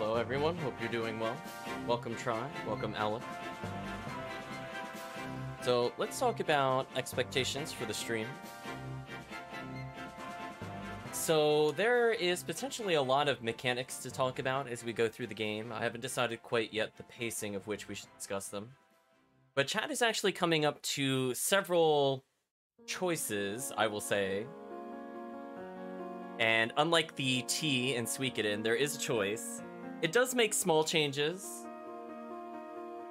Hello everyone, hope you're doing well. Welcome Tsai, welcome Alec. So let's talk about expectations for the stream. So there is potentially a lot of mechanics to talk about as we go through the game. I haven't decided quite yet the pacing of which we should discuss them. But chat is actually coming up to several choices, I will say. And unlike the T in Suikoden, there is a choice. It does make small changes.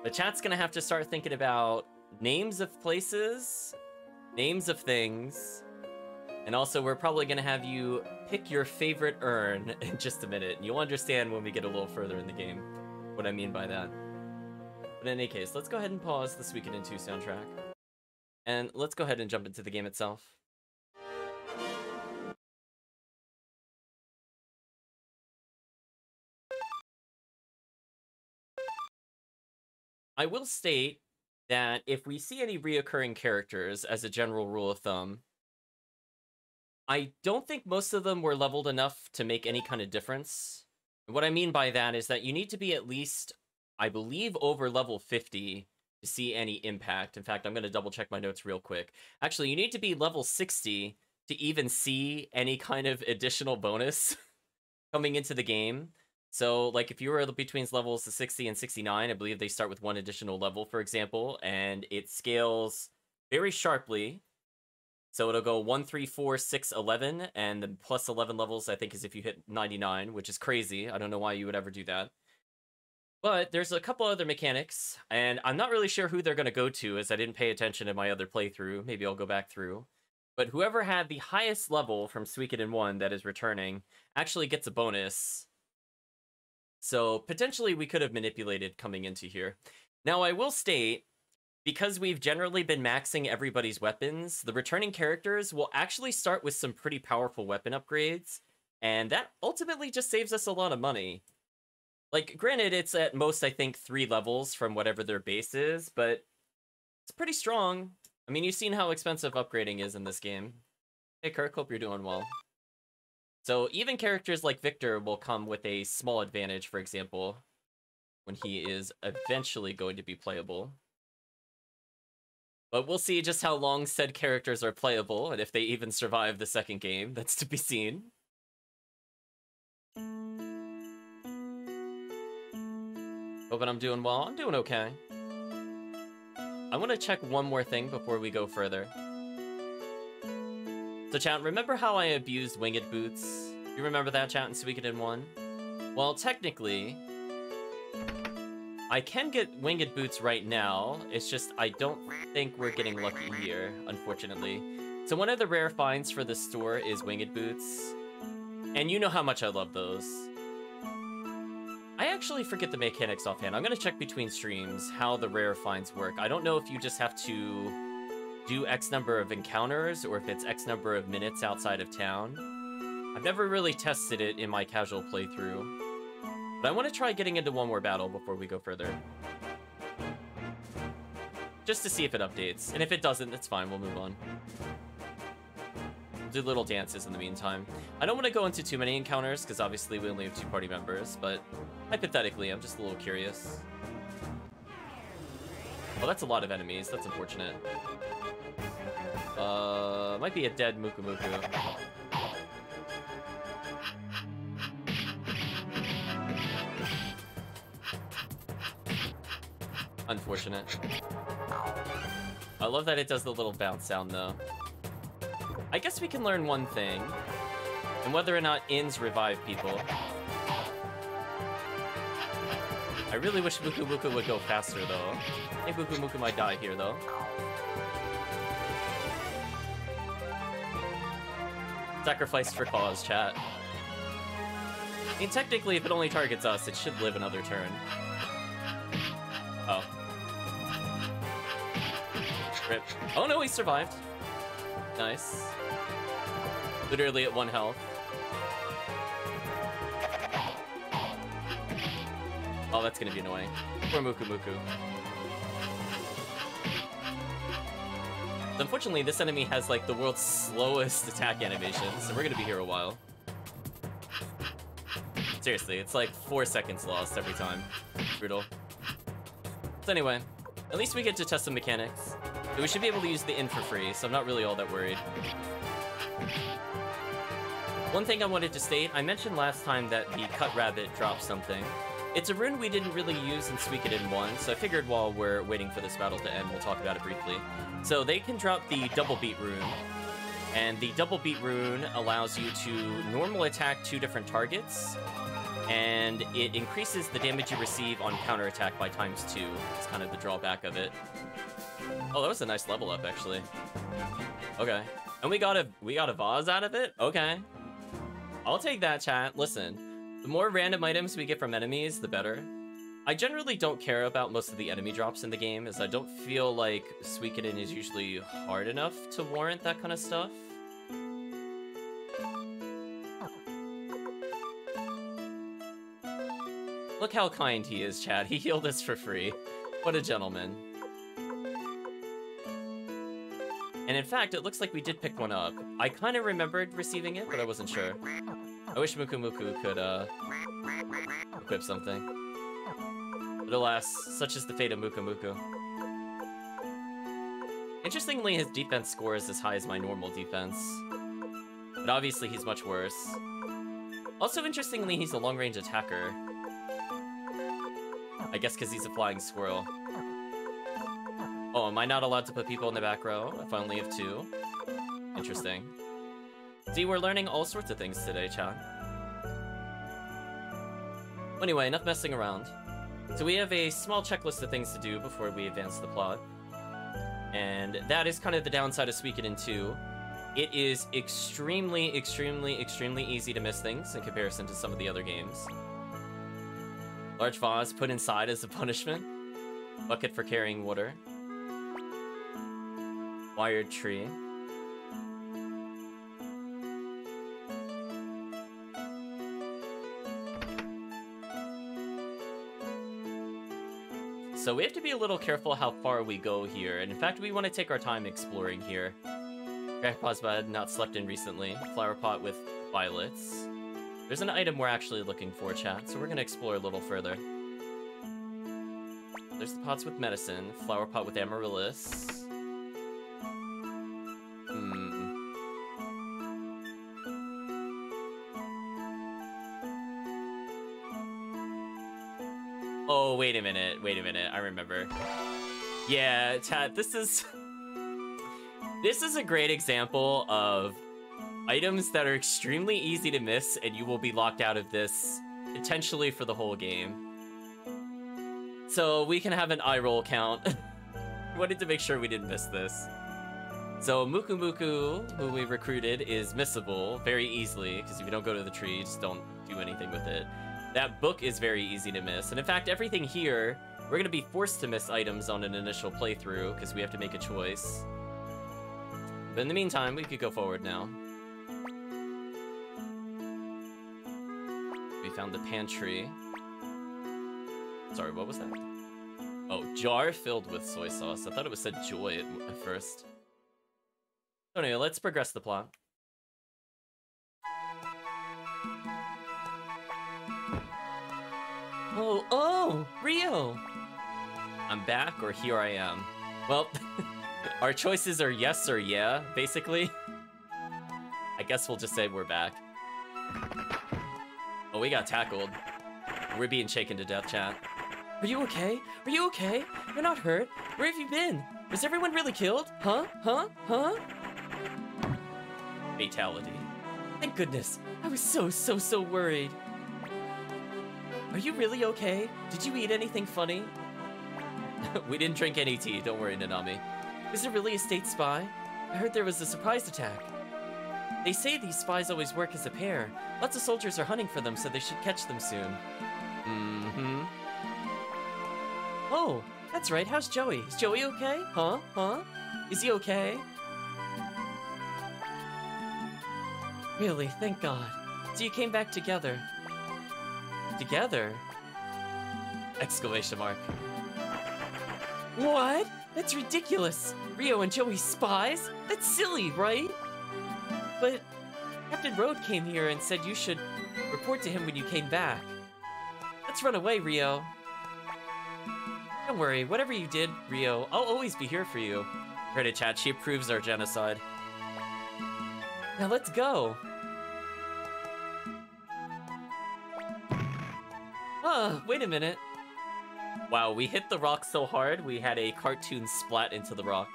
But chat's gonna have to start thinking about names of places, names of things, and also we're probably gonna have you pick your favorite urn in just a minute. And you'll understand when we get a little further in the game what I mean by that. But in any case, let's go ahead and pause the Suikoden 2 soundtrack. And let's go ahead and jump into the game itself. I will state that if we see any reoccurring characters as a general rule of thumb, I don't think most of them were leveled enough to make any kind of difference. And what I mean by that is that you need to be at least, I believe, over level 50 to see any impact. In fact, I'm going to double check my notes real quick. Actually, you need to be level 60 to even see any kind of additional bonus coming into the game. So, like, if you were between levels 60 and 69, I believe they start with one additional level, for example, and it scales very sharply. So it'll go 1, 3, 4, 6, 11, and then plus 11 levels, I think, is if you hit 99, which is crazy. I don't know why you would ever do that. But there's a couple other mechanics, and I'm not really sure who they're going to go to, as I didn't pay attention in my other playthrough. Maybe I'll go back through. But whoever had the highest level from Suikoden 1 that is returning actually gets a bonus. So potentially we could have manipulated coming into here. Now I will state, because we've generally been maxing everybody's weapons, the returning characters will actually start with some pretty powerful weapon upgrades, and that ultimately just saves us a lot of money. Like, granted, it's at most, I think, 3 levels from whatever their base is, but it's pretty strong. I mean, you've seen how expensive upgrading is in this game. Hey Kirk, hope you're doing well. So even characters like Victor will come with a small advantage, for example, when he is eventually going to be playable. But we'll see just how long said characters are playable, and if they even survive the second game. That's to be seen. Hoping I'm doing well. I'm doing okay. I want to check one more thing before we go further. So chat, remember how I abused winged boots? You remember that, chat, in Suikoden 1? Well, technically, I can get winged boots right now. It's just I don't think we're getting lucky here, unfortunately. So one of the rare finds for the store is winged boots. And you know how much I love those. I actually forget the mechanics offhand. I'm going to check between streams how the rare finds work. I don't know if you just have to do X number of encounters, or if it's X number of minutes outside of town. I've never really tested it in my casual playthrough, but I want to try getting into one more battle before we go further. Just to see if it updates, and if it doesn't, that's fine, we'll move on. We'll do little dances in the meantime. I don't want to go into too many encounters, because obviously we only have 2 party members, but hypothetically, I'm just a little curious. Well, that's a lot of enemies, that's unfortunate. Might be a dead Muku Muku. Unfortunate. I love that it does the little bounce sound, though. I guess we can learn one thing, and whether or not inns revive people. I really wish Muku Muku would go faster, though. I think Muku Muku might die here, though. Sacrifice for cause, chat. I mean, technically, if it only targets us, it should live another turn. Oh. Rip. Oh no, he survived. Nice. Literally at 1 health. Oh, that's gonna be annoying. Poor Muku Muku. Unfortunately, this enemy has, like, the world's slowest attack animation, so we're gonna be here a while. Seriously, it's like 4 seconds lost every time. Brutal. So anyway, at least we get to test some mechanics. And we should be able to use the inn for free, so I'm not really all that worried. One thing I wanted to state, I mentioned last time that the Cut Rabbit dropped something. It's a rune we didn't really use in Suikoden 1, so I figured while we're waiting for this battle to end, we'll talk about it briefly. So they can drop the Double Beat rune, and the Double Beat rune allows you to normal attack 2 different targets, and it increases the damage you receive on counterattack by ×2. It's kind of the drawback of it. Oh, that was a nice level up, actually. Okay. And we got a vase out of it? Okay. I'll take that, chat. Listen, the more random items we get from enemies, the better. I generally don't care about most of the enemy drops in the game, as I don't feel like Suikoden is usually hard enough to warrant that kind of stuff. Look how kind he is, chat. He healed us for free. What a gentleman. And in fact, it looks like we did pick one up. I kind of remembered receiving it, but I wasn't sure. I wish Muku Muku could, equip something. But alas, such is the fate of Muku Muku. Interestingly, his defense score is as high as my normal defense. But obviously, he's much worse. Also, interestingly, he's a long-range attacker. I guess because he's a flying squirrel. Oh, am I not allowed to put people in the back row if I only have 2? Interesting. See, we're learning all sorts of things today, chat. Anyway, enough messing around. So we have a small checklist of things to do before we advance the plot. And that is kind of the downside of Suikoden 2. It is extremely, extremely, extremely easy to miss things in comparison to some of the other games. Large vase put inside as a punishment. Bucket for carrying water. Wired tree. So we have to be a little careful how far we go here, and in fact we want to take our time exploring here. Grandpa's bed, not slept in recently. Flower pot with violets. There's an item we're actually looking for, chat, so we're gonna explore a little further. There's the pots with medicine. Flower pot with amaryllis. Oh, wait a minute, I remember. Yeah, chat, this is a great example of items that are extremely easy to miss, and you will be locked out of this, potentially for the whole game. So we can have an eye roll count. Wanted to make sure we didn't miss this. So Muku Muku, who we recruited, is missable very easily, because if you don't go to the tree, just don't do anything with it. That book is very easy to miss, and in fact, everything here, we're going to be forced to miss items on an initial playthrough, because we have to make a choice. But in the meantime, we could go forward now. We found the pantry. Sorry, what was that? Oh, jar filled with soy sauce. I thought it was said joy at first. So anyway, let's progress the plot. Oh, Rio! I'm back, or here I am. Well, our choices are yes or yeah, basically. I guess we'll just say we're back. Oh, we got tackled. We're being shaken to death, chat. Are you okay? Are you okay? You're not hurt? Where have you been? Was everyone really killed? Huh? Fatality. Thank goodness. I was so worried. Are you really okay? Did you eat anything funny? We didn't drink any tea, don't worry, Nanami. Is it really a state spy? I heard there was a surprise attack. They say these spies always work as a pair. Lots of soldiers are hunting for them, so they should catch them soon. Mm-hmm. Oh, that's right, how's Joey? Is Joey okay? Huh? Is he okay? Really, thank God. So you came back together. Together? Exclamation mark. What? That's ridiculous. Rio and Joey spies? That's silly, right? But Captain Road came here and said you should report to him when you came back. Let's run away, Rio. Don't worry, whatever you did, Rio, I'll always be here for you. Heard it, chat, she approves our genocide. Now let's go. Wait a minute. Wow, we hit the rock so hard, we had a cartoon splat into the rock.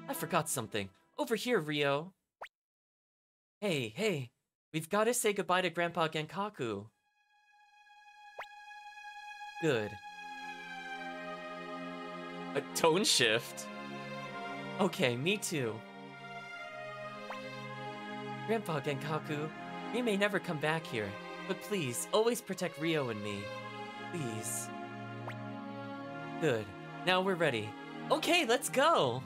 I forgot something. Over here, Rio. Hey, we've got to say goodbye to Grandpa Genkaku. Good. A tone shift? Okay, me too. Grandpa Genkaku, we may never come back here, but please, always protect Rio and me. Please. Good. Now we're ready. Okay, let's go!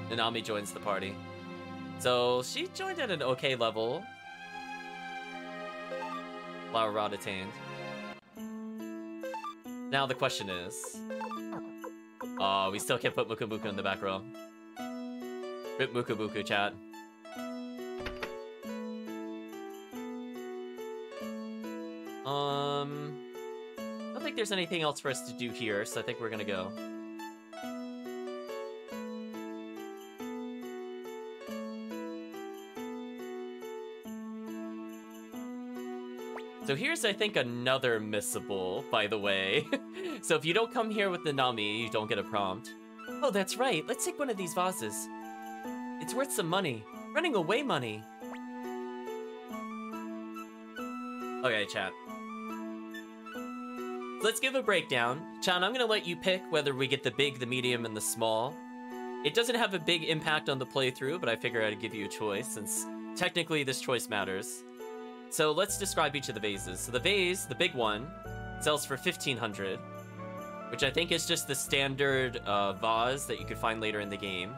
Nanami joins the party. So, she joined at an okay level. Flower Rod attained. Now the question is... Oh, we still can't put Muku Muku in the back row. Rip Muku Muku, chat. I don't think there's anything else for us to do here, so I think we're gonna go. So here's, I think, another missable, by the way. So if you don't come here with Nanami, you don't get a prompt. Oh, that's right. Let's take one of these vases. It's worth some money. Running away money. Okay, chat. Let's give a breakdown. Chan, I'm gonna let you pick whether we get the big, the medium, and the small. It doesn't have a big impact on the playthrough, but I figure I'd give you a choice, since technically this choice matters. So let's describe each of the vases. So the vase, the big one, sells for 1,500, which I think is just the standard vase that you could find later in the game.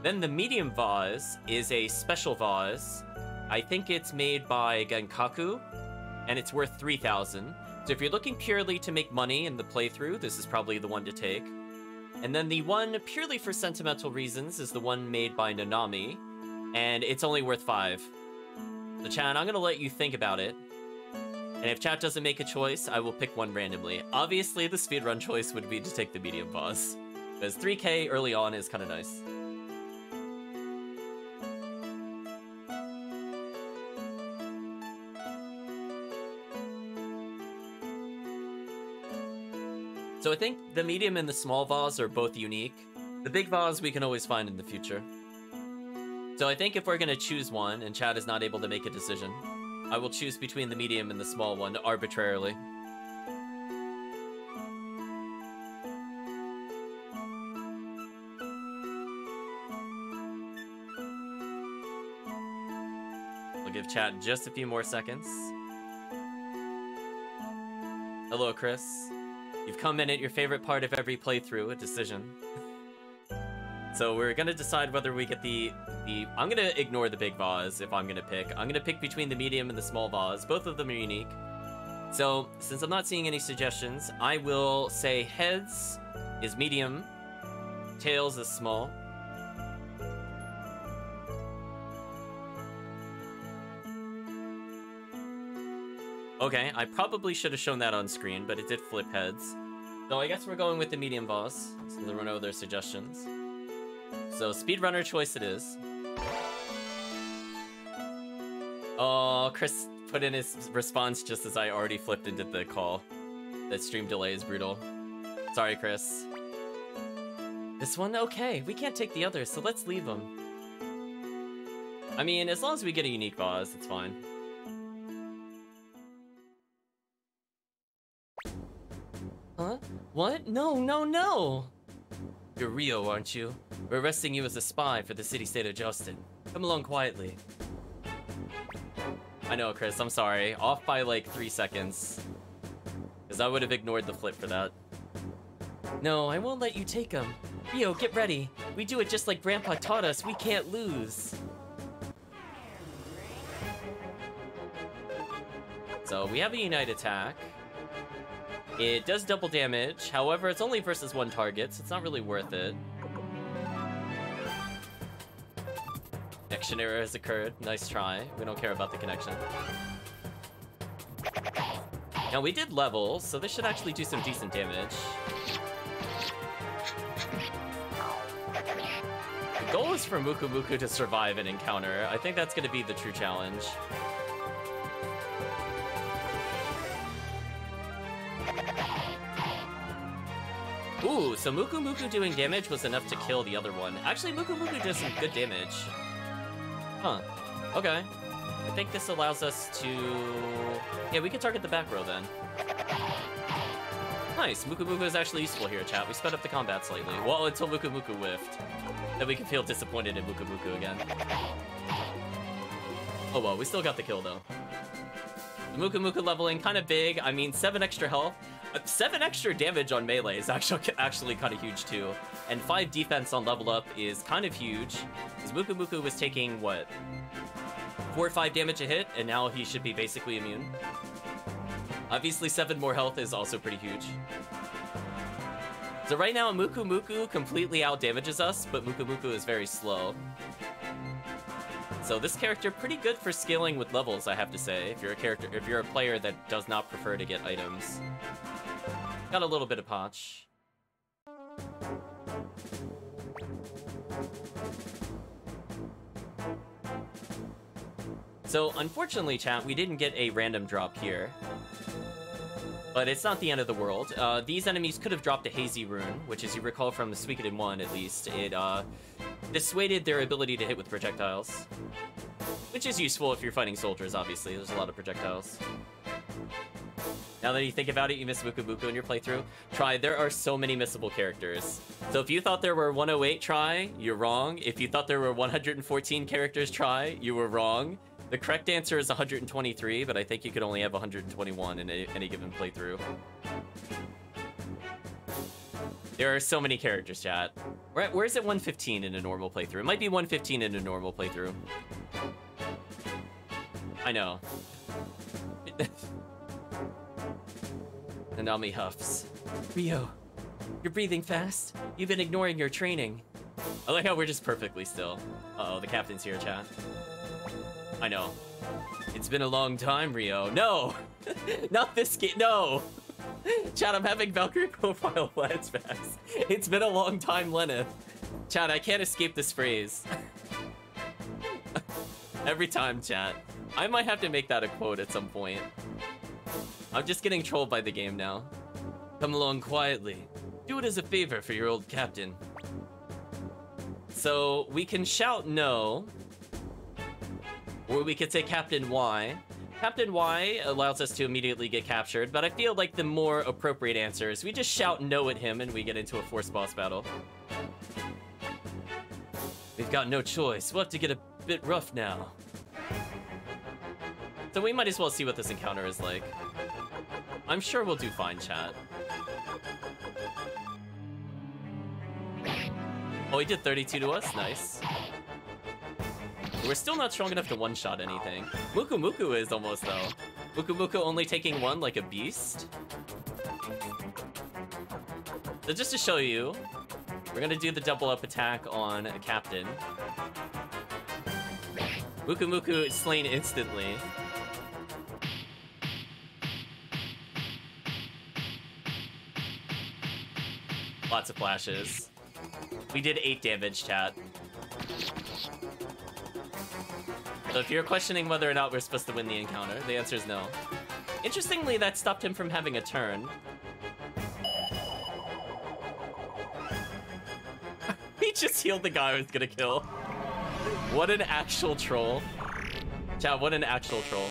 Then the medium vase is a special vase. I think it's made by Genkaku, and it's worth 3,000. So if you're looking purely to make money in the playthrough, this is probably the one to take. And then the one purely for sentimental reasons is the one made by Nanami, and it's only worth 5. So chat, I'm gonna let you think about it. And if chat doesn't make a choice, I will pick one randomly. Obviously, the speedrun choice would be to take the medium vase, because 3k early on is kind of nice. So I think the medium and the small vase are both unique. The big vase we can always find in the future. So I think if we're gonna choose one, and chat is not able to make a decision, I will choose between the medium and the small one arbitrarily. I'll give chat just a few more seconds. Hello, Chris. You've come in at your favorite part of every playthrough, a decision. So we're gonna decide whether we get the... I'm gonna ignore the big vase if I'm gonna pick. I'm gonna pick between the medium and the small vase. Both of them are unique. So, since I'm not seeing any suggestions, I will say heads is medium, tails is small. Okay, I probably should have shown that on screen, but it did flip heads. So I guess we're going with the medium vase, so there were no other suggestions. So speedrunner choice it is. Oh, Chris put in his response just as I already flipped into the call. That stream delay is brutal. Sorry, Chris. This one? Okay, we can't take the others, so let's leave them. I mean, as long as we get a unique vase, it's fine. Huh? What? No, no, no! You're Rio, aren't you? We're arresting you as a spy for the city-state of Justin. Come along quietly. I know, Chris, I'm sorry. Off by like 3 seconds. Because I would have ignored the flip for that. No, I won't let you take him. Rio, get ready. We do it just like Grandpa taught us. We can't lose. So we have a Unite attack. It does double damage. However, it's only versus one target, so it's not really worth it. Connection error has occurred. Nice try. We don't care about the connection. Now, we did level, so this should actually do some decent damage. The goal is for Muku Muku to survive an encounter. I think that's going to be the true challenge. Ooh, so Muku Muku doing damage was enough to kill the other one. Actually, Muku Muku does some good damage. Huh. Okay. I think this allows us to... Yeah, we can target the back row then. Nice. Muku Muku is actually useful here, chat. We sped up the combat slightly. Well, until Muku Muku whiffed. Then we can feel disappointed in Muku Muku again. Oh well, we still got the kill though. The Muku Muku leveling kind of big. I mean, 7 extra health. 7 extra damage on melee is actually kind of huge too. And 5 defense on level up is kind of huge. Because Muku Muku was taking, what, 4 or 5 damage a hit, and now he should be basically immune. Obviously 7 more health is also pretty huge. So right now Muku Muku completely out damages us, but Muku Muku is very slow. So this character pretty good for scaling with levels, I have to say, if you're a player that does not prefer to get items. Got a little bit of potch. So unfortunately, chat, we didn't get a random drop here. But it's not the end of the world. These enemies could have dropped a Hazy Rune, which, as you recall from the Suikoden 1 at least, it dissuaded their ability to hit with projectiles. Which is useful if you're fighting soldiers, obviously. There's a lot of projectiles. Now that you think about it, you miss Muku Muku in your playthrough. Try, there are so many missable characters. So if you thought there were 108, try, you're wrong. If you thought there were 114 characters, try, you were wrong. The correct answer is 123, but I think you could only have 121 in any given playthrough. There are so many characters, chat. Where is it 115 in a normal playthrough? It might be 115 in a normal playthrough. I know. Nanami huffs. Ryo, you're breathing fast. You've been ignoring your training. I like how we're just perfectly still. Uh-oh, the captain's here, chat. I know. It's been a long time, Ryo. No! Not this game. No! Chat, I'm having Valkyrie profile flashbacks. It's been a long time, Lenneth. Chat, I can't escape this phrase. Every time, chat. I might have to make that a quote at some point. I'm just getting trolled by the game now. Come along quietly. Do it as a favor for your old captain. So, we can shout no. Or we could say Captain Y. Captain Y allows us to immediately get captured, but I feel like the more appropriate answer is we just shout no at him and we get into a forced boss battle. We've got no choice. We'll have to get a bit rough now. So we might as well see what this encounter is like. I'm sure we'll do fine, chat. Oh, he did 32 to us? Nice. We're still not strong enough to one-shot anything. Muku Muku is almost, though. Muku Muku only taking 1 like a beast. So just to show you, we're gonna do the double-up attack on a captain. Muku Muku is slain instantly. Lots of flashes. We did 8 damage, chat. So if you're questioning whether or not we're supposed to win the encounter, the answer is no. Interestingly, that stopped him from having a turn. He just healed the guy I was gonna kill. What an actual troll. Chat, what an actual troll.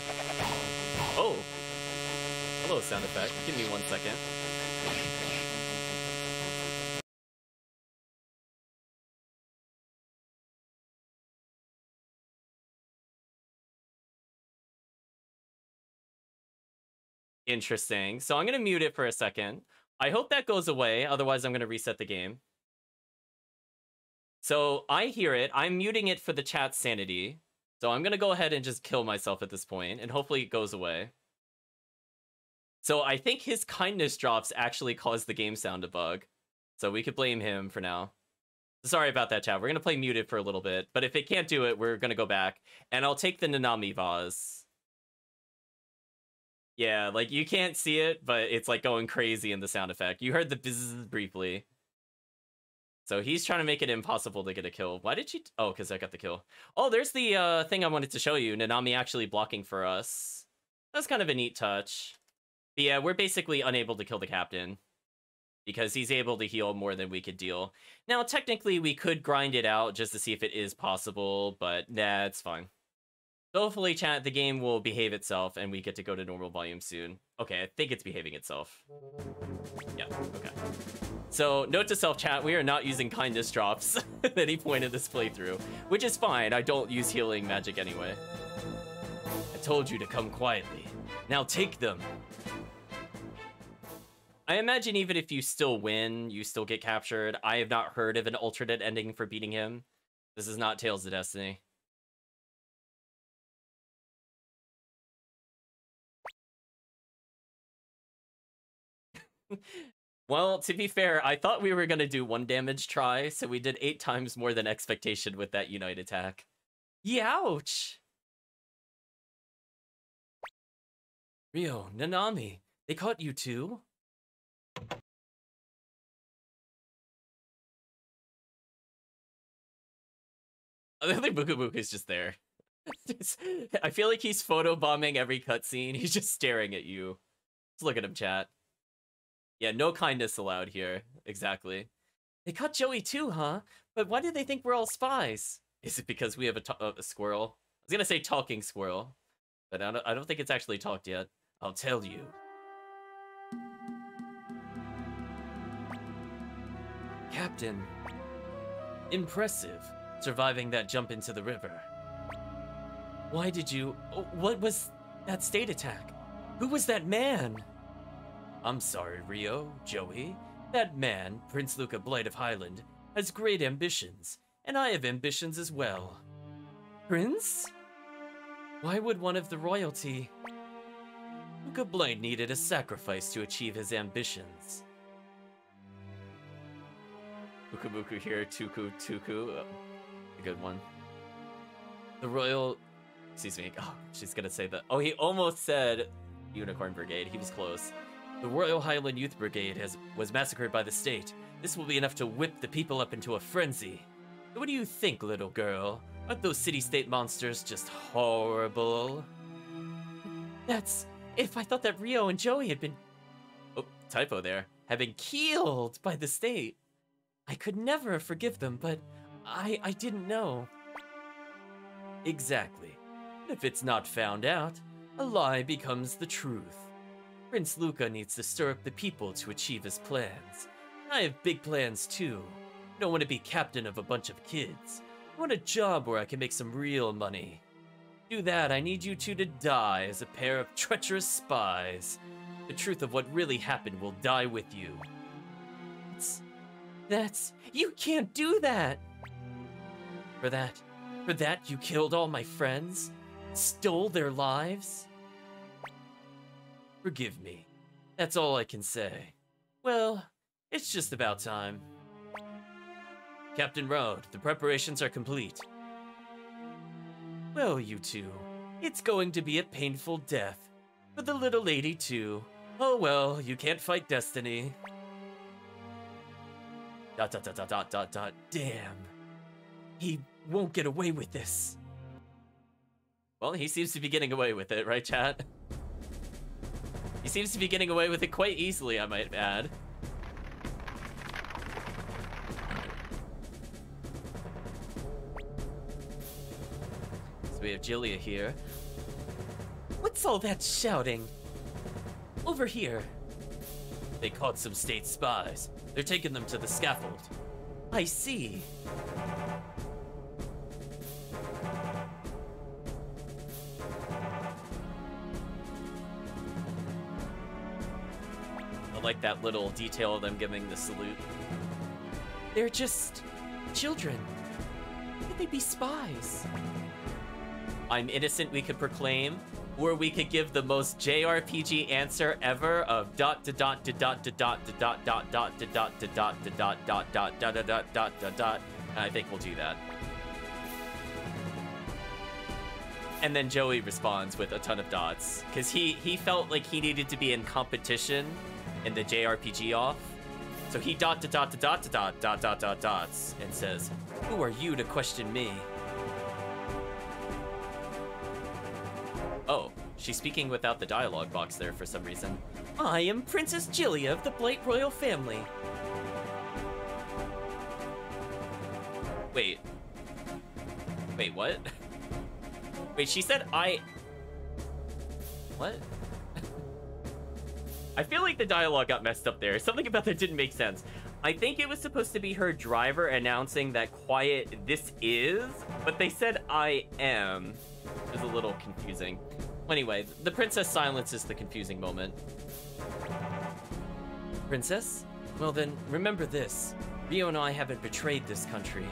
Oh. Hello, sound effect. Give me 1 second. Interesting. So I'm gonna mute it for a second. I hope that goes away, otherwise I'm gonna reset the game. So I hear it. I'm muting it for the chat's sanity. So I'm gonna go ahead and just kill myself at this point, and hopefully it goes away. So I think his kindness drops actually caused the game sound to bug. So we could blame him for now. Sorry about that, chat. We're gonna play muted for a little bit, but if it can't do it, we're gonna go back. And I'll take the Nanami vase. Yeah, like, you can't see it, but it's, like, going crazy in the sound effect. You heard the bzzz briefly. So he's trying to make it impossible to get a kill. Why did she... Oh, because I got the kill. Oh, there's the thing I wanted to show you. Nanami actually blocking for us. That's kind of a neat touch. But yeah, we're basically unable to kill the captain, because he's able to heal more than we could deal. Now, technically, we could grind it out just to see if it is possible, but nah, it's fine. So hopefully, chat, the game will behave itself, and we get to go to normal volume soon. Okay, I think it's behaving itself. Yeah, okay. So, note to self, chat, we are not using kindness drops at any point in this playthrough, which is fine. I don't use healing magic anyway. I told you to come quietly. Now take them. I imagine even if you still win, you still get captured. I have not heard of an alternate ending for beating him. This is not Tales of Destiny. Well, to be fair, I thought we were going to do 1 damage try, so we did 8 times more than expectation with that Unite attack. Youch! Ryo, Nanami, they caught you too? I think Buku is just there. I feel like he's photobombing every cutscene. He's just staring at you. Let's look at him, chat. Yeah, no kindness allowed here. Exactly. They caught Joey too, huh? But why do they think we're all spies? Is it because we have a squirrel? I was gonna say talking squirrel, but I don't think it's actually talked yet. I'll tell you. Captain. Impressive. Surviving that jump into the river. Why did you... What was that state attack? Who was that man? I'm sorry, Ryo, Joey. That man, Prince Luca Blight of Highland, has great ambitions, and I have ambitions as well. Prince? Why would one of the royalty... Luca Blight needed a sacrifice to achieve his ambitions. Buku here, Tuku. A good one. The royal... Excuse me. Oh, she's gonna say that. Oh, he almost said Unicorn Brigade. He was close. The Royal Highland Youth Brigade was massacred by the state. This will be enough to whip the people up into a frenzy. What do you think, little girl? Aren't those city-state monsters just horrible? That's... If I thought that Ryo and Joey had been... Oh, typo there. Had been killed by the state. I could never forgive them, but I didn't know. Exactly. If it's not found out, a lie becomes the truth. Prince Luca needs to stir up the people to achieve his plans. I have big plans too. I don't want to be captain of a bunch of kids. I want a job where I can make some real money. To do that, I need you two to die as a pair of treacherous spies. The truth of what really happened will die with you. That's... You can't do that! For that you killed all my friends? Stole their lives? Forgive me. That's all I can say. Well, it's just about time. Captain Road, the preparations are complete. Well, you two, it's going to be a painful death. For the little lady, too. Oh well, you can't fight destiny. ... Damn. He won't get away with this. Well, he seems to be getting away with it, right, chat? He seems to be getting away with it quite easily, I might add. So we have Jillia here. What's all that shouting? Over here. They caught some state spies. They're taking them to the scaffold. I see. I like that little detail of them giving the salute. They're just children. How could they be spies? I'm innocent, we could proclaim. Or we could give the most JRPG answer ever of dot to dot to dot to dot to dot dot dot to dot to dot to dot dot dot dot dot dot dot dot. I think we'll do that. And then Joey responds with a ton of dots because he felt like he needed to be in competition in the JRPG off. So he dot to dot to dot to dot dot dot dot dots and says, "Who are you to question me?" Oh, she's speaking without the dialogue box there for some reason. I am Princess Jillia of the Blight royal family. Wait, what? Wait, she said what? I feel like the dialogue got messed up there. Something about that didn't make sense. I think it was supposed to be her driver announcing that quiet this is, but they said I am. It was a little confusing. Anyway, the princess silences the confusing moment. Princess? Well then, remember this. Rio and I haven't betrayed this country.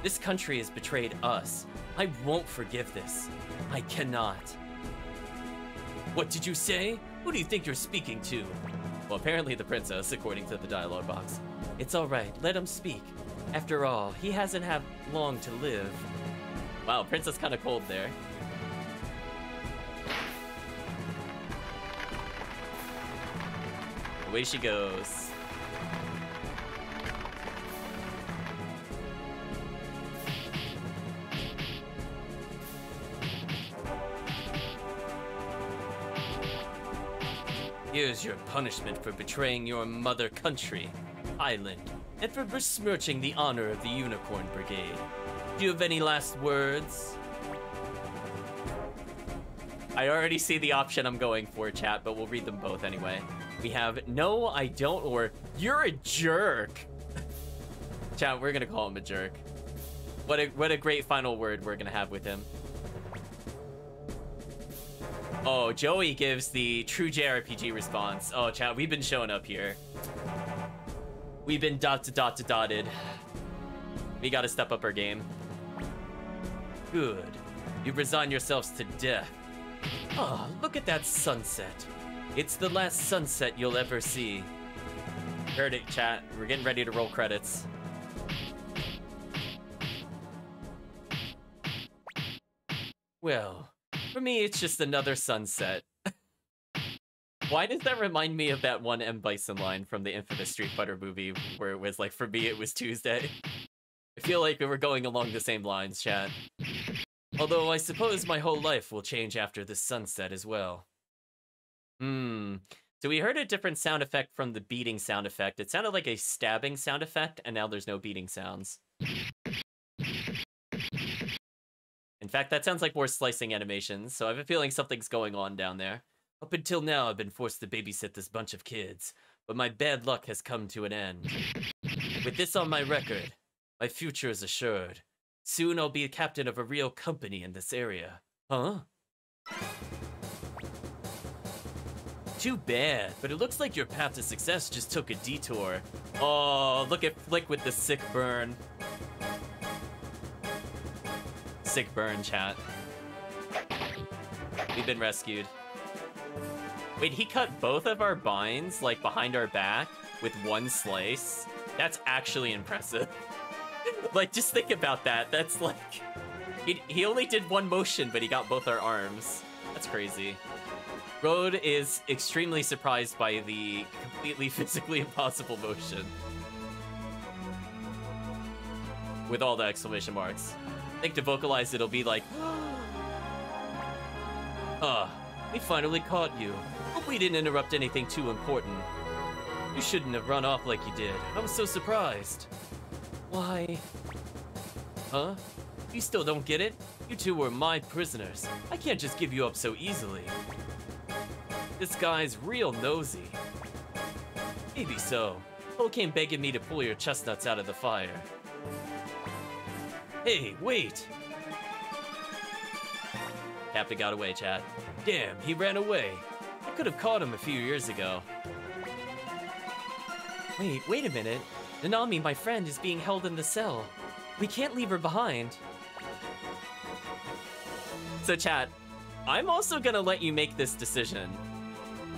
This country has betrayed us. I won't forgive this. I cannot. What did you say? Who do you think you're speaking to? Well, apparently the princess, according to the dialogue box. It's alright, let him speak. After all, he hasn't had long to live. Wow, princess kinda cold there. Away she goes. Here's your punishment for betraying your mother country, Island, and for besmirching the honor of the Unicorn Brigade. Do you have any last words? I already see the option I'm going for, chat, but we'll read them both anyway. We have, no, I don't, or you're a jerk. Chat, we're gonna call him a jerk. What a great final word we're gonna have with him. Oh, Joey gives the true JRPG response. Oh, chat, we've been showing up here. We've been dotted. We gotta step up our game. Good. You resign yourselves to death. Oh, look at that sunset. It's the last sunset you'll ever see. Heard it, chat. We're getting ready to roll credits. Well, for me, it's just another sunset. Why does that remind me of that one M. Bison line from the infamous Street Fighter movie where it was like, for me, it was Tuesday? I feel like we were going along the same lines, chat. Although I suppose my whole life will change after this sunset as well. So we heard a different sound effect from the beating sound effect. It sounded like a stabbing sound effect, and now there's no beating sounds. In fact, that sounds like more slicing animations, so I have a feeling something's going on down there. Up until now, I've been forced to babysit this bunch of kids, but my bad luck has come to an end. With this on my record, my future is assured. Soon I'll be a captain of a real company in this area. Huh? Too bad, but it looks like your path to success just took a detour. Oh, look at Flick with the sick burn. Sick burn, chat. We've been rescued. Wait, he cut both of our binds, like, behind our back with one slice? That's actually impressive. Like, just think about that. That's like... He only did one motion, but he got both our arms. That's crazy. Road is extremely surprised by the completely physically impossible motion. With all the exclamation marks. I think to vocalize it'll be like... we finally caught you. Hope we didn't interrupt anything too important. You shouldn't have run off like you did. I was so surprised. Why? Huh? You still don't get it? You two were my prisoners. I can't just give you up so easily. This guy's real nosy. Maybe so. Cole came begging me to pull your chestnuts out of the fire. Hey, wait! Captain got away, chat. Damn, he ran away. I could have caught him a few years ago. Wait a minute. Nanami, my friend, is being held in the cell. We can't leave her behind. So chat, I'm also gonna let you make this decision,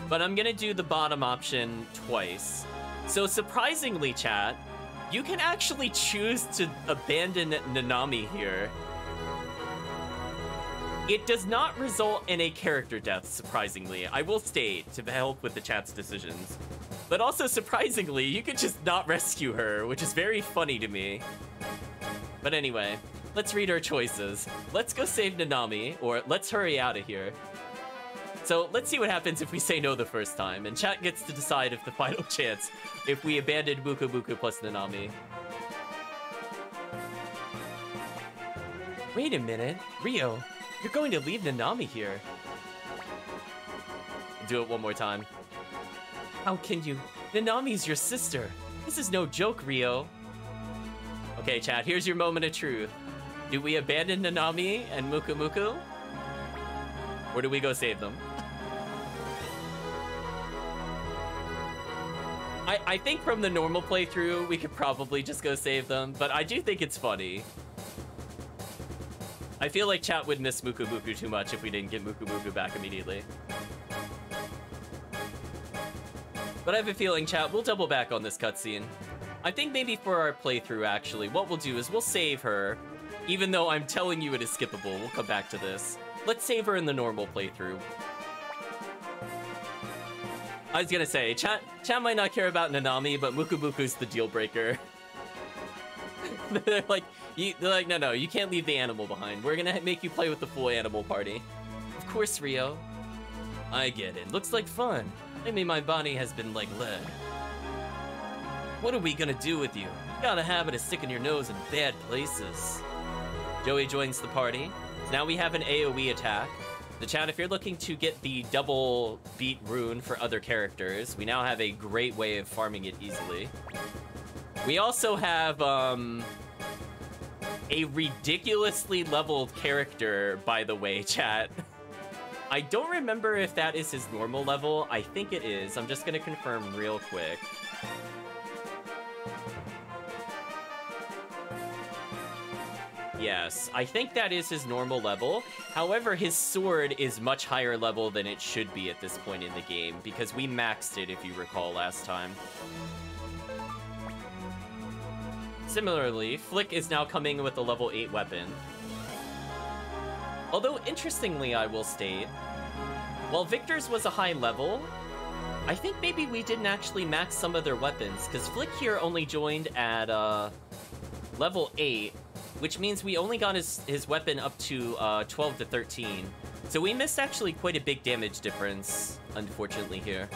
but I'm gonna do the bottom option twice. So surprisingly, chat, you can actually choose to abandon Nanami here. It does not result in a character death, surprisingly. I will state to help with the chat's decisions. But also, surprisingly, you could just not rescue her, which is very funny to me. But anyway, let's read our choices. Let's go save Nanami, or let's hurry out of here. So let's see what happens if we say no the first time, and chat gets to decide if the final chance, if we abandon Muku Muku plus Nanami. Wait a minute, Ryo, you're going to leave Nanami here. Do it one more time. How can you? Nanami's your sister. This is no joke, Ryo. Okay, chat, here's your moment of truth. Do we abandon Nanami and Muku Muku? Or do we go save them? I think from the normal playthrough, we could probably just go save them, but I do think it's funny. I feel like chat would miss Muku Muku too much if we didn't get Muku Muku back immediately. But I have a feeling, chat, we'll double back on this cutscene. I think maybe for our playthrough, actually, what we'll do is we'll save her. Even though I'm telling you it is skippable, we'll come back to this. Let's save her in the normal playthrough. I was gonna say, chat might not care about Nanami, but Muku Muku's the deal breaker. They're like, no, you can't leave the animal behind. We're gonna make you play with the full animal party. Of course, Ryo. I get it. Looks like fun. Maybe my body has been like lead. What are we gonna do with you? You got a habit of sticking your nose in bad places. Joey joins the party. Now we have an AoE attack. The chat, if you're looking to get the double beat rune for other characters, we now have a great way of farming it easily. We also have a ridiculously leveled character, by the way, chat. I don't remember if that is his normal level. I think it is. I'm just gonna confirm real quick. Yes, I think that is his normal level. However, his sword is much higher level than it should be at this point in the game, because we maxed it, if you recall, last time. Similarly, Flick is now coming with a level 8 weapon. Although, interestingly, I will state, while Victor's was a high level, I think maybe we didn't actually max some of their weapons, because Flick here only joined at level 8, which means we only got his weapon up to 12 to 13. So we missed actually quite a big damage difference, unfortunately, here.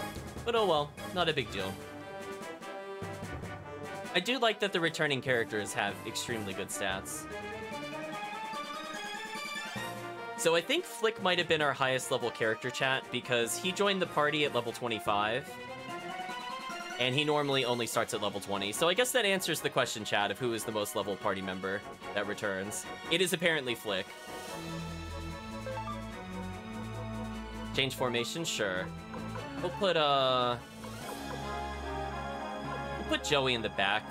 But oh well, not a big deal. I do like that the returning characters have extremely good stats. So I think Flick might have been our highest level character, chat, because he joined the party at level 25. And he normally only starts at level 20. So I guess that answers the question, chat, of who is the most level party member that returns. It is apparently Flick. Change formation? Sure. We'll put Joey in the back.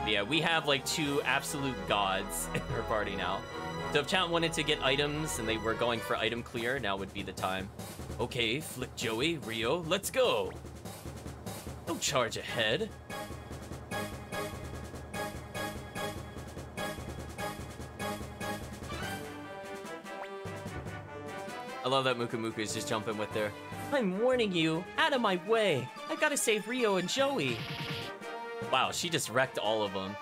But yeah, we have like two absolute gods in our party now. So if chat wanted to get items and they were going for item clear, now would be the time. Okay, Flick, Joey, Ryo, let's go! Don't charge ahead. I love that Muku Muku is just jumping with their, I'm warning you, out of my way. I gotta save Ryo and Joey. Wow, she just wrecked all of them.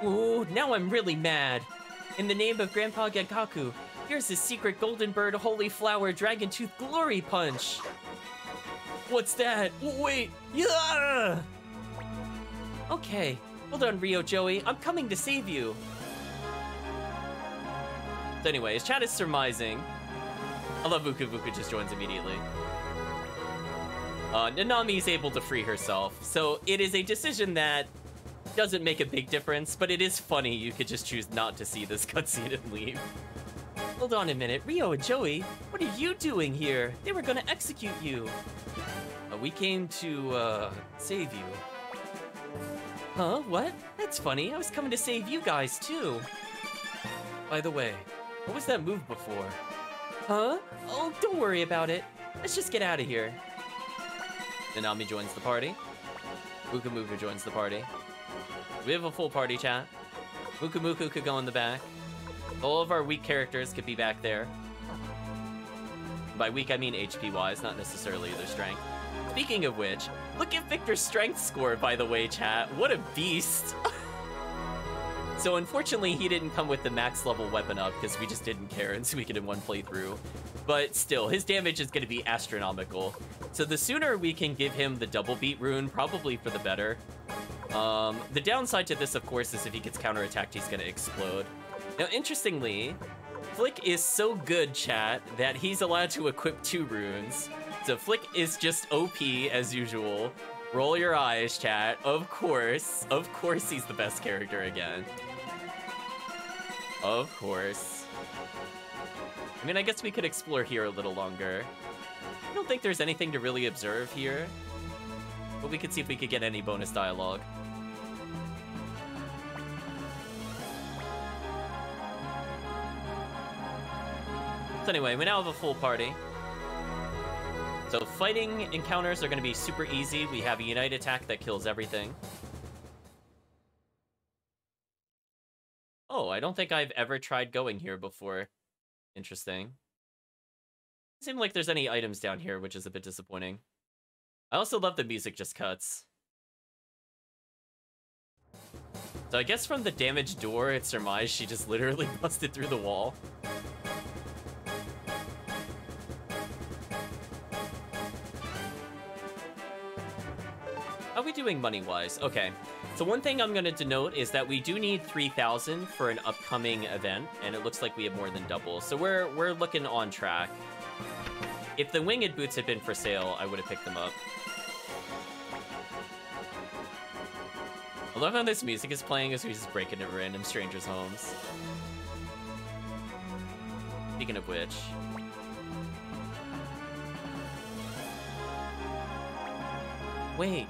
Ooh, now I'm really mad. In the name of Grandpa Genkaku, here's his secret Golden Bird Holy Flower Dragon Tooth Glory Punch. What's that? Wait! Yeah! Okay, hold on, Ryo, Joey. I'm coming to save you. So anyways, chat is surmising. I love Muku Muku just joins immediately. Nanami is able to free herself, so it is a decision that doesn't make a big difference, but it is funny you could just choose not to see this cutscene and leave. Hold on a minute, Ryo and Joey, what are you doing here? They were gonna execute you. We came to, save you. Huh? What? That's funny. I was coming to save you guys, too. By the way, What was that move before? Huh? Oh, don't worry about it. Let's just get out of here. Nanami joins the party. Muku Muku joins the party. We have a full party chat. Muku Muku could go in the back. All of our weak characters could be back there. By weak, I mean HP-wise, not necessarily their strength. Speaking of which, look at Victor's strength score, by the way, chat. What a beast. So unfortunately, he didn't come with the max level weapon up because we just didn't care in Suikoden 1 playthrough. But still, his damage is going to be astronomical. So the sooner we can give him the double beat rune, probably for the better. The downside to this, of course, is if he gets counterattacked, he's going to explode. Now, interestingly, Flick is so good, chat, that he's allowed to equip 2 runes. So Flick is just OP as usual. Roll your eyes, chat. Of course he's the best character again. Of course. I mean, I guess we could explore here a little longer. I don't think there's anything to really observe here, but we could see if we could get any bonus dialogue. So anyway, we now have a full party. So fighting encounters are going to be super easy. We have a Unite attack that kills everything. Oh, I don't think I've ever tried going here before. Interesting. Doesn't seem like there's any items down here, which is a bit disappointing. I also love the music just cuts. So I guess from the damaged door, it's surmised she just literally busted through the wall. How are we doing money-wise? Okay, so one thing I'm going to denote is that we do need 3,000 for an upcoming event, and it looks like we have more than double, so we're looking on track. If the winged boots had been for sale, I would have picked them up. I love how this music is playing as we just break into random strangers' homes. Speaking of which... Wait.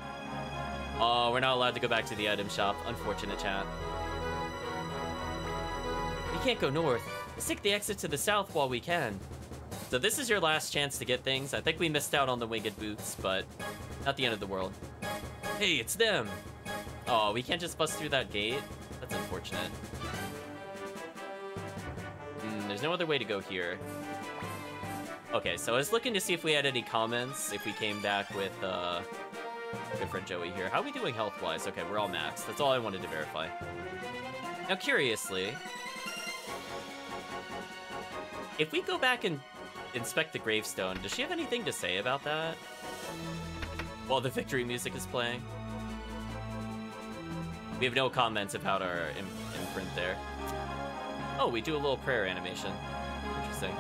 Oh, we're not allowed to go back to the item shop. Unfortunate, chat. We can't go north. Let's take the exit to the south while we can. So this is your last chance to get things. I think we missed out on the winged boots, but not the end of the world. Hey, it's them! Oh, we can't just bust through that gate? That's unfortunate. There's no other way to go here. Okay, so I was looking to see if we had any comments, if we came back with, good friend Joey here. How are we doing health-wise? Okay, we're all maxed. That's all I wanted to verify. Now, curiously, if we go back and inspect the gravestone, does she have anything to say about that? While the victory music is playing? We have no comments about our imprint there. Oh, we do a little prayer animation. Interesting.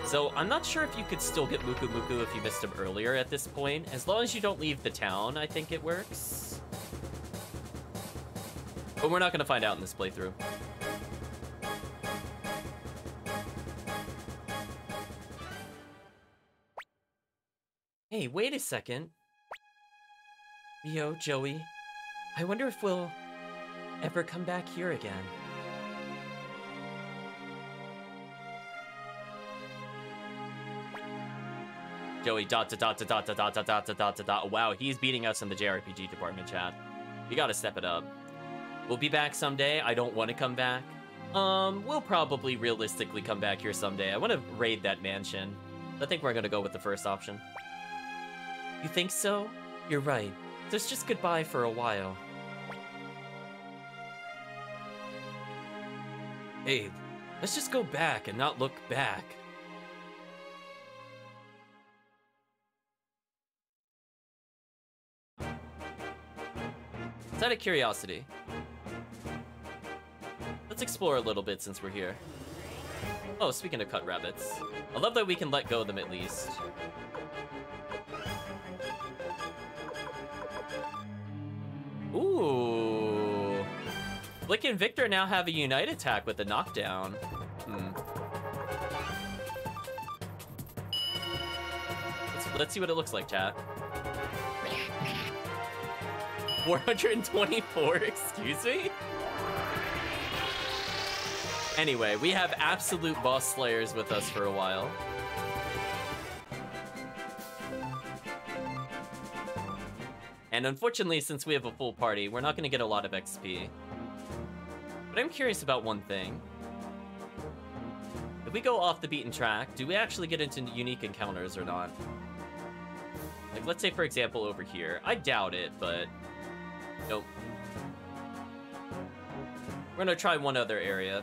So, I'm not sure if you could still get Muku Muku if you missed him earlier at this point. As long as you don't leave the town, I think it works. But we're not going to find out in this playthrough. Hey, wait a second. Rio, Joey, I wonder if we'll ever come back here again. Joey, ... Wow, he's beating us in the JRPG department, chat. We gotta step it up. We'll be back someday. I don't want to come back. We'll probably realistically come back here someday. I want to raid that mansion. I think we're gonna go with the first option. You think so? You're right. There's just goodbye for a while. Hey, let's just go back and not look back. It's out of curiosity. Let's explore a little bit since we're here. Oh, speaking of cut rabbits. I love that we can let go of them at least. Ooh. Flick and Victor now have a Unite attack with the knockdown. Let's see what it looks like, chat. 424, excuse me? Anyway, we have absolute boss slayers with us for a while. And unfortunately, since we have a full party, we're not going to get a lot of XP. But I'm curious about one thing. If we go off the beaten track, do we actually get into unique encounters or not? Like, let's say, for example, over here. I doubt it, but... Nope. We're going to try one other area.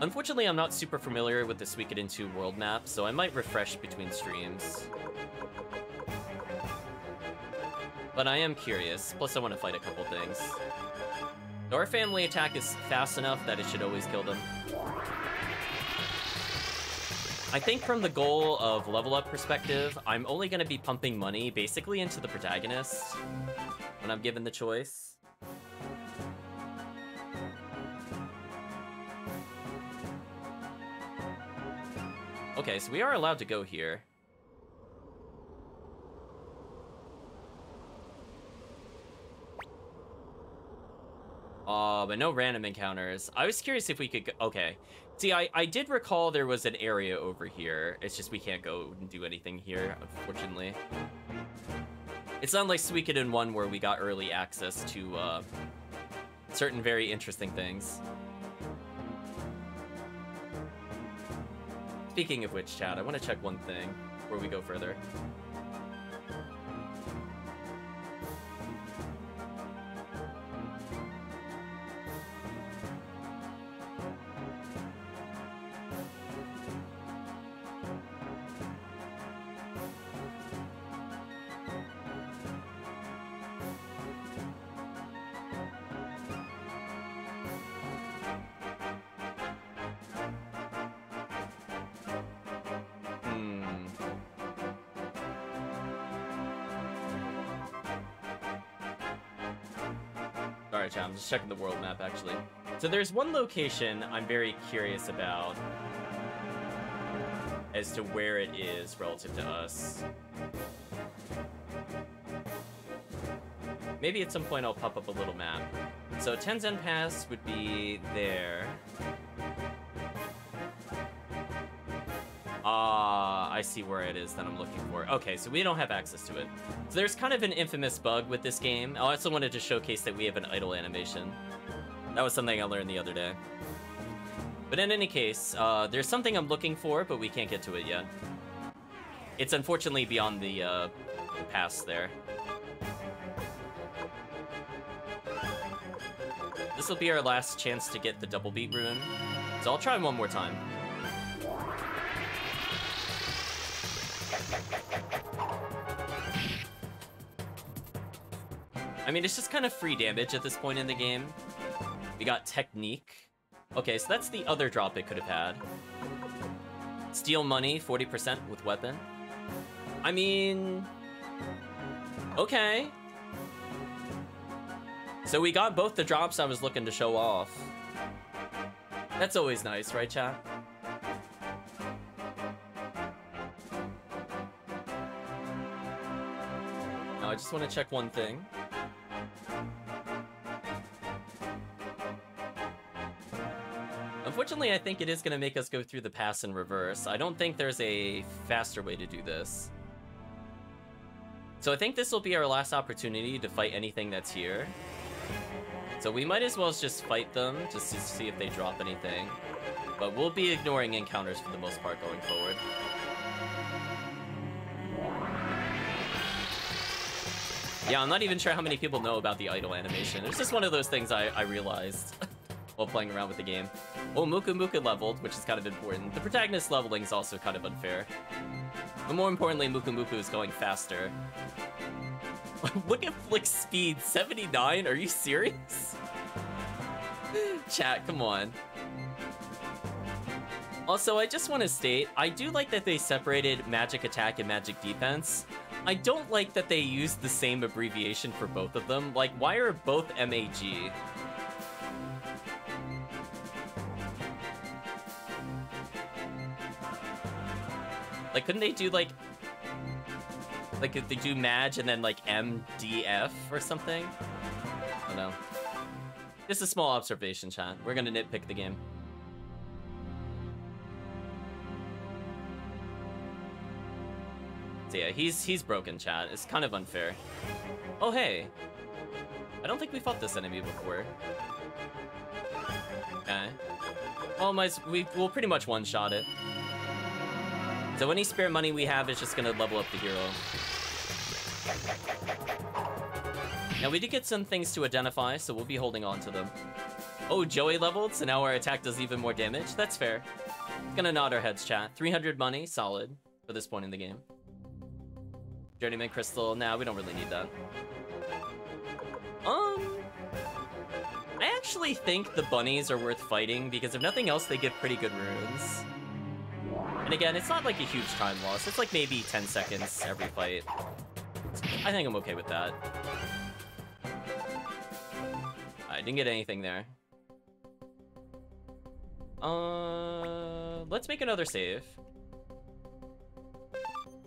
Unfortunately, I'm not super familiar with the Suikoden 2 world map, so I might refresh between streams. But I am curious, plus I want to fight a couple things. So our family attack is fast enough that it should always kill them. I think from the goal of level up perspective, I'm only going to be pumping money basically into the protagonist when I'm given the choice. Okay, so we are allowed to go here. But no random encounters. I was curious if we could go... Okay. See, I did recall there was an area over here. It's just we can't go and do anything here, unfortunately. It's not like Suikoden 1 where we got early access to certain very interesting things. Speaking of which, chat, I want to check one thing before we go further. I'm just checking the world map, actually. So there's one location I'm very curious about as to where it is relative to us. Maybe at some point I'll pop up a little map. So Tenzin Pass would be there. I see where it is that I'm looking for. Okay, so we don't have access to it. So there's kind of an infamous bug with this game. I also wanted to showcase that we have an idle animation. That was something I learned the other day. But in any case, there's something I'm looking for, but we can't get to it yet. It's unfortunately beyond the pass there. This will be our last chance to get the double beat rune. So I'll try one more time. I mean, it's just kind of free damage at this point in the game. We got Technique. Okay, so that's the other drop it could have had. Steal money, 40% with weapon. I mean... Okay. So we got both the drops I was looking to show off. That's always nice, right, chat? Now, I just want to check one thing. Unfortunately, I think it is going to make us go through the pass in reverse. I don't think there's a faster way to do this. So I think this will be our last opportunity to fight anything that's here. So we might as well just fight them, just to see if they drop anything. But we'll be ignoring encounters for the most part going forward. Yeah, I'm not even sure how many people know about the idle animation. It's just one of those things I realized while playing around with the game. Oh, Muku leveled, which is kind of important. The protagonist leveling is also kind of unfair. But more importantly, Muku is going faster. Look at Flick's speed, 79? Are you serious? Chat, come on. Also, I just want to state, I do like that they separated magic attack and magic defense. I don't like that they used the same abbreviation for both of them. Like, why are both MAG? Like, couldn't they do, like if they do Maj and then, like, MDF or something? I don't know. Just a small observation, chat. We're gonna nitpick the game. Yeah, he's broken, chat. It's kind of unfair. Oh, hey. I don't think we fought this enemy before. Okay. Well, we'll pretty much one-shot it. So any spare money we have is just gonna level up the hero. Now, we did get some things to identify, so we'll be holding on to them. Oh, Joey leveled, so now our attack does even more damage. That's fair. Gonna nod our heads, chat. 300 money, solid, for this point in the game. Journeyman Crystal, nah, we don't really need that. I actually think the bunnies are worth fighting, because if nothing else, they give pretty good runes. And again, it's not like a huge time loss. It's like maybe 10 seconds every fight. I think I'm okay with that. I didn't get anything there. Let's make another save.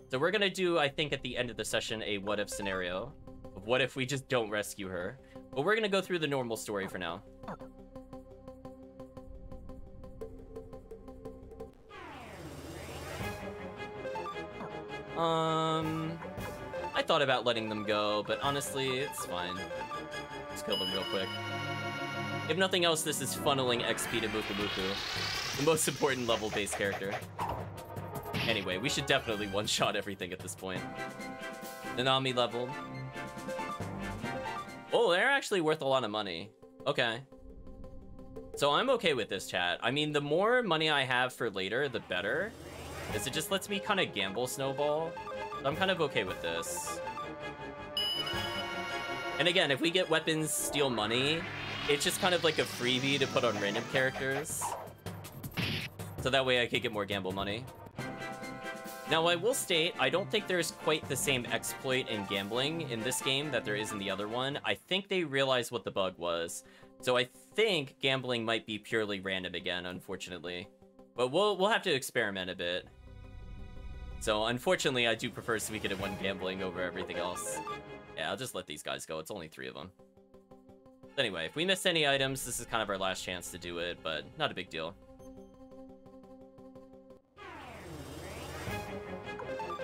So we're gonna do, I think, at the end of the session, a what-if scenario. Of what if we just don't rescue her? But we're gonna go through the normal story for now. I thought about letting them go, but honestly, it's fine. Let's kill them real quick. If nothing else, this is funneling XP to Muku Muku, the most important level-based character. Anyway, we should definitely one-shot everything at this point. Nanami leveled. Oh, they're actually worth a lot of money. Okay. So I'm okay with this, chat. I mean, the more money I have for later, the better. Because it just lets me kind of gamble snowball. So I'm kind of okay with this. And again, if we get weapons, steal money, it's just kind of like a freebie to put on random characters. So that way I could get more gamble money. Now, I will state, I don't think there's quite the same exploit in gambling in this game that there is in the other one. I think they realized what the bug was. So I think gambling might be purely random again, unfortunately. But we'll have to experiment a bit. So, unfortunately, I do prefer Suikoden 1 gambling over everything else. Yeah, I'll just let these guys go. It's only 3 of them. Anyway, if we miss any items, this is kind of our last chance to do it, but not a big deal.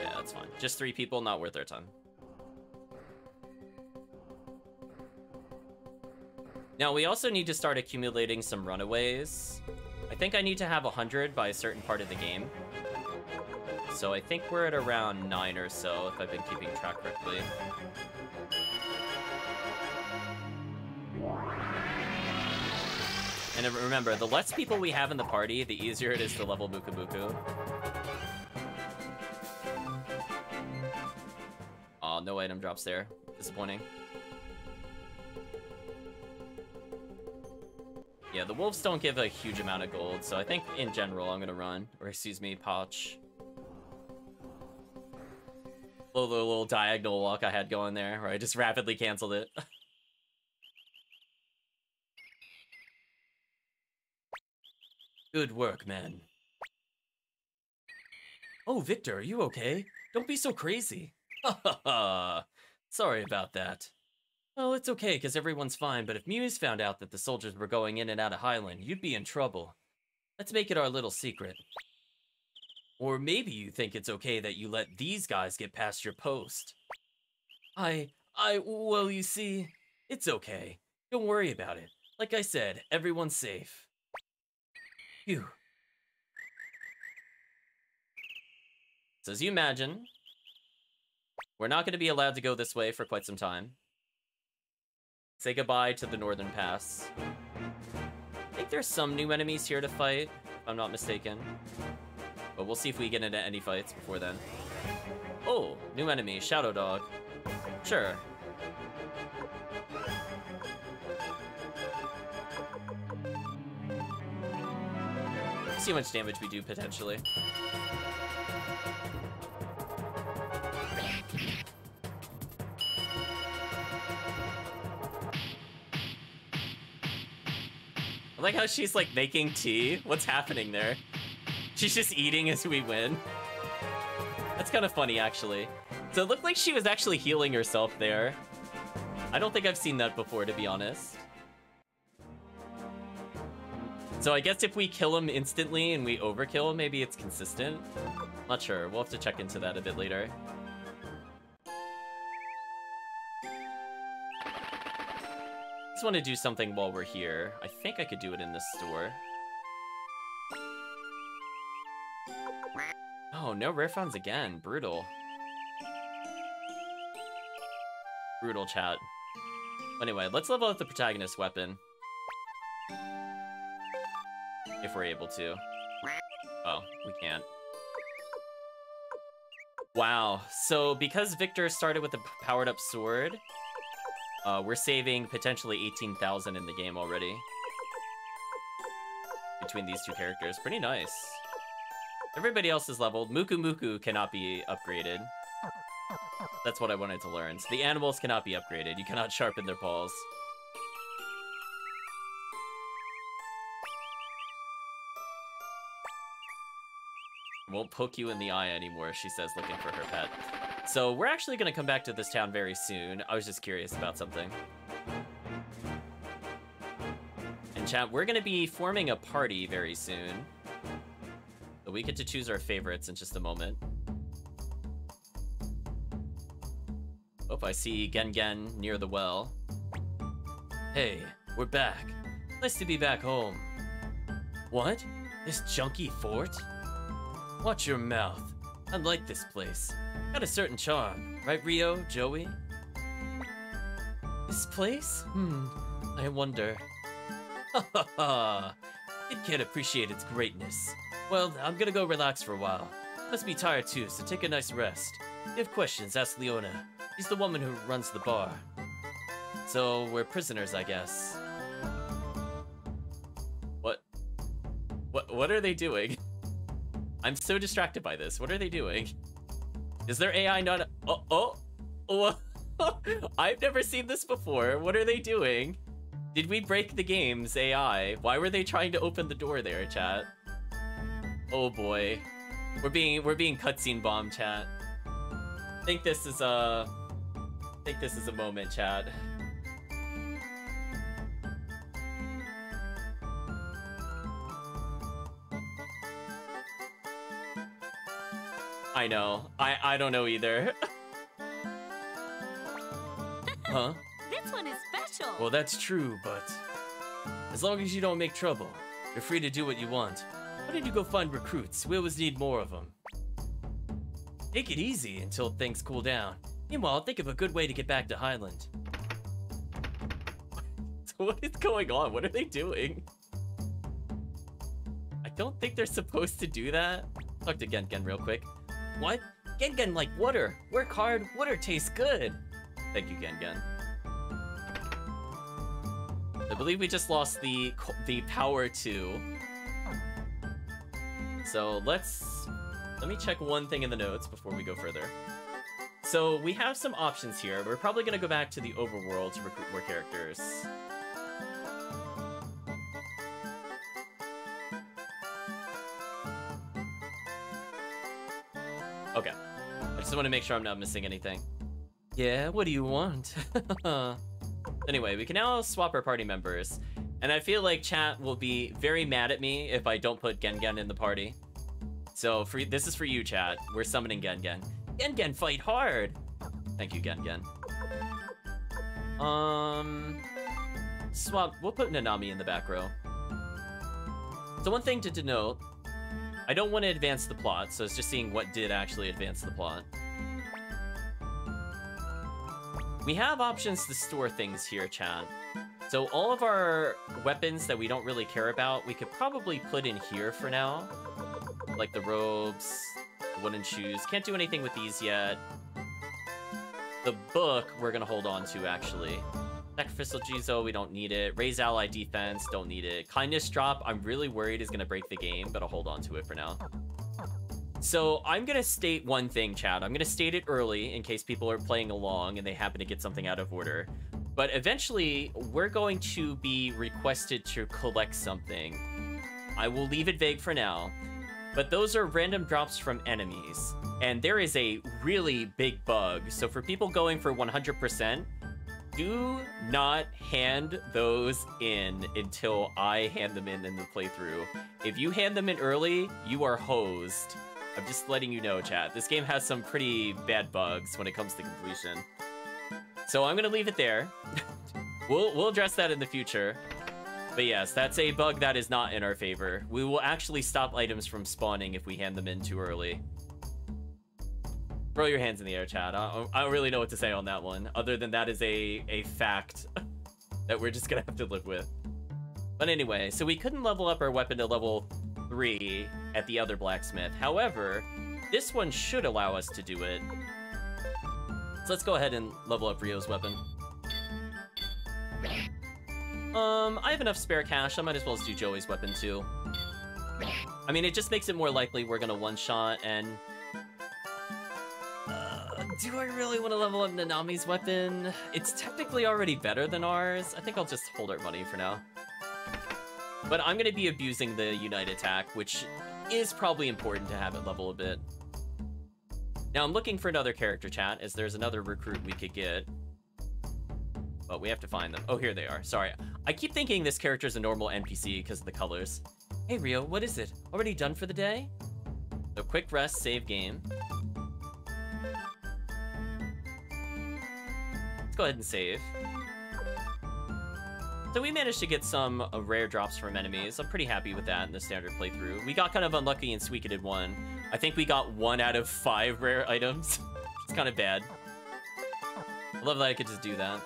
Yeah, that's fine. Just 3 people, not worth their time. Now, we also need to start accumulating some runaways. I think I need to have 100 by a certain part of the game. So I think we're at around 9 or so, if I've been keeping track correctly. And remember, the less people we have in the party, the easier it is to level Muku Muku. Aw, no item drops there. Disappointing. Yeah, the wolves don't give a huge amount of gold, so I think in general I'm gonna run. Or excuse me, Potch. Little diagonal walk I had going there, where I just rapidly canceled it. Good work, man. Oh, Victor, are you okay? Don't be so crazy. Ha ha ha. Sorry about that. Well, it's okay, because everyone's fine, but if Muse found out that the soldiers were going in and out of Highland, you'd be in trouble. Let's make it our little secret. Or maybe you think it's okay that you let these guys get past your post. Well, you see, it's okay. Don't worry about it. Like I said, everyone's safe. Phew. So as you imagine, we're not going to be allowed to go this way for quite some time. Say goodbye to the Northern Pass. I think there's some new enemies here to fight, if I'm not mistaken. But we'll see if we get into any fights before then. Oh, new enemy, Shadow Dog. Sure. See how much damage we do, potentially. I like how she's, like, making tea. What's happening there? She's just eating as we win. That's kind of funny, actually. So it looked like she was actually healing herself there. I don't think I've seen that before, to be honest. So I guess if we kill him instantly and we overkill, maybe it's consistent. Not sure. We'll have to check into that a bit later. Just want to do something while we're here. I think I could do it in this store. Oh, no rare funds again. Brutal. Brutal, chat. Anyway, let's level up the protagonist weapon. If we're able to. Oh, we can't. Wow. So, because Victor started with a powered-up sword, we're saving potentially 18,000 in the game already. Between these two characters. Pretty nice. Everybody else is leveled. Muku Muku cannot be upgraded. That's what I wanted to learn. So the animals cannot be upgraded. You cannot sharpen their paws. Won't poke you in the eye anymore, she says, looking for her pet. So we're actually going to come back to this town very soon. I was just curious about something. And chat, we're going to be forming a party very soon. So we get to choose our favorites in just a moment. Oh, I see Gen Gen near the well. Hey, we're back. Nice to be back home. What? This junky fort? Watch your mouth. I like this place. Got a certain charm. Right, Rio, Joey? This place? I wonder. Ha ha ha. It can't appreciate its greatness. Well, I'm gonna go relax for a while. Must be tired too, so take a nice rest. If you have questions, ask Leona. She's the woman who runs the bar. So, we're prisoners, I guess. What are they doing? I'm so distracted by this. What are they doing? Is their AI not... Oh! I've never seen this before. What are they doing? Did we break the game's AI? Why were they trying to open the door there, chat? Oh boy. We're being cutscene bombed, chat. I think this is a moment, chat. I know. I don't know either. Huh? This one is special. Well, that's true, but as long as you don't make trouble, you're free to do what you want. Why don't you go find recruits? We always need more of them. Take it easy until things cool down. Meanwhile, think of a good way to get back to Highland. What is going on? What are they doing? I don't think they're supposed to do that. Talk to Gen Gen real quick. What? Gen Gen like water. Work hard, water tastes good. Thank you, Gen Gen. I believe we just lost the power to. So let me check one thing in the notes before we go further. So we have some options here. We're probably gonna go back to the overworld to recruit more characters. Okay. I just want to make sure I'm not missing anything. Yeah, what do you want? Anyway, we can now swap our party members. And I feel like chat will be very mad at me if I don't put Gen Gen in the party. So this is for you, chat. We're summoning Gen Gen. Gen Gen, fight hard! Thank you, Gen Gen. Swap. We'll put Nanami in the back row. So one thing to denote, I don't want to advance the plot, so it's just seeing what did actually advance the plot. We have options to store things here, chat. So all of our weapons that we don't really care about, we could probably put in here for now. Like the robes, the wooden shoes. Can't do anything with these yet. The book, we're gonna hold on to, actually. Sacrificial Jizo, we don't need it. Raise ally defense, don't need it. Kindness drop, I'm really worried is gonna break the game, but I'll hold on to it for now. So I'm gonna state one thing, chat. I'm gonna state it early in case people are playing along and they happen to get something out of order. But eventually, we're going to be requested to collect something. I will leave it vague for now, but those are random drops from enemies. And there is a really big bug. So for people going for 100%, do not hand those in until I hand them in the playthrough. If you hand them in early, you are hosed. I'm just letting you know, chat. This game has some pretty bad bugs when it comes to completion. So I'm gonna leave it there. We'll address that in the future. But yes, that's a bug that is not in our favor. We will actually stop items from spawning if we hand them in too early. Throw your hands in the air, chat. I don't really know what to say on that one, other than that is a fact that we're just gonna have to live with. But anyway, so we couldn't level up our weapon to level 3 at the other blacksmith. However, this one should allow us to do it. So let's go ahead and level up Rio's weapon. I have enough spare cash. I might as well do Joey's weapon too. I mean, it just makes it more likely we're gonna one-shot, and... do I really want to level up Nanami's weapon? It's technically already better than ours. I think I'll just hold our money for now. But I'm gonna be abusing the Unite attack, which is probably important to have it level a bit. Now, I'm looking for another character, chat, as there's another recruit we could get. But we have to find them. Oh, here they are. Sorry. I keep thinking this character's a normal NPC because of the colors. Hey, Rio, what is it? Already done for the day? So, quick rest, save game. Let's go ahead and save. So we managed to get some rare drops from enemies. I'm pretty happy with that in the standard playthrough. We got kind of unlucky in Suikoden 1. I think we got 1 out of 5 rare items. It's kind of bad. I love that I could just do that.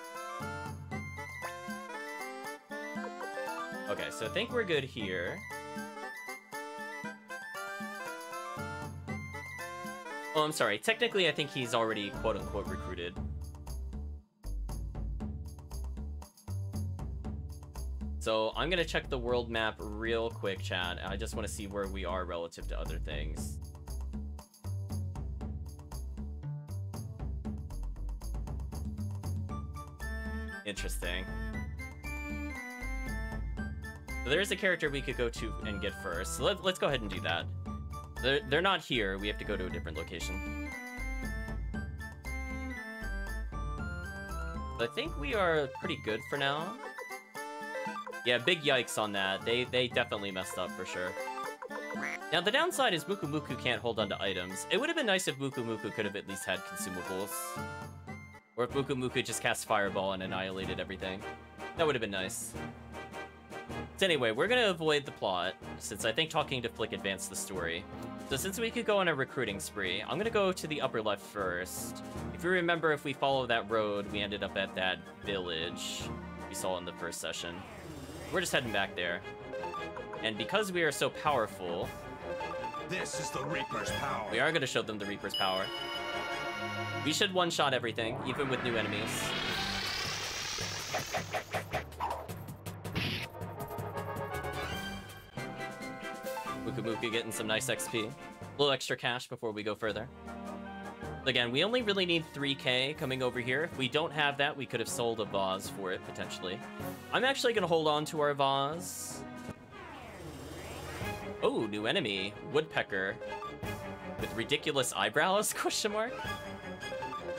Okay, so I think we're good here. Oh, I'm sorry. Technically, I think he's already quote-unquote recruited. So I'm gonna check the world map real quick, chat. I just want to see where we are relative to other things. Interesting. So there's a character we could go to and get first. So let's go ahead and do that. They're not here. We have to go to a different location. I think we are pretty good for now. Yeah, big yikes on that. They definitely messed up for sure. Now, the downside is Muku Muku can't hold on to items. It would have been nice if Muku Muku could have at least had consumables. Or if Muku Muku just cast Fireball and annihilated everything. That would have been nice. So anyway, we're going to avoid the plot, since I think talking to Flick advanced the story. So since we could go on a recruiting spree, I'm going to go to the upper left first. If you remember, if we follow that road, we ended up at that village we saw in the first session. We're just heading back there. And because we are so powerful... This is the Reaper's power. We are going to show them the Reaper's power. We should one-shot everything, even with new enemies. Muku Muku getting some nice XP. A little extra cash before we go further. Again, we only really need 3k coming over here. If we don't have that, we could have sold a vase for it, potentially. I'm actually going to hold on to our vase. Oh, new enemy. Woodpecker. With ridiculous eyebrows, question mark?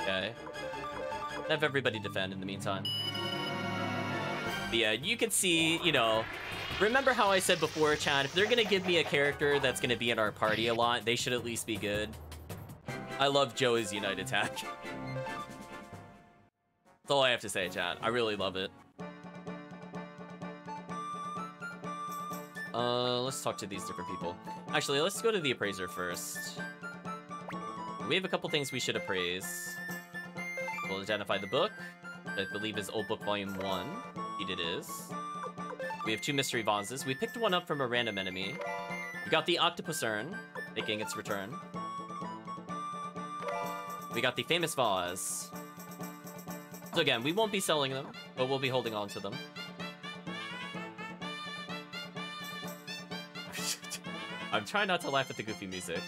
Okay. Have everybody defend in the meantime. But yeah, you can see, you know... Remember how I said before, chat, if they're going to give me a character that's going to be in our party a lot, they should at least be good. I love Joey's Unite attack. That's all I have to say, chat. I really love it. Let's talk to these different people. Actually, let's go to the appraiser first. We have a couple things we should appraise. We'll identify the book. I believe is Old Book Volume 1. Indeed it is. We have 2 mystery vases. We picked one up from a random enemy. We got the octopus urn, making its return. We got the famous vase. So again, we won't be selling them, but we'll be holding on to them. I'm trying not to laugh at the goofy music.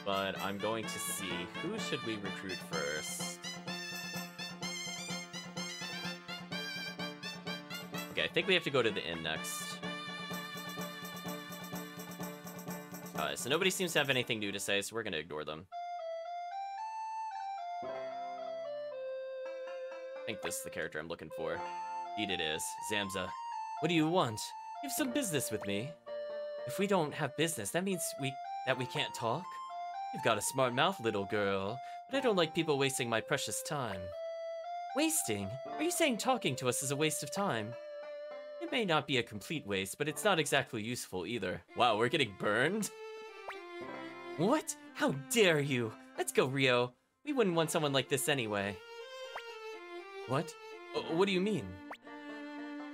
But I'm going to see, who should we recruit first? Okay, I think we have to go to the inn next. Alright, so nobody seems to have anything new to say, so we're gonna ignore them. I think this is the character I'm looking for. Indeed it is. Zamza. What do you want? You have some business with me. If we don't have business, that means we can't talk? You've got a smart mouth, little girl, but I don't like people wasting my precious time. Wasting? Are you saying talking to us is a waste of time? It may not be a complete waste, but it's not exactly useful either. Wow, we're getting burned? What? How dare you? Let's go, Rio. We wouldn't want someone like this anyway. What? What do you mean?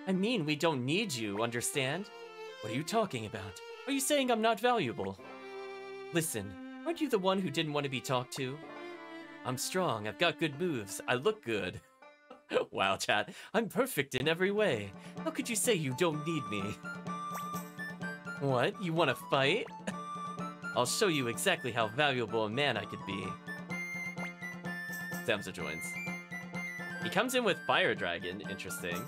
I mean, we don't need you, understand? What are you talking about? Are you saying I'm not valuable? Listen, aren't you the one who didn't want to be talked to? I'm strong, I've got good moves, I look good. Wow, chat, I'm perfect in every way. How could you say you don't need me? What, you want to fight? I'll show you exactly how valuable a man I could be. Samsa joins. He comes in with Fire Dragon, interesting.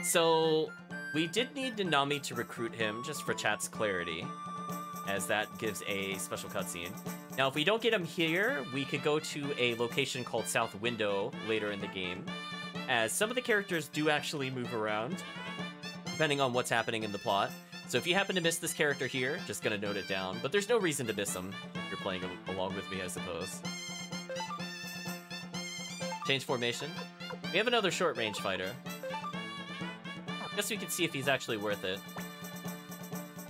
So, we did need Nanami to recruit him, just for chat's clarity, as that gives a special cutscene. Now, if we don't get him here, we could go to a location called South Window later in the game, as some of the characters do actually move around, depending on what's happening in the plot. So if you happen to miss this character here, just gonna note it down, but there's no reason to miss him if you're playing along with me, I suppose. Change formation. We have another short-range fighter. Guess we can see if he's actually worth it.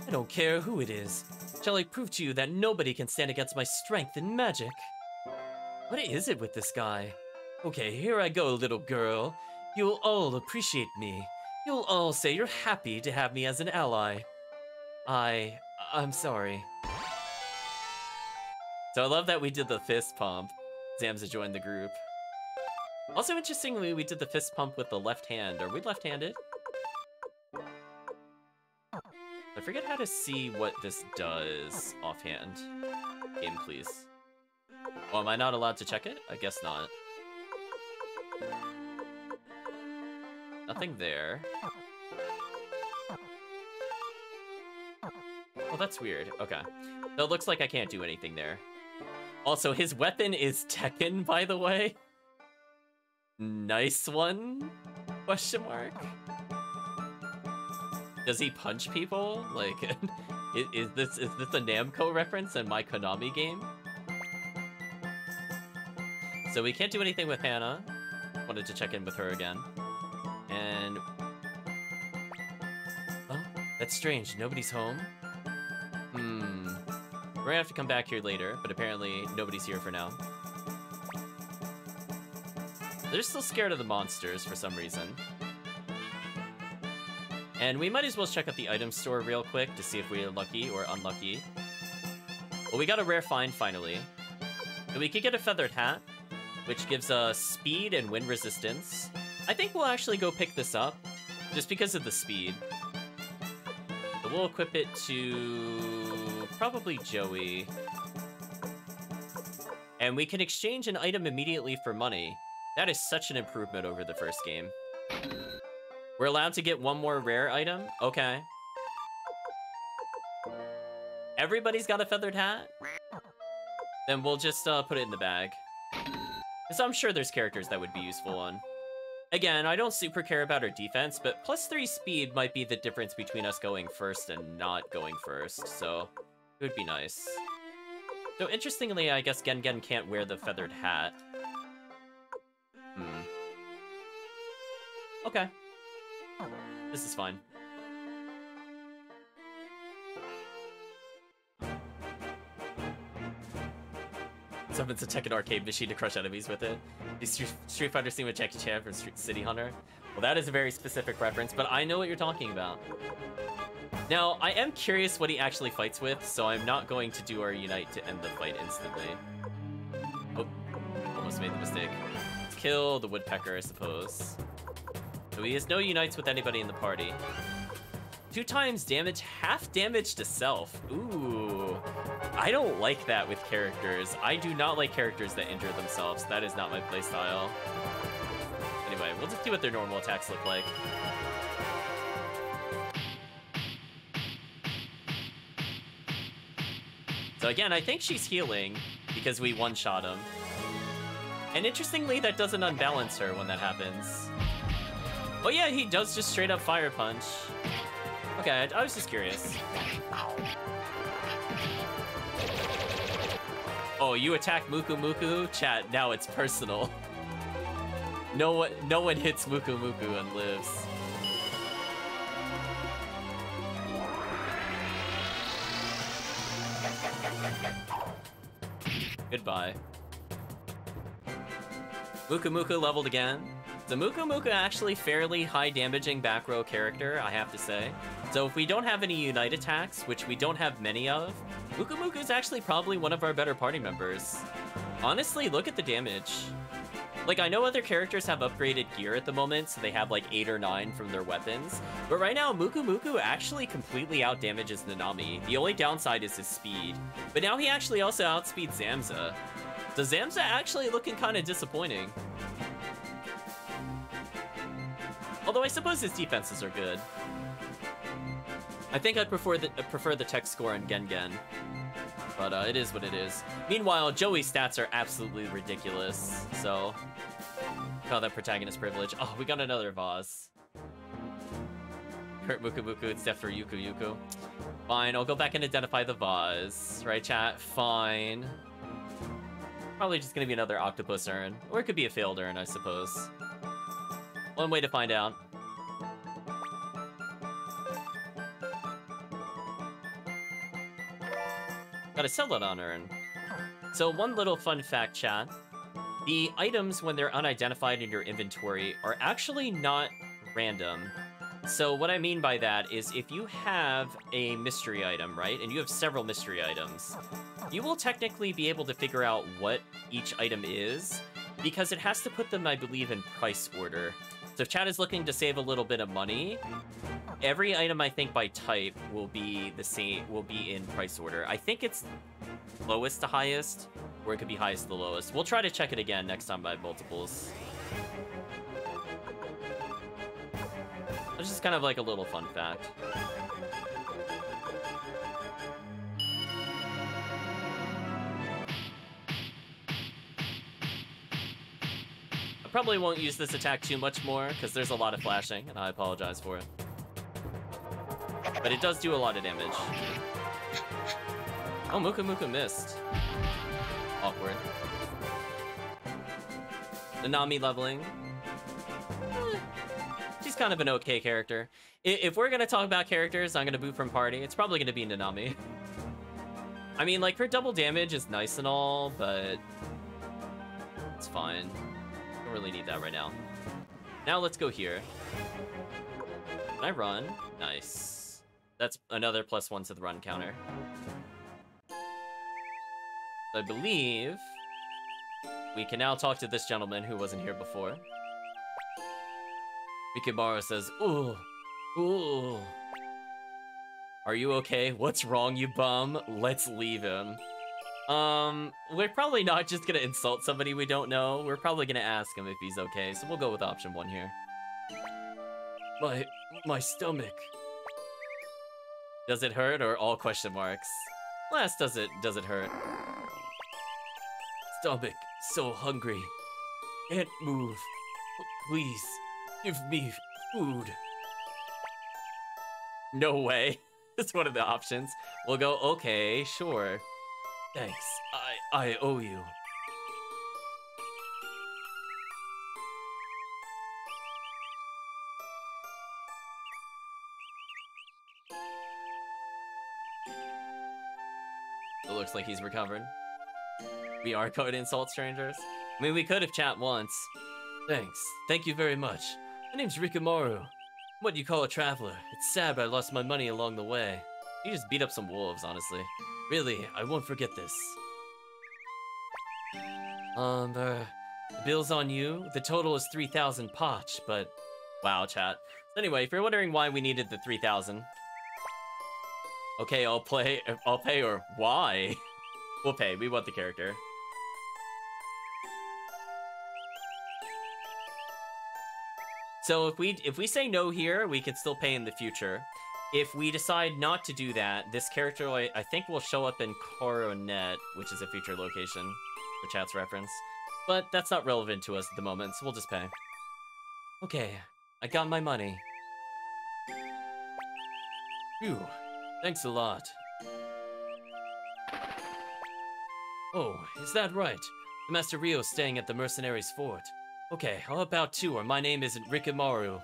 I don't care who it is. Shall I prove to you that nobody can stand against my strength and magic? What is it with this guy? Okay, here I go, little girl. You'll all appreciate me. You'll all say you're happy to have me as an ally. I'm sorry. So I love that we did the fist pump. Zamza joined the group. Also, interestingly, we did the fist pump with the left hand. Are we left-handed? I forget how to see what this does offhand. Game, please. Oh, am I not allowed to check it? I guess not. Nothing there. Oh, that's weird. Okay. So it looks like I can't do anything there. Also, his weapon is Tekken, by the way. Nice one? Question mark? Does he punch people? Like, is this a Namco reference in my Konami game? So we can't do anything with Hannah. Wanted to check in with her again. And... oh, that's strange. Nobody's home? We're gonna have to come back here later, but apparently nobody's here for now. They're still scared of the monsters for some reason. And we might as well check out the item store real quick to see if we are lucky or unlucky. Well, we got a rare find finally. And we could get a feathered hat, which gives us speed and wind resistance. I think we'll actually go pick this up, just because of the speed. So we'll equip it to probably Joey. And we can exchange an item immediately for money. That is such an improvement over the first game. We're allowed to get one more rare item? Okay. Everybody's got a feathered hat? Then we'll just put it in the bag. Because I'm sure there's characters that would be useful on. Again, I don't super care about our defense, but +3 speed might be the difference between us going first and not going first, so it would be nice. So interestingly, I guess Gengen can't wear the feathered hat. Okay. This is fine. Summons a Tekken arcade machine to crush enemies with it. The Street Fighter scene with Jackie Chan from City Hunter. Well, that is a very specific reference, but I know what you're talking about. Now, I am curious what he actually fights with, so I'm not going to do our Unite to end the fight instantly. Oh, almost made the mistake. Let's kill the Woodpecker, I suppose. So he has no Unites with anybody in the party. 2 times damage, half damage to self. Ooh. I don't like that with characters. I do not like characters that injure themselves. That is not my playstyle. Anyway, we'll just see what their normal attacks look like. So again, I think she's healing because we one-shot him. And interestingly, that doesn't unbalance her when that happens. Oh yeah, he does just straight up fire punch. Okay, I was just curious. Oh, you attack Muku Muku? Chat, now it's personal. No one hits Muku Muku and lives. Goodbye. Muku Muku leveled again. So Muku Muku actually fairly high damaging back row character, I have to say. So if we don't have any unite attacks, which we don't have many of, Muku Muku is actually probably one of our better party members. Honestly, look at the damage. Like, I know other characters have upgraded gear at the moment, so they have like 8 or 9 from their weapons. But right now, Muku Muku actually completely outdamages Nanami. The only downside is his speed. But now he actually also outspeeds Zamza. So Zamza actually looking kind of disappointing. Although I suppose his defenses are good. I think I'd prefer the tech score in Gengen. But it is what it is. Meanwhile, Joey's stats are absolutely ridiculous. So, call that protagonist privilege. Oh, we got another vase. Hurt Muku Muku, it's death for Yuku Yuku. Fine, I'll go back and identify the vase. Right, chat? Fine. Probably just gonna be another octopus urn. Or it could be a failed urn, I suppose. One way to find out. Got a Celadon urn. So one little fun fact, chat. The items, when they're unidentified in your inventory, are actually not random. So what I mean by that is if you have a mystery item, right, and you have several mystery items, you will technically be able to figure out what each item is, because it has to put them, I believe, in price order. So if chat is looking to save a little bit of money, every item, I think, by type will be the same, will be in price order. I think it's lowest to highest, or it could be highest to lowest. We'll try to check it again next time by multiples. It's just kind of like a little fun fact. I probably won't use this attack too much more, because there's a lot of flashing, and I apologize for it. But it does do a lot of damage. Oh, Muku Muku missed. Awkward. Nanami leveling. She's kind of an okay character. If we're gonna talk about characters I'm gonna boot from party, it's probably gonna be Nanami. I mean, like, her double damage is nice and all, but it's fine. Don't really need that right now. Now let's go here. Can I run? Nice. That's another +1 to the run counter. I believe we can now talk to this gentleman who wasn't here before. Mikimaro says, ooh, ooh. Are you okay? What's wrong, you bum? Let's leave him. We're probably not just gonna insult somebody we don't know. We're probably gonna ask him if he's okay, so we'll go with option 1 here. My stomach. Does it hurt, or all question marks? Last, does it hurt? Stomach, so hungry. Can't move. Please, give me food. No way. That's one of the options. We'll go, okay, sure. Thanks, I owe you. It looks like he's recovered. We are going to insult strangers. I mean, we could have chat once. Thanks. Thank you very much. My name's Rikamaru. What do you call a traveler? It's sad, but I lost my money along the way. You just beat up some wolves, honestly. Really, I won't forget this. The bill's on you. The total is 3,000 potch, but... Wow, chat. So anyway, if you're wondering why we needed the 3,000... Okay, I'll pay, or why? We'll pay, we want the character. So if we say no here, we can still pay in the future. If we decide not to do that, this character I think will show up in Coronet, which is a future location for chat's reference. But that's not relevant to us at the moment, so we'll just pay. Okay, I got my money. Phew. Thanks a lot. Oh, is that right? The Master Rio's staying at the Mercenaries' Fort. Okay, how about two, or my name isn't Rikimaru.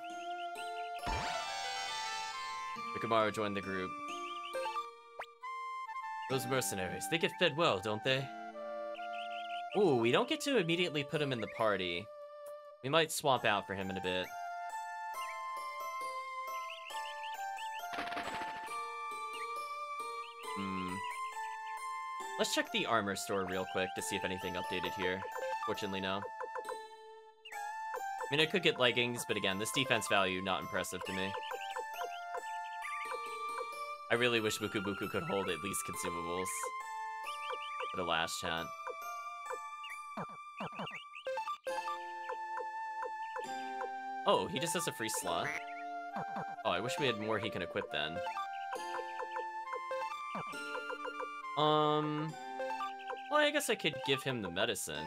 Rikimaru joined the group. Those mercenaries, they get fed well, don't they? Ooh, we don't get to immediately put him in the party. We might swap out for him in a bit. Let's check the armor store real quick to see if anything updated here. Fortunately, no. I mean, I could get leggings, but again, this defense value, not impressive to me. I really wish Buku Buku could hold at least consumables. But alas, chat. Oh, he just has a free slot? Oh, I wish we had more he can equip then. Well, I guess I could give him the medicine.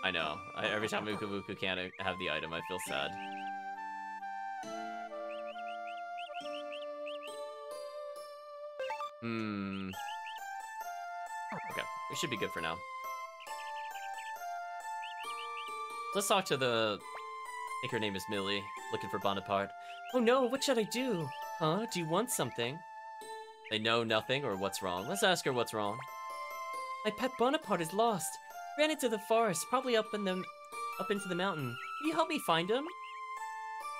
I know. Every time Buku Buku can't have the item, I feel sad. Okay, we should be good for now. Let's talk to the... I think her name is Millie, looking for Bonaparte. Oh no, what should I do? Huh? Do you want something? They know nothing or what's wrong. Let's ask her what's wrong. My pet Bonaparte is lost. Ran into the forest, probably up into the mountain. Will you help me find him?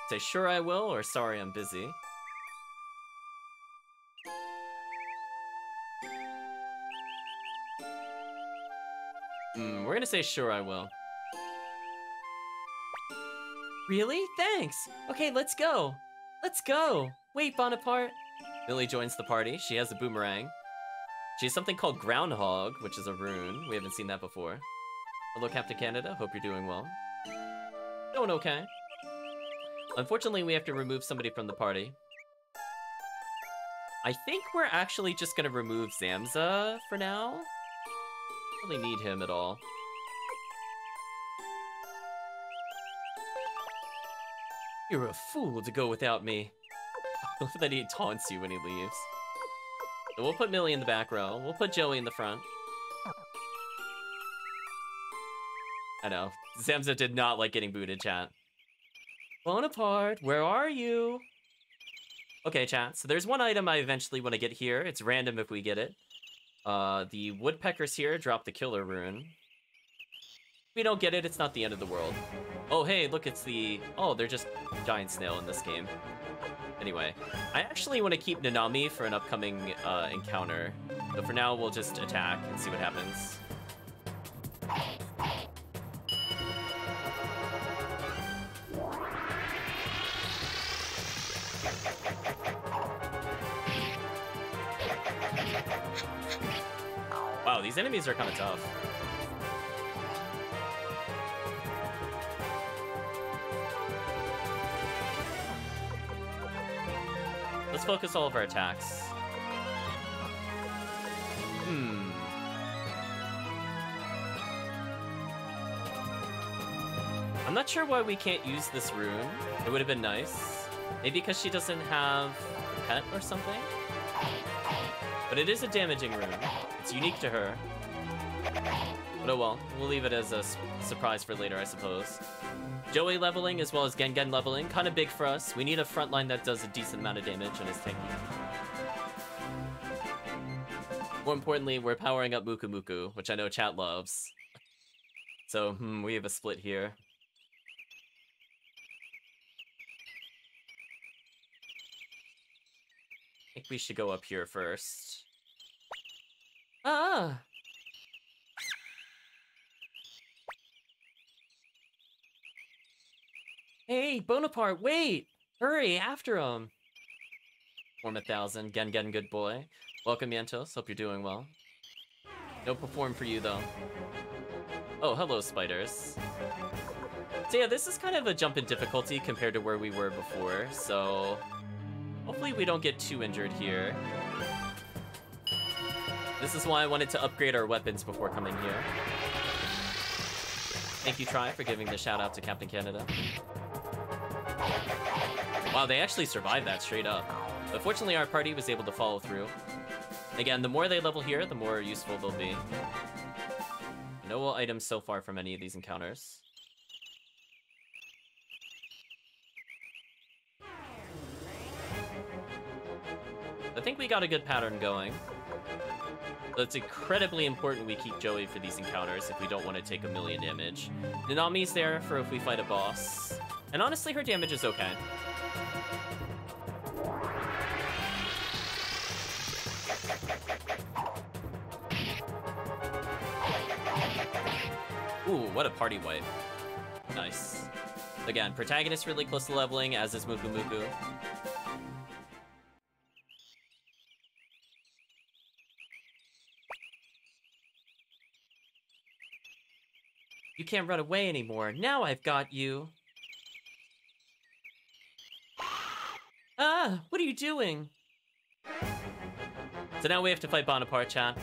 Say sure I will, or sorry I'm busy. We're gonna say sure I will. Really? Thanks! Okay, let's go! Let's go! Wait, Bonaparte! Millie joins the party. She has a boomerang. She has something called Groundhog, which is a rune. We haven't seen that before. Hello, Captain Canada. Hope you're doing well. Doing okay. Unfortunately, we have to remove somebody from the party. I think we're actually just gonna remove Zamza for now. Don't really need him at all. You're a fool to go without me. I love that he taunts you when he leaves. So we'll put Millie in the back row. We'll put Joey in the front. I know. Zamza did not like getting booted, chat. Bonaparte, where are you? Okay, chat. So there's one item I eventually want to get here. It's random if we get it. The woodpeckers here drop the killer rune. If we don't get it, it's not the end of the world. Oh, hey, look, it's the... Oh, they're just giant snail in this game. Anyway, I actually want to keep Nanami for an upcoming encounter. So for now, we'll just attack and see what happens. Wow, these enemies are kind of tough. Let's focus all of our attacks. I'm not sure why we can't use this rune. It would have been nice. Maybe because she doesn't have a pet or something? But it is a damaging rune. It's unique to her. But oh well, we'll leave it as a surprise for later, I suppose. Joey leveling as well as Gengen leveling, kind of big for us. We need a frontline that does a decent amount of damage and is tanky. More importantly, we're powering up Muku Muku, which I know chat loves. So, we have a split here. I think we should go up here first. Ah! Hey, Bonaparte, wait! Hurry, after him! Form 1,000, Gengen, good boy. Welcome, Yantos, hope you're doing well. No perform for you, though. Oh, hello, spiders. So yeah, this is kind of a jump in difficulty compared to where we were before, so... hopefully we don't get too injured here. This is why I wanted to upgrade our weapons before coming here. Thank you, Try, for giving the shout out to Captain Canada. Wow, they actually survived that straight up. But fortunately, our party was able to follow through. Again, the more they level here, the more useful they'll be. No items so far from any of these encounters. I think we got a good pattern going. So it's incredibly important we keep Joey for these encounters if we don't want to take 1,000,000 damage. Nanami's there for if we fight a boss. And honestly, her damage is okay. Ooh, what a party wipe. Nice. Again, Protagonist really close to leveling, as is Muku Muku. You can't run away anymore. Now I've got you. Ah, what are you doing? So now we have to fight Bonaparte, chat.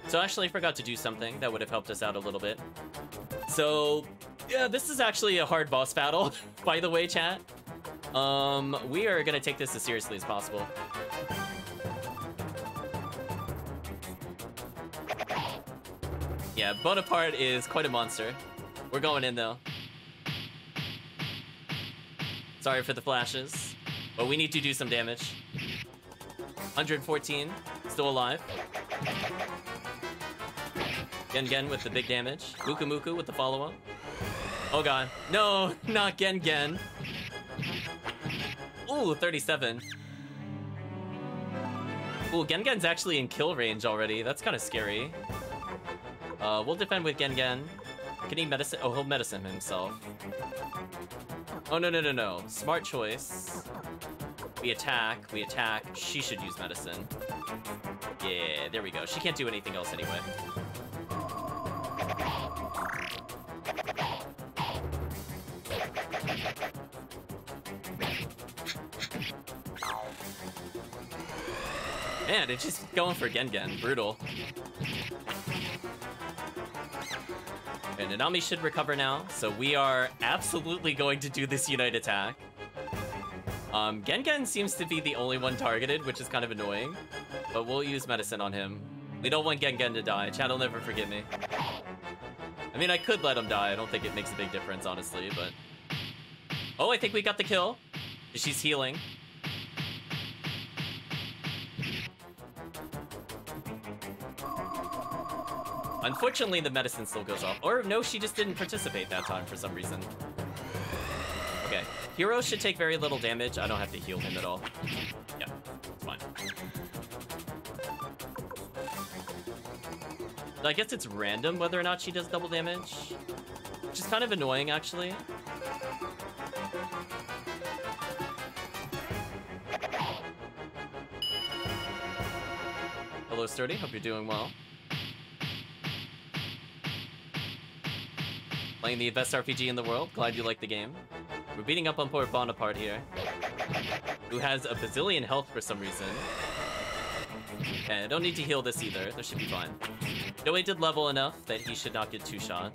So actually, I forgot to do something that would have helped us out a little bit. So, yeah, this is actually a hard boss battle, by the way, chat. We are gonna take this as seriously as possible. Yeah, Bonaparte is quite a monster. We're going in, though. Sorry for the flashes, but we need to do some damage. 114, still alive. Gen with the big damage. Muku Muku with the follow-up. Oh god. No, not Gen. Ooh, 37. Ooh, Gen's actually in kill range already. That's kind of scary. We'll defend with Gen. Can he medicine? Oh, he'll medicine himself. Oh, no. Smart choice. We attack. She should use medicine. Yeah, there we go. She can't do anything else anyway. Man, it's just going for Gen. Brutal. And Nanami should recover now, so we are absolutely going to do this Unite attack. Gen seems to be the only one targeted, which is kind of annoying. But we'll use medicine on him. We don't want Gen to die. Chat will never forgive me. I mean, I could let him die. I don't think it makes a big difference, honestly, but... Oh, I think we got the kill. She's healing. Unfortunately, the medicine still goes off. Or no, she just didn't participate that time for some reason. Okay, Hero should take very little damage. I don't have to heal him at all. Yeah, it's fine. I guess it's random whether or not she does double damage, which is kind of annoying, actually. Hello, Sturdy. Hope you're doing well. Playing the best RPG in the world. Glad you like the game. We're beating up on poor Bonaparte here, who has a bazillion health for some reason. Okay, I don't need to heal this either. This should be fine. Joey did level enough that he should not get two-shot.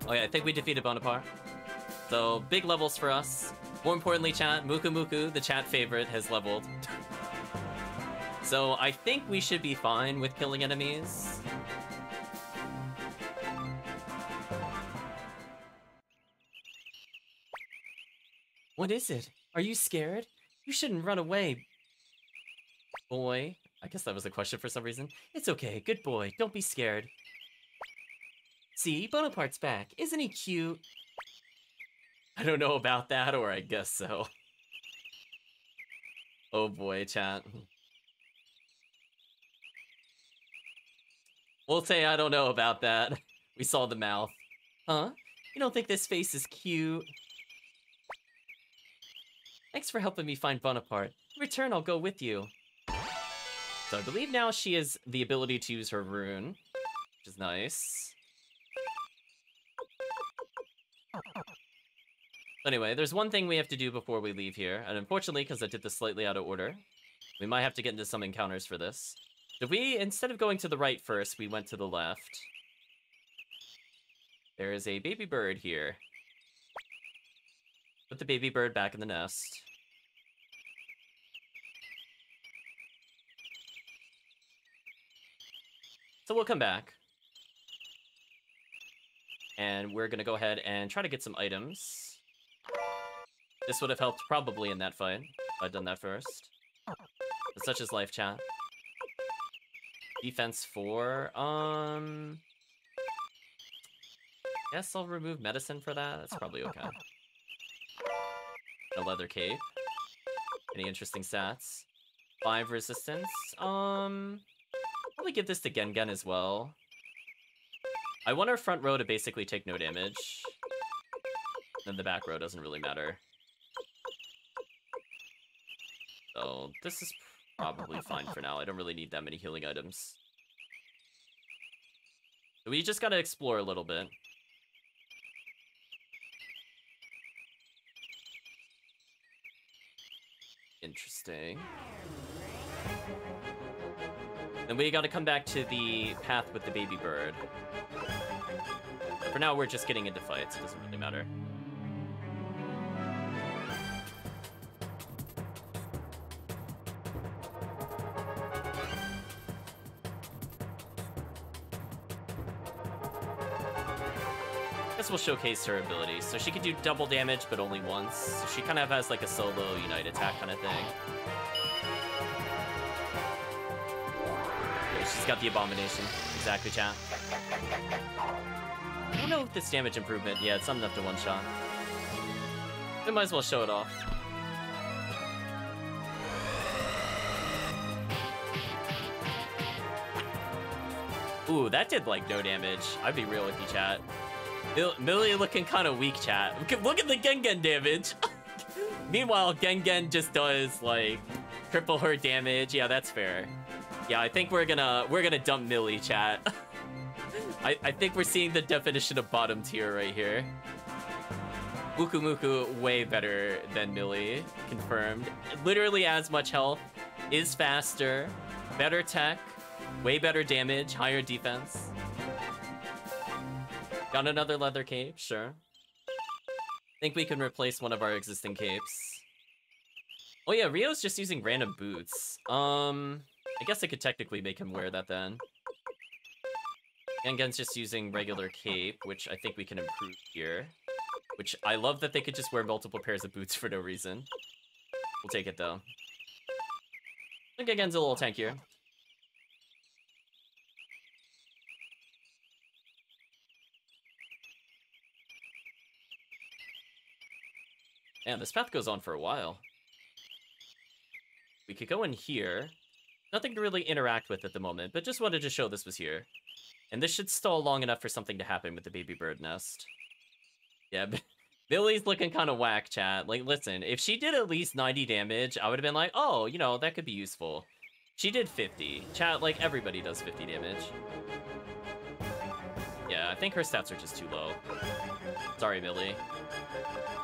Okay, I think we defeated Bonaparte. So, big levels for us. More importantly, chat, Muku Muku, the chat favorite, has leveled. So, I think we should be fine with killing enemies. What is it? Are you scared? You shouldn't run away, boy. I guess that was a question for some reason. It's okay, good boy. Don't be scared. See, Bonaparte's back. Isn't he cute? I don't know about that, or I guess so. Oh boy, chat. We'll say I don't know about that. We saw the mouth. Huh? You don't think this face is cute? Thanks for helping me find Bonaparte. In return, I'll go with you. So I believe now she has the ability to use her rune, which is nice. Anyway, there's one thing we have to do before we leave here, and unfortunately, because I did this slightly out of order, we might have to get into some encounters for this. If we, instead of going to the right first, we went to the left. There is a baby bird here. Put the baby bird back in the nest. So we'll come back. And we're gonna go ahead and try to get some items. This would have helped probably in that fight, if I'd done that first. But such as life chat. Defense 4, guess I'll remove medicine for that. That's probably okay. A leather cape. Any interesting stats? 5 resistance. Probably give this to Gengen as well. I want our front row to basically take no damage. Then the back row doesn't really matter. So this is probably fine for now. I don't really need that many healing items. We just gotta explore a little bit. Interesting. Then we gotta come back to the path with the baby bird. But for now, we're just getting into fights. It doesn't really matter. Guess we'll showcase her abilities. So she can do double damage, but only once. So she kind of has like a solo unite attack kind of thing. Okay, she's got the abomination. Exactly, chat. I don't know if this damage improvement. Yeah, it's not enough to one shot. We might as well show it off. Ooh, that did like no damage. I'd be real with you, chat. Millie looking kind of weak, chat. Look at the Gengen damage. Meanwhile, Gengen just does like triple her damage. Yeah, that's fair. Yeah, I think we're gonna dump Millie, chat. I think we're seeing the definition of bottom tier right here. Muku Muku way better than Millie, confirmed. Literally as much health, is faster, better tech, way better damage, higher defense. Got another leather cape, sure. Think we can replace one of our existing capes. Oh yeah, Rio's just using random boots. I guess I could technically make him wear that then. Gengen's just using regular cape, which I think we can improve here. Which I love that they could just wear multiple pairs of boots for no reason. We'll take it though. I think Gengen's a little tankier. Man, this path goes on for a while. We could go in here. Nothing to really interact with at the moment, but just wanted to show this was here. And this should stall long enough for something to happen with the baby bird nest. Yeah, Billy's looking kind of whack, chat. Like, listen, if she did at least 90 damage, I would have been like, oh, you know, that could be useful. She did 50. Chat, like, everybody does 50 damage. Yeah, I think her stats are just too low. Sorry, Millie.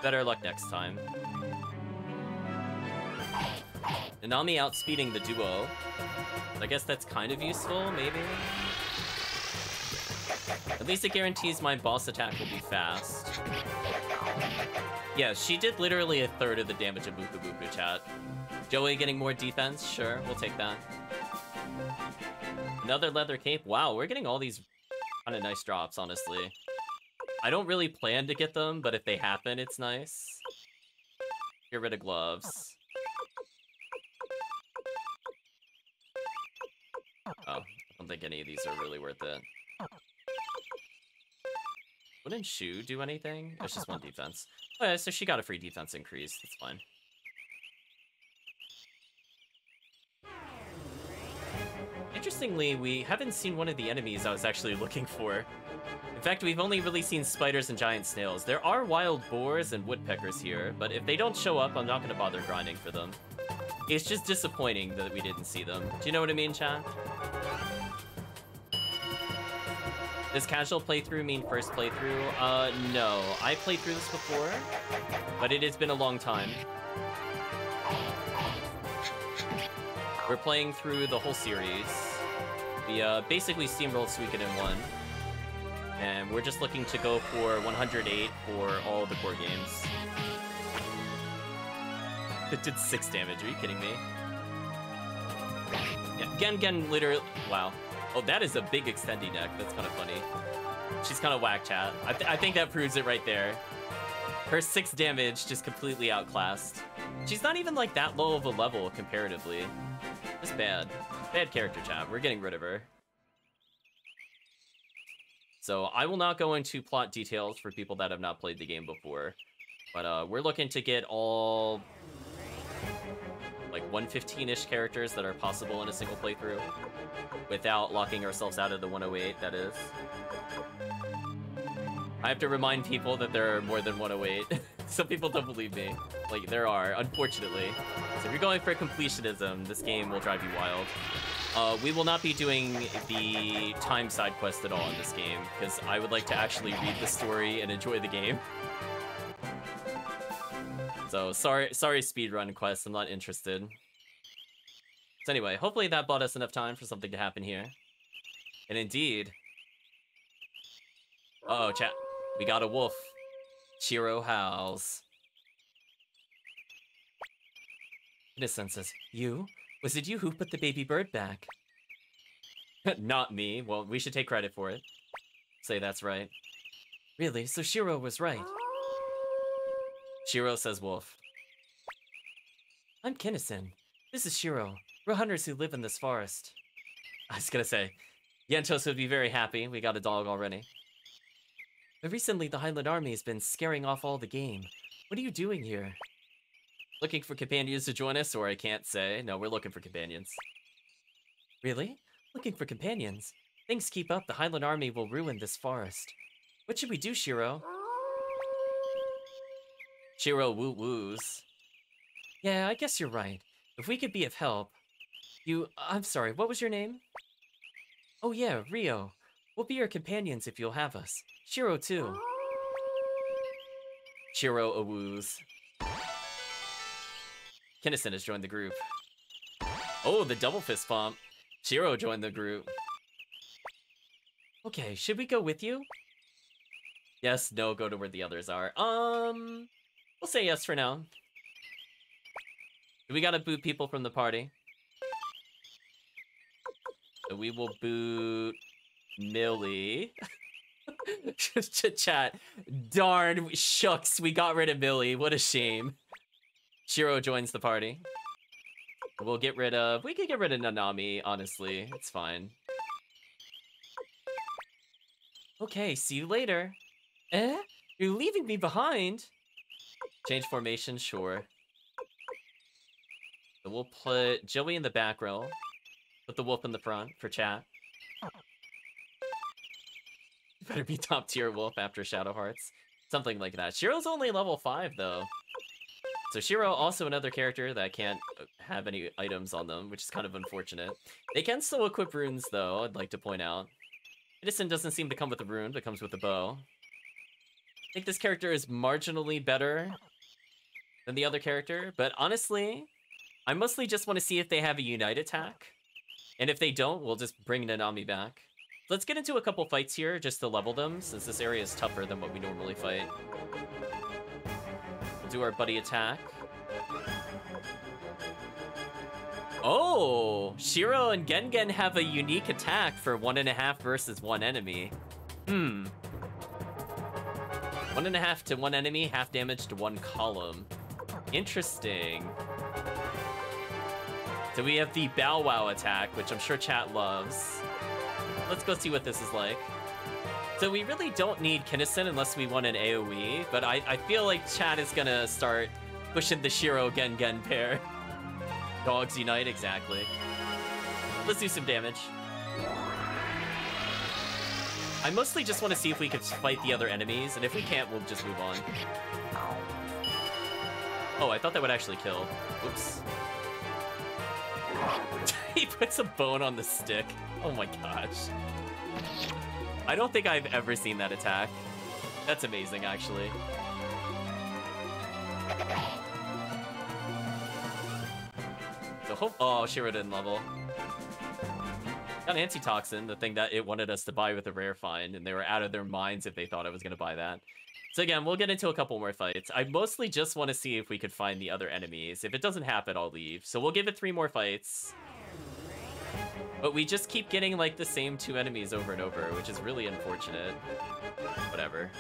Better luck next time. Nanami outspeeding the duo. I guess that's kind of useful, maybe? At least it guarantees my boss attack will be fast. Yeah, she did literally a third of the damage of Buku Buku, chat. Joey getting more defense? Sure, we'll take that. Another leather cape? Wow, we're getting all these kind of nice drops, honestly. I don't really plan to get them, but if they happen, it's nice. Get rid of gloves. Oh, I don't think any of these are really worth it. Wouldn't Shu do anything? It's just one defense. Oh yeah, so she got a free defense increase. That's fine. Interestingly, we haven't seen one of the enemies I was actually looking for. In fact, we've only really seen spiders and giant snails. There are wild boars and woodpeckers here, but if they don't show up, I'm not going to bother grinding for them. It's just disappointing that we didn't see them. Do you know what I mean, chat? Does casual playthrough mean first playthrough? No. I played through this before, but it has been a long time. We're playing through the whole series. We basically steamrolled Suikoden 1. And we're just looking to go for 108 for all the core games. It did 6 damage, are you kidding me? Yeah, Gen literally... Wow. Oh, that is a big extending deck. That's kind of funny. She's kind of whack, chat. I think that proves it right there. Her 6 damage just completely outclassed. She's not even like that low of a level comparatively. Just bad. Bad character, chat. We're getting rid of her. So I will not go into plot details for people that have not played the game before. But we're looking to get all... like 115-ish characters that are possible in a single playthrough. Without locking ourselves out of the 108, that is. I have to remind people that there are more than 108. Some people don't believe me. Like, there are, unfortunately. So if you're going for completionism, this game will drive you wild. We will not be doing the time side quest at all in this game, because I would like to actually read the story and enjoy the game. So, sorry speedrun quest, I'm not interested. So anyway, hopefully that bought us enough time for something to happen here. And indeed... Uh-oh, chat. We got a wolf. Chiro howls. Innocent says, "You? Was it you who put the baby bird back?" Not me. Well, we should take credit for it. Say that's right. Really? So Shiro was right. Shiro says wolf. I'm Kinnison. This is Shiro. We're hunters who live in this forest. I was gonna say, Yentos would be very happy. We got a dog already. But recently, the Highland Army has been scaring off all the game. What are you doing here? Looking for companions to join us, or I can't say. No, we're looking for companions. Really? Looking for companions? Things keep up, the Highland Army will ruin this forest. What should we do, Shiro? Shiro woo-woos. Yeah, I guess you're right. If we could be of help... I'm sorry, what was your name? Oh yeah, Rio. We'll be your companions if you'll have us. Shiro, too. Shiro a-woos. Kinnison has joined the group. Oh, the double fist pump. Shiro joined the group. Okay, should we go with you? Yes, no, go to where the others are. We'll say yes for now. We gotta boot people from the party. So we will boot Millie. Chat. Darn, shucks, we got rid of Millie. What a shame. Shiro joins the party. We'll get rid of... We could get rid of Nanami, honestly. It's fine. Okay, see you later. Eh? You're leaving me behind? Change formation, sure. So we'll put Joey in the back row. Put the wolf in the front for chat. You better be top tier wolf after Shadow Hearts. Something like that. Shiro's only level 5, though. So Shiro, also another character that can't have any items on them, which is kind of unfortunate. They can still equip runes, though, I'd like to point out. Edison doesn't seem to come with a rune, but comes with a bow. I think this character is marginally better than the other character, but honestly, I mostly just want to see if they have a unite attack. And if they don't, we'll just bring Nanami back. Let's get into a couple fights here just to level them, since this area is tougher than what we normally fight. We'll do our buddy attack. Oh! Shiro and Gengen have a unique attack for 1.5 versus 1 enemy. 1.5 to 1 enemy, half damage to 1 column. Interesting. So we have the Bow Wow attack, which I'm sure chat loves. Let's go see what this is like. So we really don't need Kinnison unless we want an AoE, but I feel like chat is gonna start pushing the Shiro Gengen pair. Dogs unite, exactly. Let's do some damage. I mostly just want to see if we can fight the other enemies, and if we can't, we'll just move on. Oh, I thought that would actually kill. Oops. He puts a bone on the stick. Oh my gosh. I don't think I've ever seen that attack. That's amazing, actually. So hope. Oh, Shiro didn't level. Got Antitoxin, the thing that it wanted us to buy with a rare find, and they were out of their minds if they thought I was going to buy that. So again, we'll get into a couple more fights. I mostly just want to see if we could find the other enemies. If it doesn't happen, I'll leave. So we'll give it 3 more fights. But we just keep getting, like, the same 2 enemies over and over, which is really unfortunate. Whatever.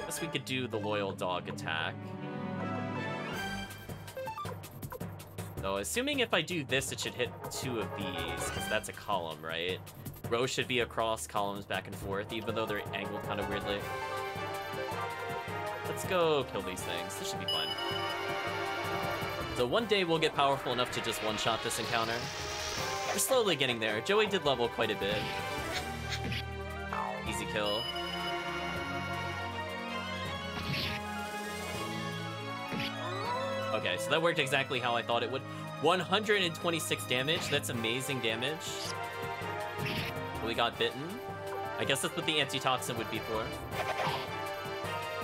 Guess we could do the Loyal Dog attack. So assuming if I do this, it should hit 2 of these, because that's a column, right? Rows should be across columns back and forth, even though they're angled kind of weirdly. Let's go kill these things. This should be fun. So one day we'll get powerful enough to just one-shot this encounter. We're slowly getting there. Joey did level quite a bit. Easy kill. Okay, so that worked exactly how I thought it would. 126 damage. That's amazing damage. We got bitten. I guess that's what the antitoxin would be for.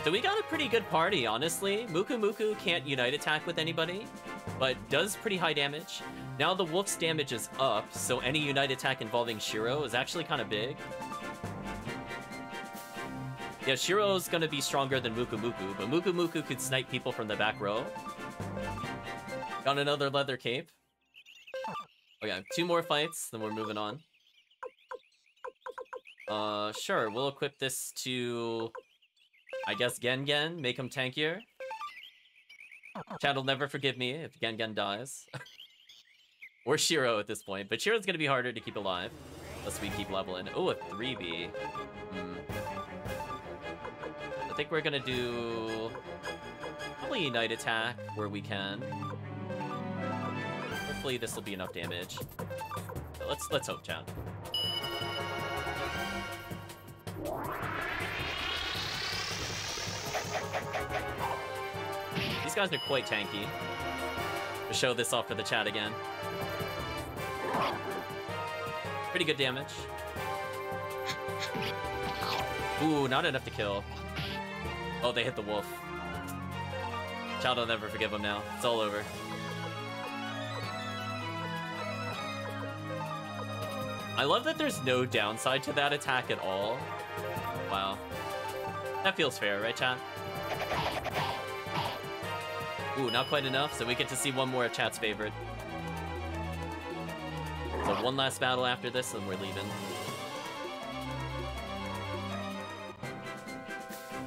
So we got a pretty good party, honestly. Muku Muku can't unite attack with anybody, but does pretty high damage. Now the wolf's damage is up, so any unite attack involving Shiro is actually kind of big. Yeah, Shiro's gonna be stronger than Muku Muku, but Muku Muku could snipe people from the back row. Got another leather cape. Okay, 2 more fights, then we're moving on. Sure, we'll equip this to, I guess, Gengen, make him tankier. Chad will never forgive me if Gengen dies. Or Shiro at this point, but Shiro's gonna be harder to keep alive. Unless we keep leveling. Oh, a 3B. I think we're gonna do probably Unite Attack where we can. Hopefully this will be enough damage. But let's hope, Chad. These guys are quite tanky. To show this off for the chat again. Pretty good damage. Ooh, not enough to kill. Oh, they hit the wolf. Child will never forgive him now. It's all over. I love that there's no downside to that attack at all. Wow. That feels fair, right, chat? Ooh, not quite enough, so we get to see one more of chat's favorite. So one last battle after this, and we're leaving.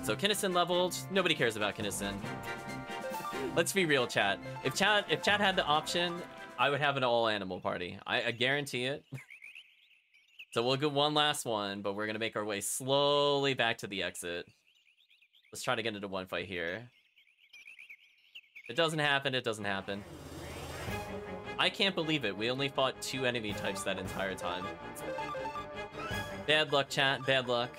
So Kinnison leveled. Nobody cares about Kinnison. Let's be real, chat. If chat had the option, I would have an all-animal party. I guarantee it. So we'll go one last one, but we're gonna make our way slowly back to the exit. Let's try to get into one fight here. If it doesn't happen, it doesn't happen. I can't believe it. We only fought 2 enemy types that entire time. Bad luck, chat. Bad luck.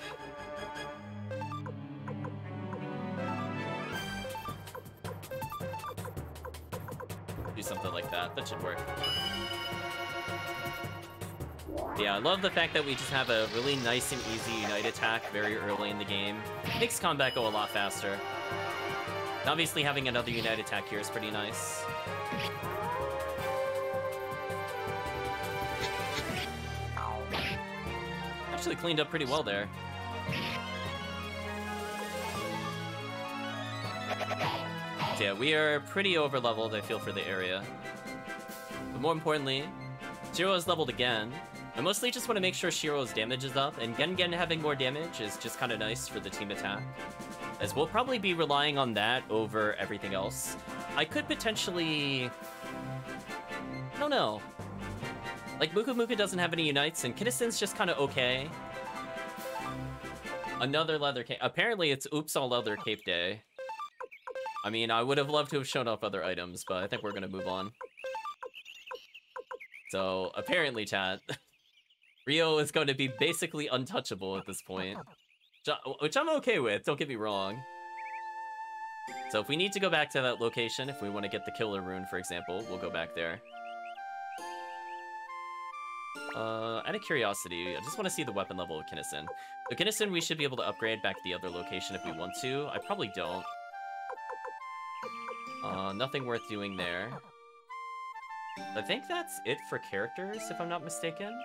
Do something like that. That should work. Yeah, I love the fact that we just have a really nice and easy Unite attack very early in the game. Makes combat go a lot faster. And obviously having another Unite attack here is pretty nice. Actually cleaned up pretty well there. So yeah, we are pretty over-leveled, I feel, for the area. But more importantly, Shiro is leveled again. I mostly just want to make sure Shiro's damage is up, and Gengen having more damage is just kind of nice for the team attack. As we'll probably be relying on that over everything else. I could potentially... I don't know. Like, Muku Muku doesn't have any unites, and Kinnison's just kind of okay. Another leather cape. Apparently it's Oops All Leather Cape Day. I mean, I would have loved to have shown off other items, but I think we're going to move on. So, apparently, chat, Ryo is going to be basically untouchable at this point. Which I'm okay with, don't get me wrong. So if we need to go back to that location, if we want to get the killer rune, for example, we'll go back there. Out of curiosity, I just want to see the weapon level of Kinnison. So Kinnison, we should be able to upgrade back to the other location if we want to. I probably don't. Nothing worth doing there. I think that's it for characters, if I'm not mistaken.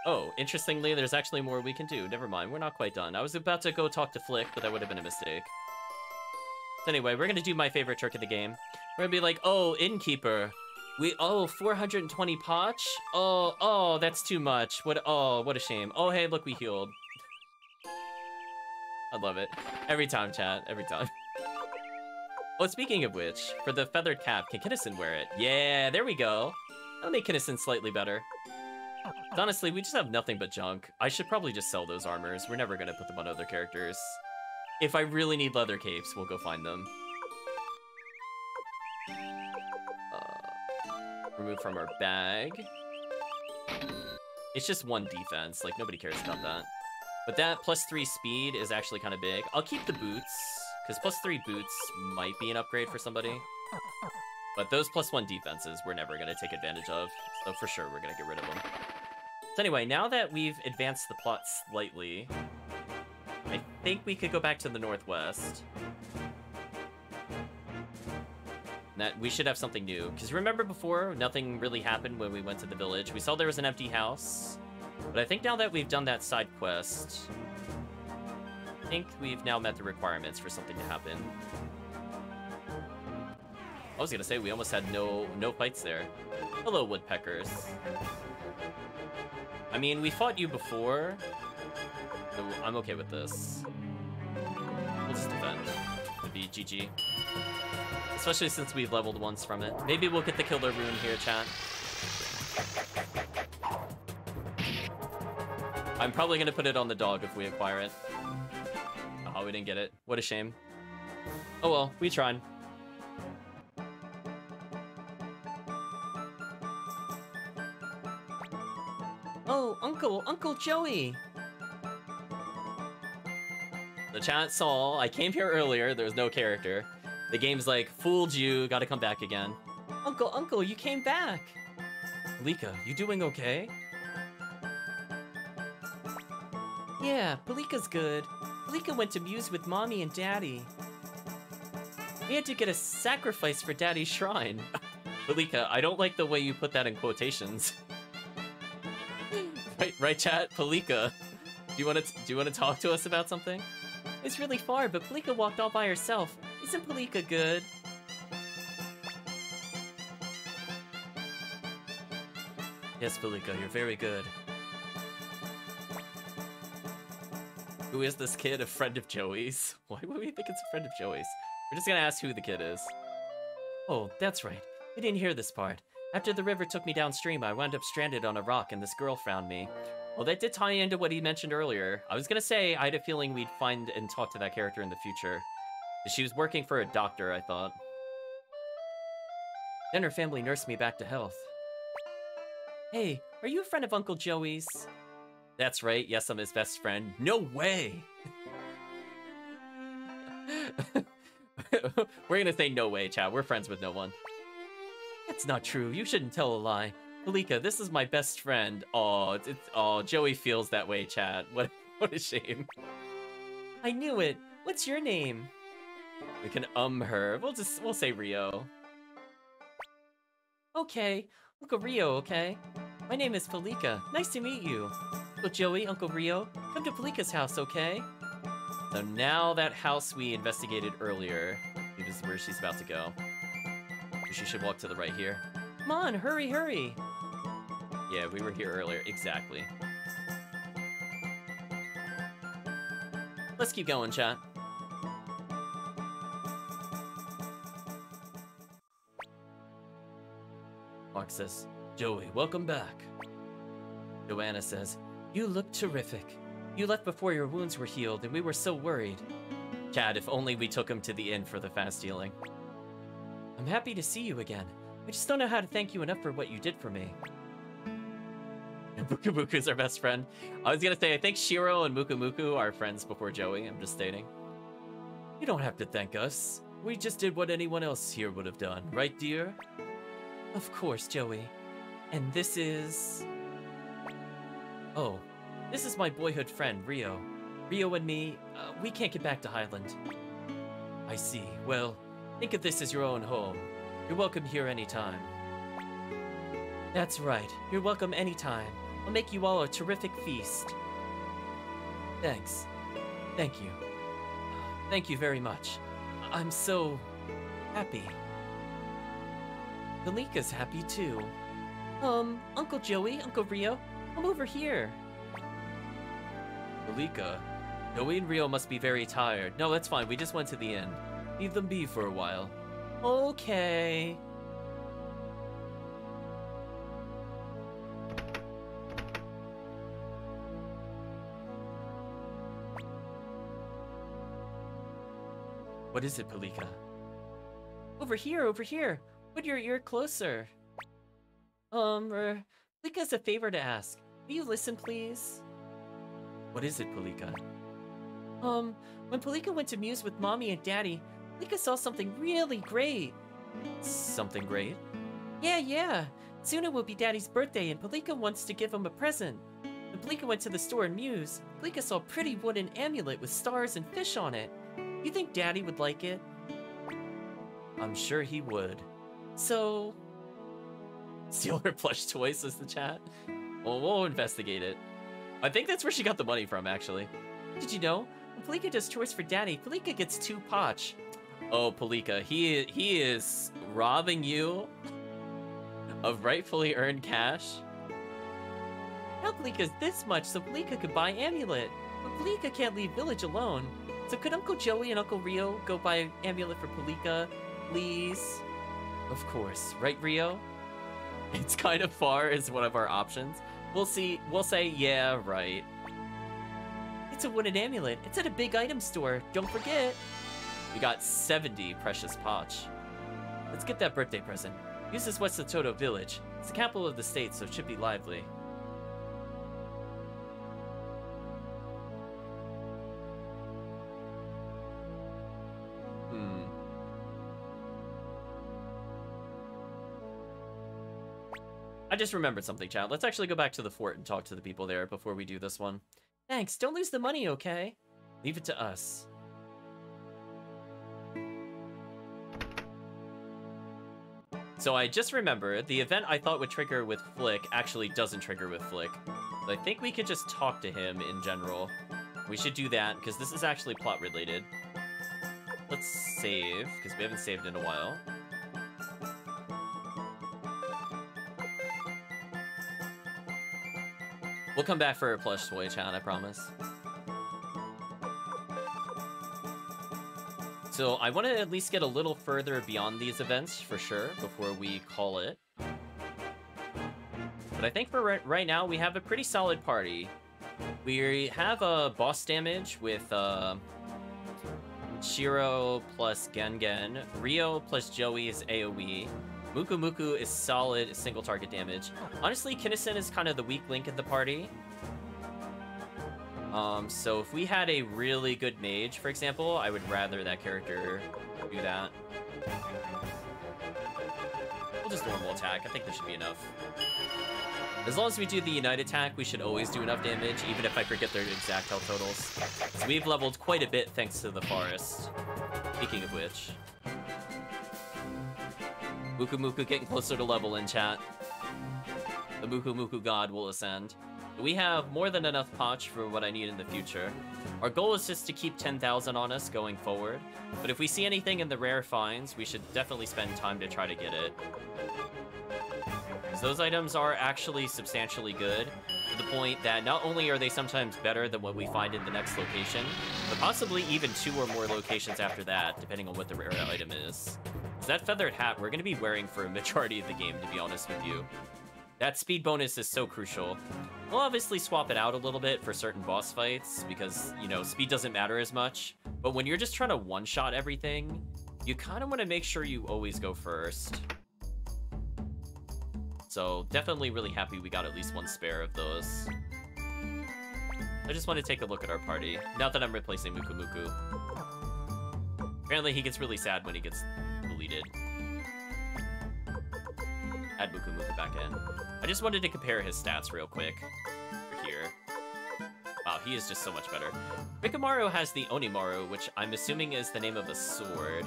Oh, interestingly, there's actually more we can do. Never mind, we're not quite done. I was about to go talk to Flick, but that would have been a mistake. So anyway, we're gonna do my favorite trick of the game. We're gonna be like, oh, Innkeeper. 420 potch? Oh, that's too much. What a shame. Oh, hey, look, we healed. I love it. Every time, chat, every time. Oh, speaking of which, for the feathered cap, can Kinnison wear it? Yeah, there we go. That'll make Kinnison slightly better. Honestly, we just have nothing but junk. I should probably just sell those armors. We're never gonna put them on other characters. If I really need leather capes, we'll go find them. Remove from our bag. It's just 1 defense, like nobody cares about that. But that +3 speed is actually kind of big. I'll keep the boots, because +3 boots might be an upgrade for somebody. But those +1 defenses, we're never gonna take advantage of. So for sure, we're gonna get rid of them. So anyway, now that we've advanced the plot slightly, I think we could go back to the northwest. That we should have something new. Because remember before, nothing really happened when we went to the village. We saw there was an empty house. But I think now that we've done that side quest, I think we've now met the requirements for something to happen. I was gonna say, we almost had no fights there. Hello, woodpeckers. I mean, we fought you before, so I'm okay with this. We'll just defend. It'd be GG. Especially since we've leveled once from it. Maybe we'll get the killer rune here, chat. I'm probably gonna put it on the dog if we acquire it. Oh, we didn't get it. What a shame. Oh well, we tried. Oh, Uncle Joey! The chat saw, I came here earlier, there was no character. The game's like, fooled you, gotta come back again. Uncle, you came back! Palika, you doing okay? Yeah, Palika's good. Palika went to muse with Mommy and Daddy. We had to get a sacrifice for Daddy's shrine. Palika, I don't like the way you put that in quotations. Right, chat? Palika, do you want to talk to us about something? It's really far, but Palika walked all by herself. Isn't Palika good? Yes, Palika, you're very good. Who is this kid? A friend of Joey's? Why would we think it's a friend of Joey's? We're just gonna ask who the kid is. Oh, that's right. You didn't hear this part. After the river took me downstream, I wound up stranded on a rock and this girl found me. Well, that did tie into what he mentioned earlier. I was gonna say, I had a feeling we'd find and talk to that character in the future. She was working for a doctor, I thought. Then her family nursed me back to health. Hey, are you a friend of Uncle Joey's? That's right, yes, I'm his best friend. No way! We're gonna say no way, chat. We're friends with no one. That's not true. You shouldn't tell a lie. Palika, this is my best friend. Oh, Joey feels that way, chat. What a shame. I knew it. What's your name? We can her. We'll say Rio. Okay, Uncle Rio, okay? My name is Palika. Nice to meet you. Uncle Joey, Uncle Rio, come to Palika's house, okay? So now that house we investigated earlier is where she's about to go. She should walk to the right here. Come on, hurry, hurry! Yeah, we were here earlier, exactly. Let's keep going, chat. Mark says, Joey, welcome back. Joanna says, you look terrific. You left before your wounds were healed, and we were so worried. Chad, if only we took him to the inn for the fast healing. I'm happy to see you again. I just don't know how to thank you enough for what you did for me. Muku Muku's our best friend. I was gonna say, I think Shiro and Muku Muku are friends before Joey. I'm just stating. You don't have to thank us. We just did what anyone else here would have done. Right, dear? Of course, Joey. And this is... Oh, this is my boyhood friend, Rio. Rio and me, we can't get back to Highland. I see. Well, think of this as your own home. You're welcome here anytime. That's right. You're welcome anytime. I'll make you all a terrific feast. Thanks. Thank you. Thank you very much. I'm so... happy. Kalika's happy too. Uncle Joey, Uncle Rio, come over here. Kalika, Joey and Rio must be very tired. No, that's fine. We just went to the inn. Leave them be for a while. Okay. What is it, Kalika? Over here, over here. Put your ear closer. Kalika has a favor to ask. Will you listen, please? What is it, Kalika? When Palika went to Muse with Mommy and Daddy, Palika saw something really great. Something great? Yeah. Soon it will be Daddy's birthday and Palika wants to give him a present. When Palika went to the store in Muse, Palika saw a pretty wooden amulet with stars and fish on it. You think Daddy would like it? I'm sure he would. So... Steal her plush toy, says the chat. Well, we'll investigate it. I think that's where she got the money from, actually. Did you know? When Palika does chores for Daddy, Palika gets 2 poch. Oh, Palika, he is robbing you of rightfully earned cash? Now Palika's this much so Palika could buy amulet. But Palika can't leave village alone. So could Uncle Joey and Uncle Rio go buy an amulet for Palika, please? Of course, right, Rio? It's kind of far is one of our options. We'll see. We'll say, yeah, right. It's a wooden amulet. It's at a big item store. Don't forget. We got 70 precious poch. Let's get that birthday present. Use this west of Toto village. It's the capital of the state, so it should be lively. I just remembered something, chat. Let's actually go back to the fort and talk to the people there before we do this one. Thanks. Don't lose the money, okay? Leave it to us. So I just remembered the event I thought would trigger with Flick actually doesn't trigger with Flick. So I think we could just talk to him in general. We should do that because this is actually plot related. Let's save because we haven't saved in a while. We'll come back for a plush toy, chat, I promise. So I want to at least get a little further beyond these events, for sure, before we call it. But I think for right now, we have a pretty solid party. We have a boss damage with Shiro plus Gengen, Rio plus Joey's AoE. Muku Muku is solid single target damage. Honestly, Kinnison is kind of the weak link in the party. So if we had a really good mage, for example, I would rather that character do that. We'll just normal attack. I think there should be enough. As long as we do the Unite attack, we should always do enough damage, even if I forget their exact health totals. So we've leveled quite a bit thanks to the forest. Speaking of which... Muku Muku getting closer to level in chat. The Muku Muku god will ascend. We have more than enough poch for what I need in the future. Our goal is just to keep 10,000 on us going forward, but if we see anything in the rare finds, we should definitely spend time to try to get it. Because those items are actually substantially good, to the point that not only are they sometimes better than what we find in the next location, but possibly even 2 or more locations after that, depending on what the rare item is. That feathered hat we're going to be wearing for a majority of the game, to be honest with you. That speed bonus is so crucial. We'll obviously swap it out a little bit for certain boss fights, because, you know, speed doesn't matter as much. But when you're just trying to one-shot everything, you kind of want to make sure you always go first. So definitely really happy we got at least one spare of those. I just want to take a look at our party, now that I'm replacing Muku Muku. Apparently he gets really sad when he gets deleted. Add Muku Muku back in. I just wanted to compare his stats real quick. Over here. Wow, he is just so much better. Rikamaru has the Onimaru, which I'm assuming is the name of a sword.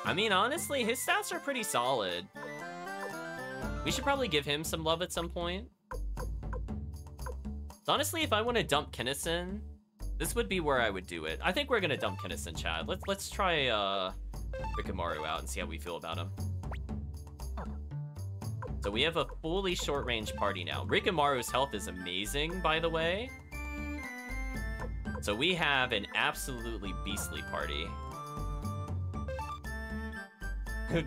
I mean, honestly, his stats are pretty solid. We should probably give him some love at some point. So honestly, if I want to dump Kinnison, this would be where I would do it. I think we're gonna dump Kinnison, Chad. Let's try Rikamaru out and see how we feel about him. So we have a fully short-range party now. Rikamaru's health is amazing, by the way. So we have an absolutely beastly party.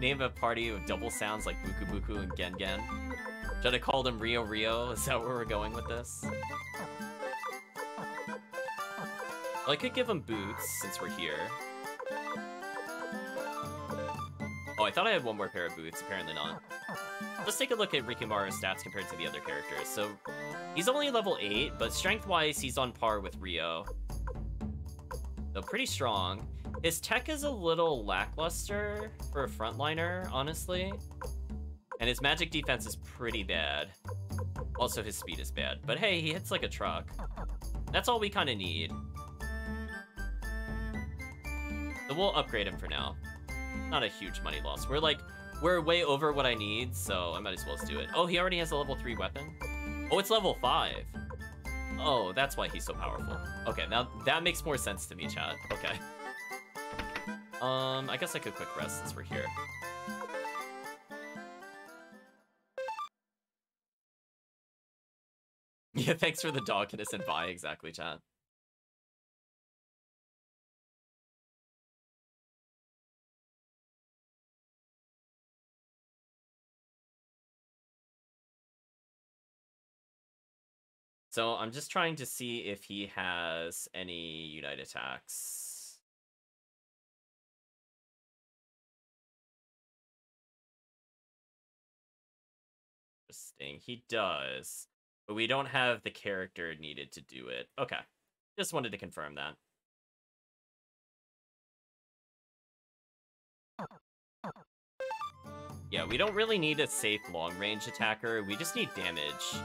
Name a party with double sounds like Buku Buku and Gen Gen. Should I call them Rio Rio? Is that where we're going with this? Well, I could give them boots since we're here. Oh, I thought I had one more pair of boots. Apparently not. Let's take a look at Rikimaru's stats compared to the other characters. So, he's only level 8, but strength-wise, he's on par with Rio. So, pretty strong. His tech is a little lackluster for a frontliner, honestly. And his magic defense is pretty bad. Also, his speed is bad. But hey, he hits like a truck. That's all we kind of need. So we'll upgrade him for now. Not a huge money loss. We're way over what I need, so I might as well just do it. Oh, he already has a level 3 weapon? Oh, it's level 5. Oh, that's why he's so powerful. Okay, now that makes more sense to me, chat. Okay. I guess I could quick rest since we're here. Yeah, thanks for the dog, innocent buy. Exactly, chat. So I'm just trying to see if he has any unite attacks. Interesting. He does. But we don't have the character needed to do it. Okay. Just wanted to confirm that. Yeah, we don't really need a safe long-range attacker. We just need damage.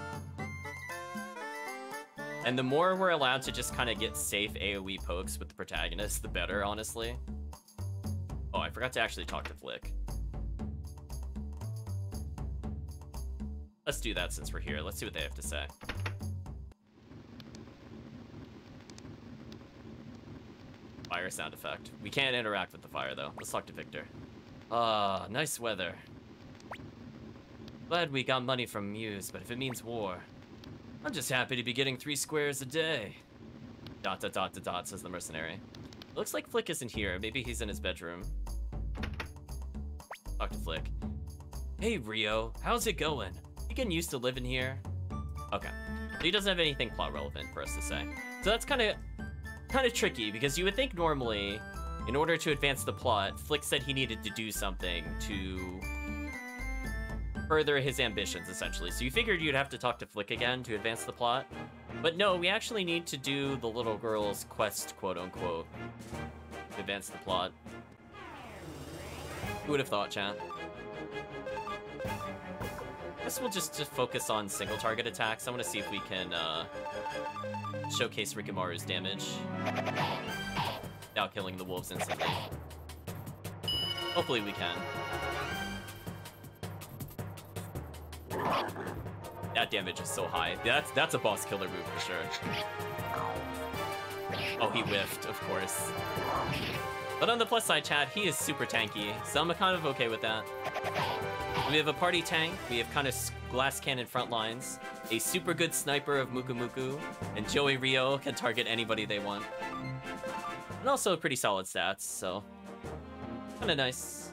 And the more we're allowed to just kind of get safe AoE pokes with the protagonist, the better, honestly. Oh, I forgot to actually talk to Flick. Let's do that since we're here. Let's see what they have to say. Fire sound effect. We can't interact with the fire, though. Let's talk to Victor. Ah, nice weather. Glad we got money from Muse, but if it means war, I'm just happy to be getting 3 squares a day. ... says the mercenary. It looks like Flick isn't here. Maybe he's in his bedroom. Talk to Flick. Hey, Rio. How's it going? You getting used to living here? Okay. So he doesn't have anything plot relevant for us to say. So that's kind of tricky, because you would think normally, in order to advance the plot, Flick said he needed to do something to further his ambitions, essentially. So you figured you'd have to talk to Flick again to advance the plot. But no, we actually need to do the little girl's quest, quote-unquote, to advance the plot. Who would have thought, chat? I guess we'll just focus on single target attacks. I want to see if we can showcase Rikimaru's damage without killing the wolves instantly. Hopefully we can. That damage is so high. That's a boss killer move for sure. Oh, he whiffed, of course. But on the plus side, chat, he is super tanky, so I'm kind of okay with that. We have a party tank, we have kind of glass cannon front lines, a super good sniper of Muku Muku, and Joey Rio can target anybody they want. And also pretty solid stats, so kind of nice.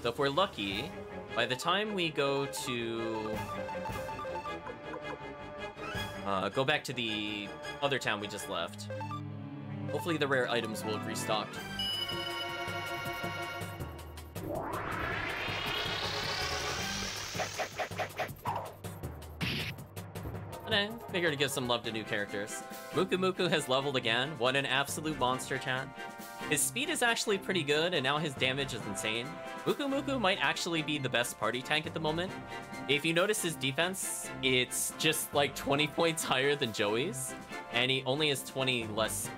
So if we're lucky, by the time we go to go back to the other town we just left, hopefully the rare items will have restocked. But I figured to give some love to new characters. Muku Muku has leveled again. What an absolute monster, chat. His speed is actually pretty good, and now his damage is insane. Muku Muku might actually be the best party tank at the moment. If you notice his defense, it's just like 20 points higher than Joey's, and he only has 20 less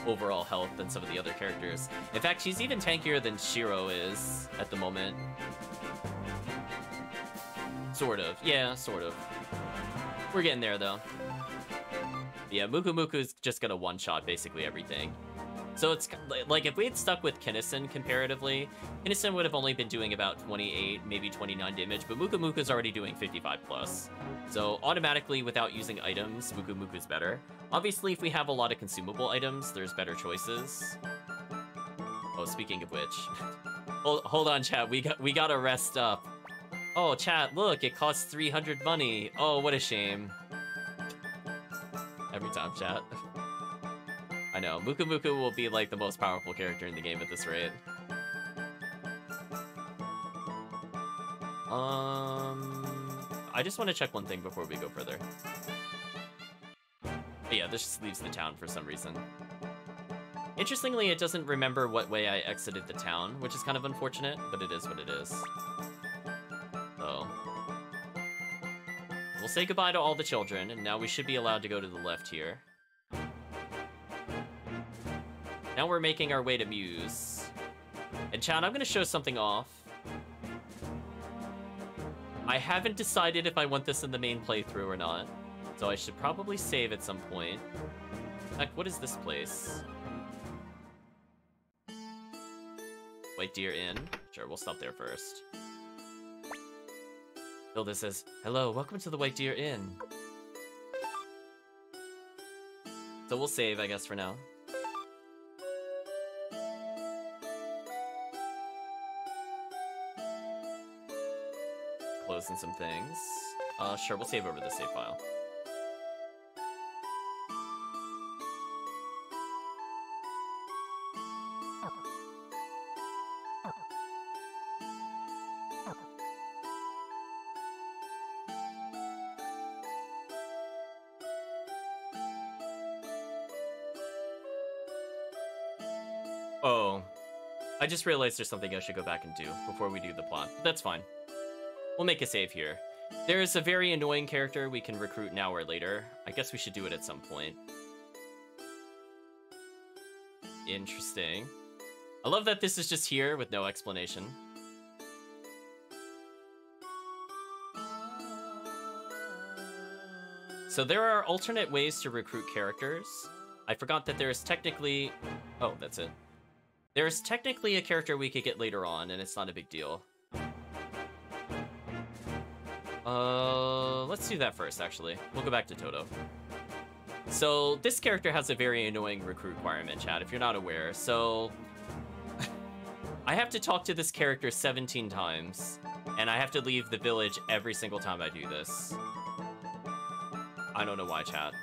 overall health than some of the other characters. In fact, he's even tankier than Shiro is at the moment. Sort of. Yeah, sort of. We're getting there, though. Yeah, Muku Muku's just gonna one-shot basically everything. So it's like if we had stuck with Kinnison comparatively, Kinnison would have only been doing about 28, maybe 29 damage, but Muku Muku's already doing 55 plus. So automatically, without using items, Muku Muku's better. Obviously, if we have a lot of consumable items, there's better choices. Oh, speaking of which, hold on, chat. We gotta rest up. Oh, chat, look, it costs 300 money. Oh, what a shame. Every time, chat. I know, Muku Muku will be like the most powerful character in the game at this rate. I just want to check one thing before we go further. But yeah, this just leaves the town for some reason. Interestingly, it doesn't remember what way I exited the town, which is kind of unfortunate, but it is what it is. So, we'll say goodbye to all the children, and now we should be allowed to go to the left here. Now we're making our way to Muse. And chat, I'm gonna show something off. I haven't decided if I want this in the main playthrough or not, so I should probably save at some point. Heck, what is this place? White Deer Inn? Sure, we'll stop there first. Hilda says, hello, welcome to the White Deer Inn. So we'll save, I guess, for now. Closing some things. Sure, we'll save over the save file. Oh, I just realized there's something I should go back and do before we do the plot. But that's fine. We'll make a save here. There is a very annoying character we can recruit now or later. I guess we should do it at some point. Interesting. I love that this is just here with no explanation. So there are alternate ways to recruit characters. I forgot that there's technically... Oh, that's it. There's technically a character we could get later on, and it's not a big deal. Let's do that first, actually. We'll go back to Toto. So, this character has a very annoying recruit requirement, chat, if you're not aware. So, I have to talk to this character 17 times, and I have to leave the village every single time I do this. I don't know why, chat.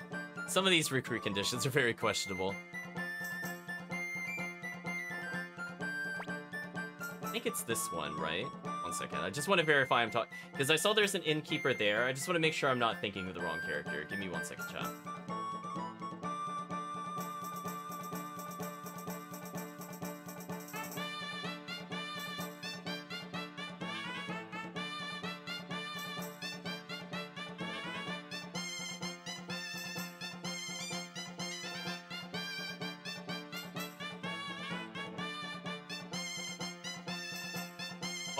Some of these recruit conditions are very questionable. I think it's this one, right? One second. I just want to verify I'm talking... Because I saw there's an innkeeper there. I just want to make sure I'm not thinking of the wrong character. Give me 1 second, chat.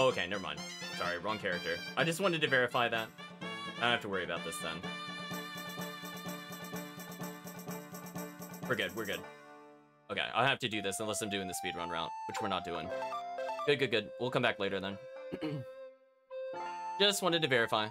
Oh, okay, never mind. Sorry, wrong character. I just wanted to verify that. I don't have to worry about this then. We're good, we're good. Okay, I'll have to do this unless I'm doing the speedrun route, which we're not doing. Good, good, good. We'll come back later then. Just wanted to verify.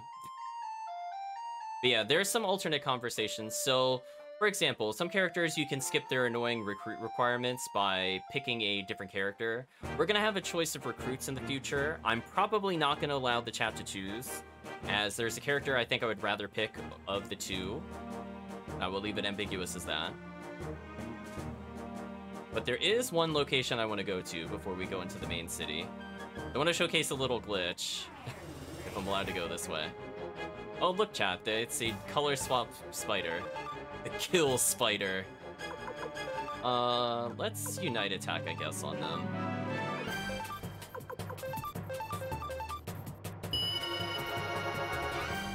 But yeah, there's some alternate conversations. So, for example, some characters you can skip their annoying recruit requirements by picking a different character. We're gonna have a choice of recruits in the future. I'm probably not gonna allow the chat to choose, as there's a character I think I would rather pick of the two. I will leave it ambiguous as that. But there is one location I want to go to before we go into the main city. I want to showcase a little glitch, if I'm allowed to go this way. Oh, look, chat, it's a color swap spider. The kill spider. Let's unite attack, I guess, on them.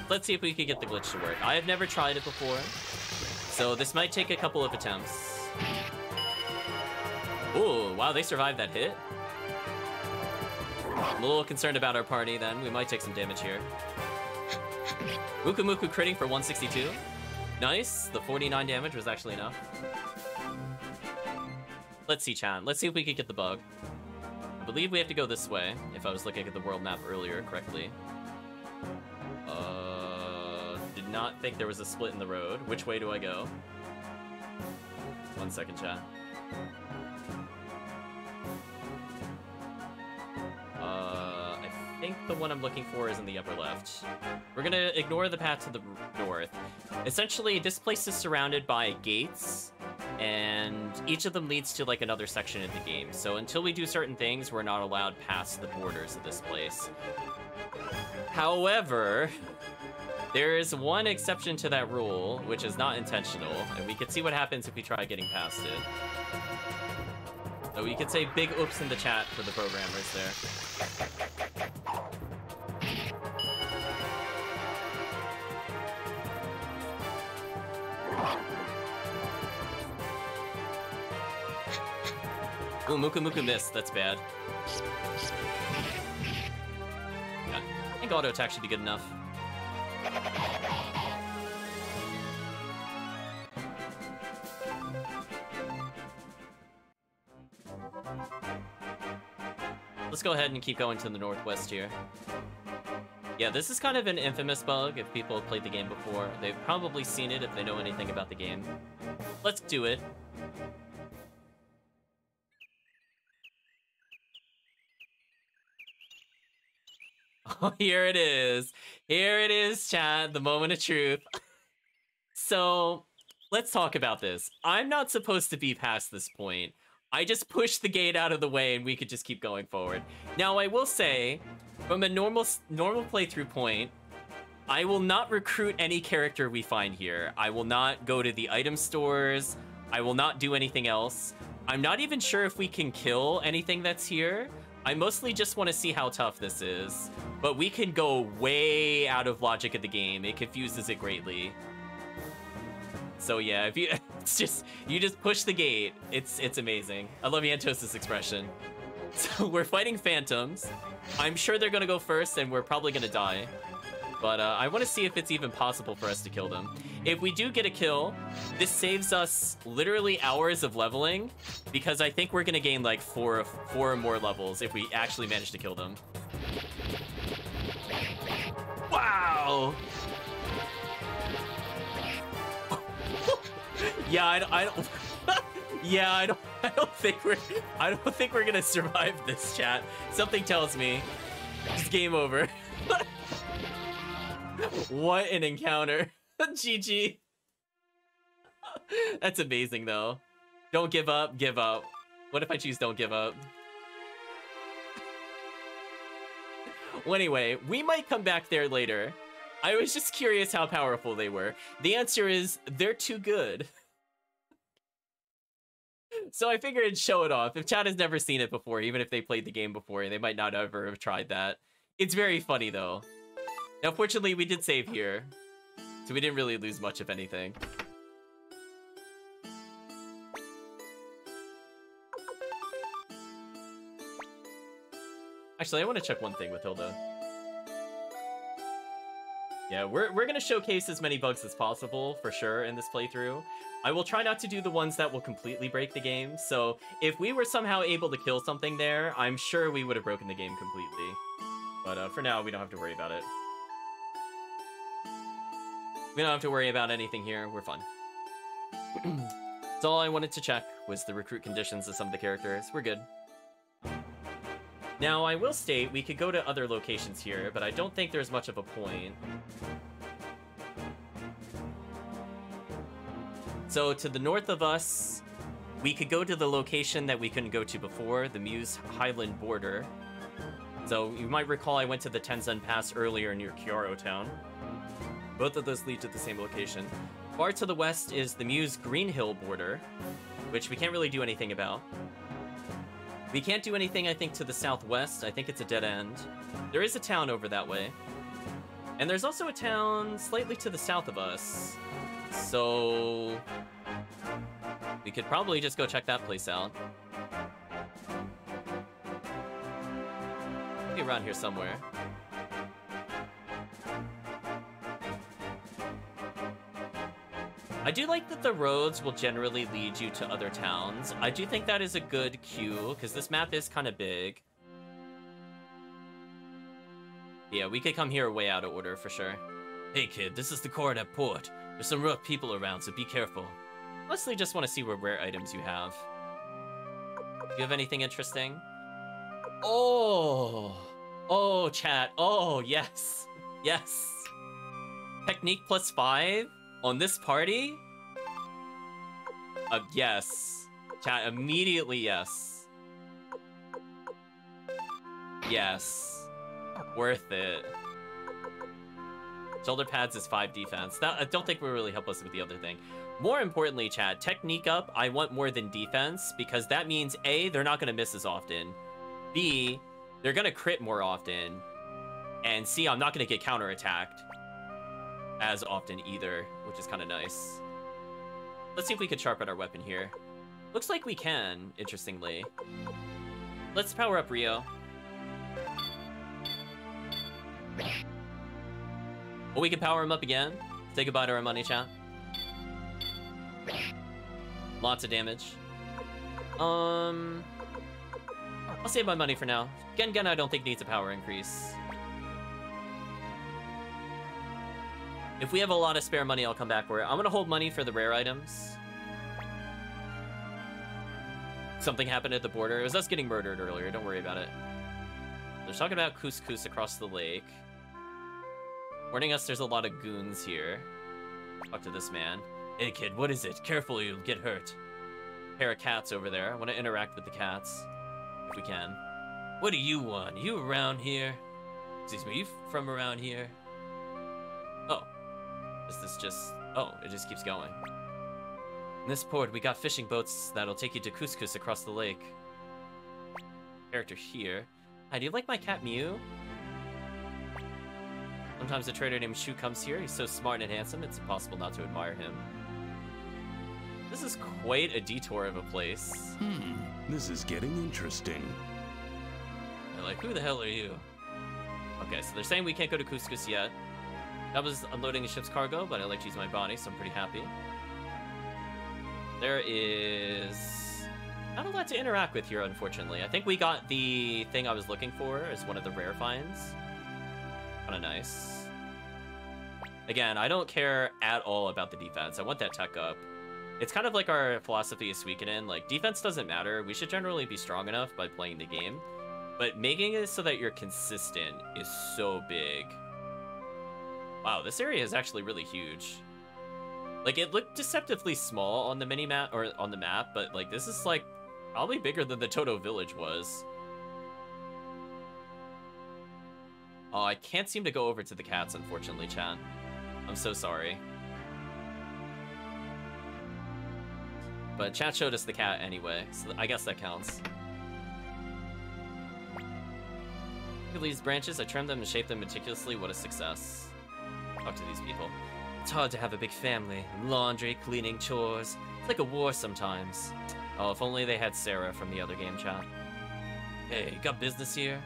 Let's see if we can get the glitch to work. I have never tried it before, so this might take a couple of attempts. Ooh, wow, they survived that hit. I'm a little concerned about our party, then. We might take some damage here. Muku Muku critting for 162. Nice. The 49 damage was actually enough. Let's see, chat. Let's see if we can get the bug. I believe we have to go this way, if I was looking at the world map earlier correctly. Did not think there was a split in the road. Which way do I go? 1 second, chat. I think the one I'm looking for is in the upper left. We're gonna ignore the path to the north. Essentially, this place is surrounded by gates, and each of them leads to like another section of the game. So until we do certain things, we're not allowed past the borders of this place. However, there is one exception to that rule, which is not intentional, and we can see what happens if we try getting past it. So we could say big oops in the chat for the programmers there. Ooh, Muku Muku missed. That's bad. Yeah, I think auto attack should be good enough. Let's go ahead and keep going to the northwest here. Yeah, this is kind of an infamous bug. If people have played the game before, they've probably seen it if they know anything about the game. Let's do it. Oh, here it is. Here it is, chat. The moment of truth. So, let's talk about this. I'm not supposed to be past this point. I just pushed the gate out of the way and we could just keep going forward. Now, I will say, from a normal playthrough point, I will not recruit any character we find here. I will not go to the item stores. I will not do anything else. I'm not even sure if we can kill anything that's here. I mostly just want to see how tough this is. But we can go way out of logic of the game. It confuses it greatly. So yeah, if you you just push the gate. It's amazing. I love Yantos' expression. So we're fighting phantoms. I'm sure they're gonna go first and we're probably gonna die. But I want to see if it's even possible for us to kill them. If we do get a kill, this saves us literally hours of leveling, because I think we're gonna gain like four or more levels if we actually manage to kill them. Wow! Yeah, I don't. Yeah, I don't think we're gonna survive this, chat. Something tells me it's game over. What an encounter. GG. That's amazing, though. Don't give up, give up. What if I choose don't give up? Well, anyway, we might come back there later. I was just curious how powerful they were. The answer is, they're too good. So I figured I'd show it off. If chat has never seen it before, even if they played the game before, they might not ever have tried that. It's very funny, though. Now, fortunately, we did save here, so we didn't really lose much, if anything. Actually, I want to check one thing with Hilda. Yeah, we're going to showcase as many bugs as possible, for sure, in this playthrough. I will try not to do the ones that will completely break the game, so if we were somehow able to kill something there, I'm sure we would have broken the game completely. But for now, we don't have to worry about it. We don't have to worry about anything here. We're fine. So all I wanted to check was the recruit conditions of some of the characters. We're good. Now, I will state we could go to other locations here, but I don't think there's much of a point. So to the north of us we could go to the location that we couldn't go to before, the Muse Highland border. So you might recall I went to the Tenzin Pass earlier near Kyaro town. Both of those lead to the same location. Far to the west is the Muse Green Hill border, which we can't really do anything about. We can't do anything, I think, to the southwest. I think it's a dead end. There is a town over that way. And there's also a town slightly to the south of us. So we could probably just go check that place out. Maybe around here somewhere. I do like that the roads will generally lead you to other towns. I do think that is a good cue, because this map is kind of big. Yeah, we could come here way out of order for sure. Hey kid, this is the Coronet Port. There's some rough people around, so be careful. Mostly just want to see what rare items you have. Do you have anything interesting? Oh! Oh, chat. Oh, yes. Yes. Technique +5 on this party? Yes. Chat, immediately yes. Yes. Worth it. Shoulder pads is 5 defense. That, I don't think will really help us with the other thing. More importantly, chat, technique up, I want more than defense, because that means A, they're not going to miss as often. B, they're going to crit more often. And C, I'm not going to get counterattacked as often either, which is kind of nice. Let's see if we could sharpen our weapon here. Looks like we can, interestingly. Let's power up Rio. Well, we can power him up again. Say goodbye to our money, chat. Lots of damage. I'll save my money for now. Gengen I don't think needs a power increase. If we have a lot of spare money, I'll come back for it. I'm gonna hold money for the rare items. Something happened at the border. It was us getting murdered earlier. Don't worry about it. They're talking about couscous across the lake. Warning us there's a lot of goons here. Talk to this man. Hey kid, what is it? Careful, you'll get hurt. Pair of cats over there. I want to interact with the cats. If we can. What do you want? You around here? Excuse me, you from around here? Oh. Is this just... Oh, it just keeps going. In this port, we got fishing boats that'll take you to couscous across the lake. Character here. Hi, do you like my cat Mew? Sometimes a trader named Shu comes here. He's so smart and handsome, it's impossible not to admire him. This is quite a detour of a place. This is getting interesting. They're like, who the hell are you? Okay, so they're saying we can't go to couscous yet. That was unloading the ship's cargo, but I like to use my body, so I'm pretty happy. There is not a lot to interact with here, unfortunately. I think we got the thing I was looking for as one of the rare finds. Kind of nice. Again, I don't care at all about the defense. I want that tech up. It's kind of like our philosophy of Suikoden. Like, defense doesn't matter. We should generally be strong enough by playing the game. But making it so that you're consistent is so big. Wow, this area is actually really huge. Like, it looked deceptively small on the mini-map, or on the map, but, like, this is, like, probably bigger than the Toto village was. Oh, I can't seem to go over to the cats, unfortunately, chat. I'm so sorry. But chat showed us the cat anyway, so I guess that counts. Look at these branches, I trimmed them and shaped them meticulously. What a success. Talk to these people. It's hard to have a big family. Laundry, cleaning, chores. It's like a war sometimes. Oh, if only they had Sarah from the other game, chat. Hey, you got business here?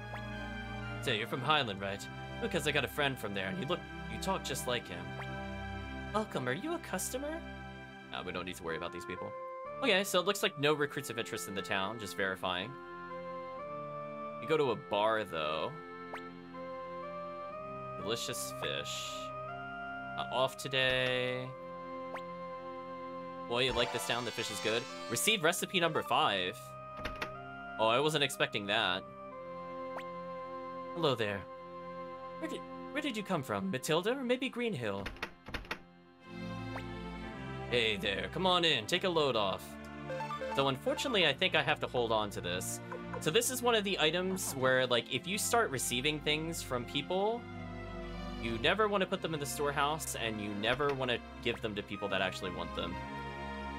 Say, you're from Highland, right? Because I got a friend from there, and you talk just like him. Welcome, are you a customer? No, we don't need to worry about these people. Okay, so it looks like no recruits of interest in the town, just verifying. You go to a bar, though. Delicious fish. Off today. Boy, you like this town, the fish is good. Receive recipe number 5. Oh, I wasn't expecting that. Hello there. Where did you come from? Matilda or maybe Green Hill? Hey there, come on in, take a load off. So unfortunately, I think I have to hold on to this. So this is one of the items where, like, if you start receiving things from people, you never want to put them in the storehouse, and you never want to give them to people that actually want them.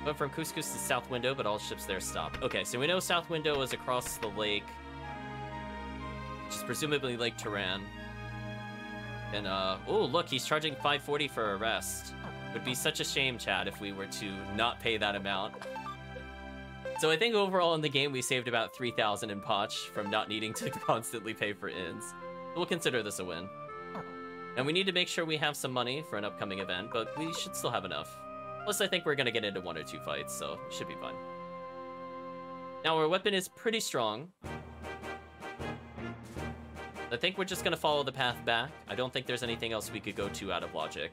Went from Couscous to South Window, but all ships there stop. Okay, so we know South Window is across the lake, which is presumably Lake Turan. And, oh, look, he's charging 540 for arrest. Would be such a shame, Chad, if we were to not pay that amount. So I think overall in the game, we saved about 3,000 in Potch from not needing to constantly pay for inns. We'll consider this a win. And we need to make sure we have some money for an upcoming event, but we should still have enough. Plus, I think we're going to get into 1 or 2 fights, so it should be fun. Now, our weapon is pretty strong. I think we're just going to follow the path back. I don't think there's anything else we could go to out of logic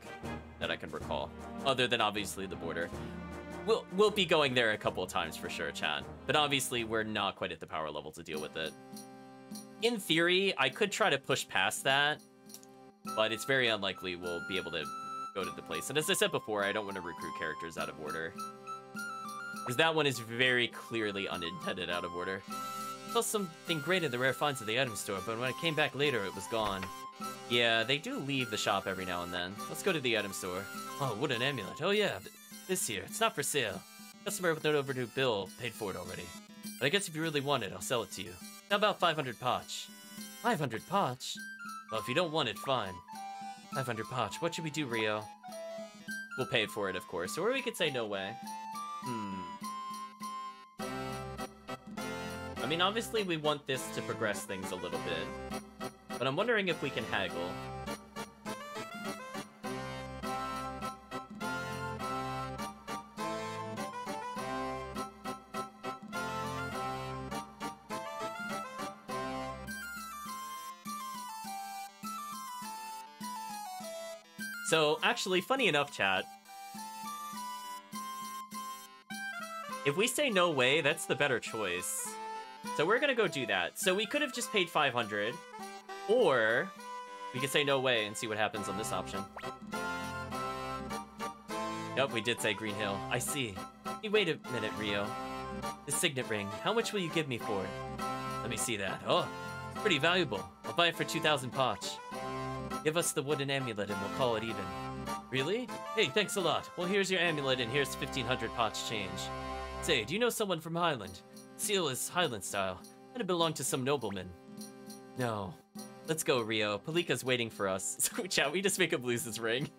that I can recall, other than obviously the border. We'll be going there a couple of times for sure, Chad. But obviously, we're not quite at the power level to deal with it. In theory, I could try to push past that, but it's very unlikely we'll be able to go to the place. And as I said before, I don't want to recruit characters out of order, because that one is very clearly unintended out of order. I saw something great in the rare finds at the item store, but when I came back later, it was gone. Yeah, they do leave the shop every now and then. Let's go to the item store. Oh, what an amulet. Oh yeah, this here. It's not for sale. Customer with no overdue bill paid for it already. But I guess if you really want it, I'll sell it to you. How about 500 Potch? 500 Potch? Well, if you don't want it, fine. 500 Potch. What should we do, Rio? We'll pay for it, of course. Or we could say no way. I mean, obviously we want this to progress things a little bit, but I'm wondering if we can haggle. So, actually, funny enough, chat, if we say no way, that's the better choice. So we're gonna go do that. So we could have just paid 500, or we could say no way and see what happens on this option. Yep, we did say Green Hill. I see. Hey, wait a minute, Rio. The signet ring, how much will you give me for it? Let me see that. Oh, it's pretty valuable. I'll buy it for 2,000 Potch. Give us the wooden amulet and we'll call it even. Really? Hey, thanks a lot. Well, here's your amulet and here's 1,500 Potch change. Say, do you know someone from Highland? Seal is Highland style, and it belonged to some nobleman. No. Let's go, Rio. Palika's waiting for us. So, chat, we just make him lose his ring.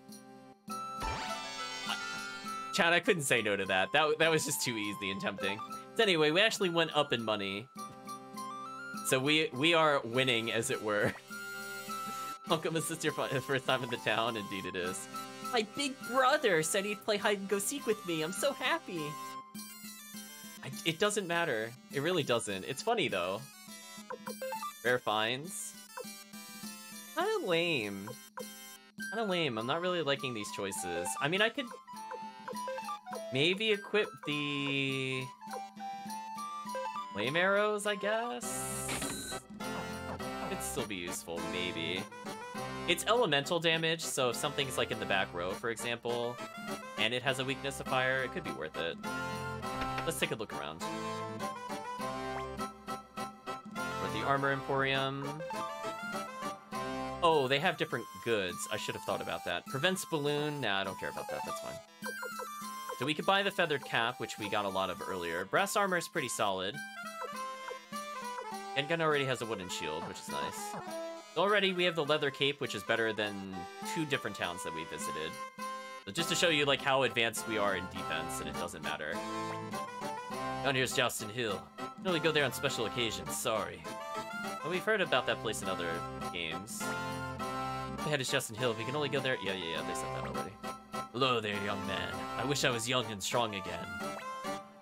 Chat, I couldn't say no to that. That was just too easy and tempting. So anyway, we actually went up in money. So we are winning, as it were. Welcome, is this your first time in the town? Indeed it is. My big brother said he'd play hide and go seek with me. I'm so happy. It doesn't matter. It really doesn't. It's funny, though. Rare finds. Kinda lame. Kinda lame. I'm not really liking these choices. I mean, I could maybe equip the flame arrows, I guess? It'd still be useful, maybe. It's elemental damage, so if something's like in the back row, for example, and it has a weakness to fire, it could be worth it. Let's take a look around. With the Armor Emporium. Oh, they have different goods. I should have thought about that. Prevents balloon. Nah, I don't care about that. That's fine. So we could buy the feathered cap, which we got a lot of earlier. Brass armor is pretty solid. And gun already has a wooden shield, which is nice. Already we have the leather cape, which is better than 2 different towns that we visited. So just to show you like how advanced we are in defense, and it doesn't matter. Down here's Joustin Hill. We only go there on special occasions, sorry. Well, we've heard about that place in other games. Ahead is Joustin Hill, we can only go there. Yeah, they said that already. Hello there, young man. I wish I was young and strong again.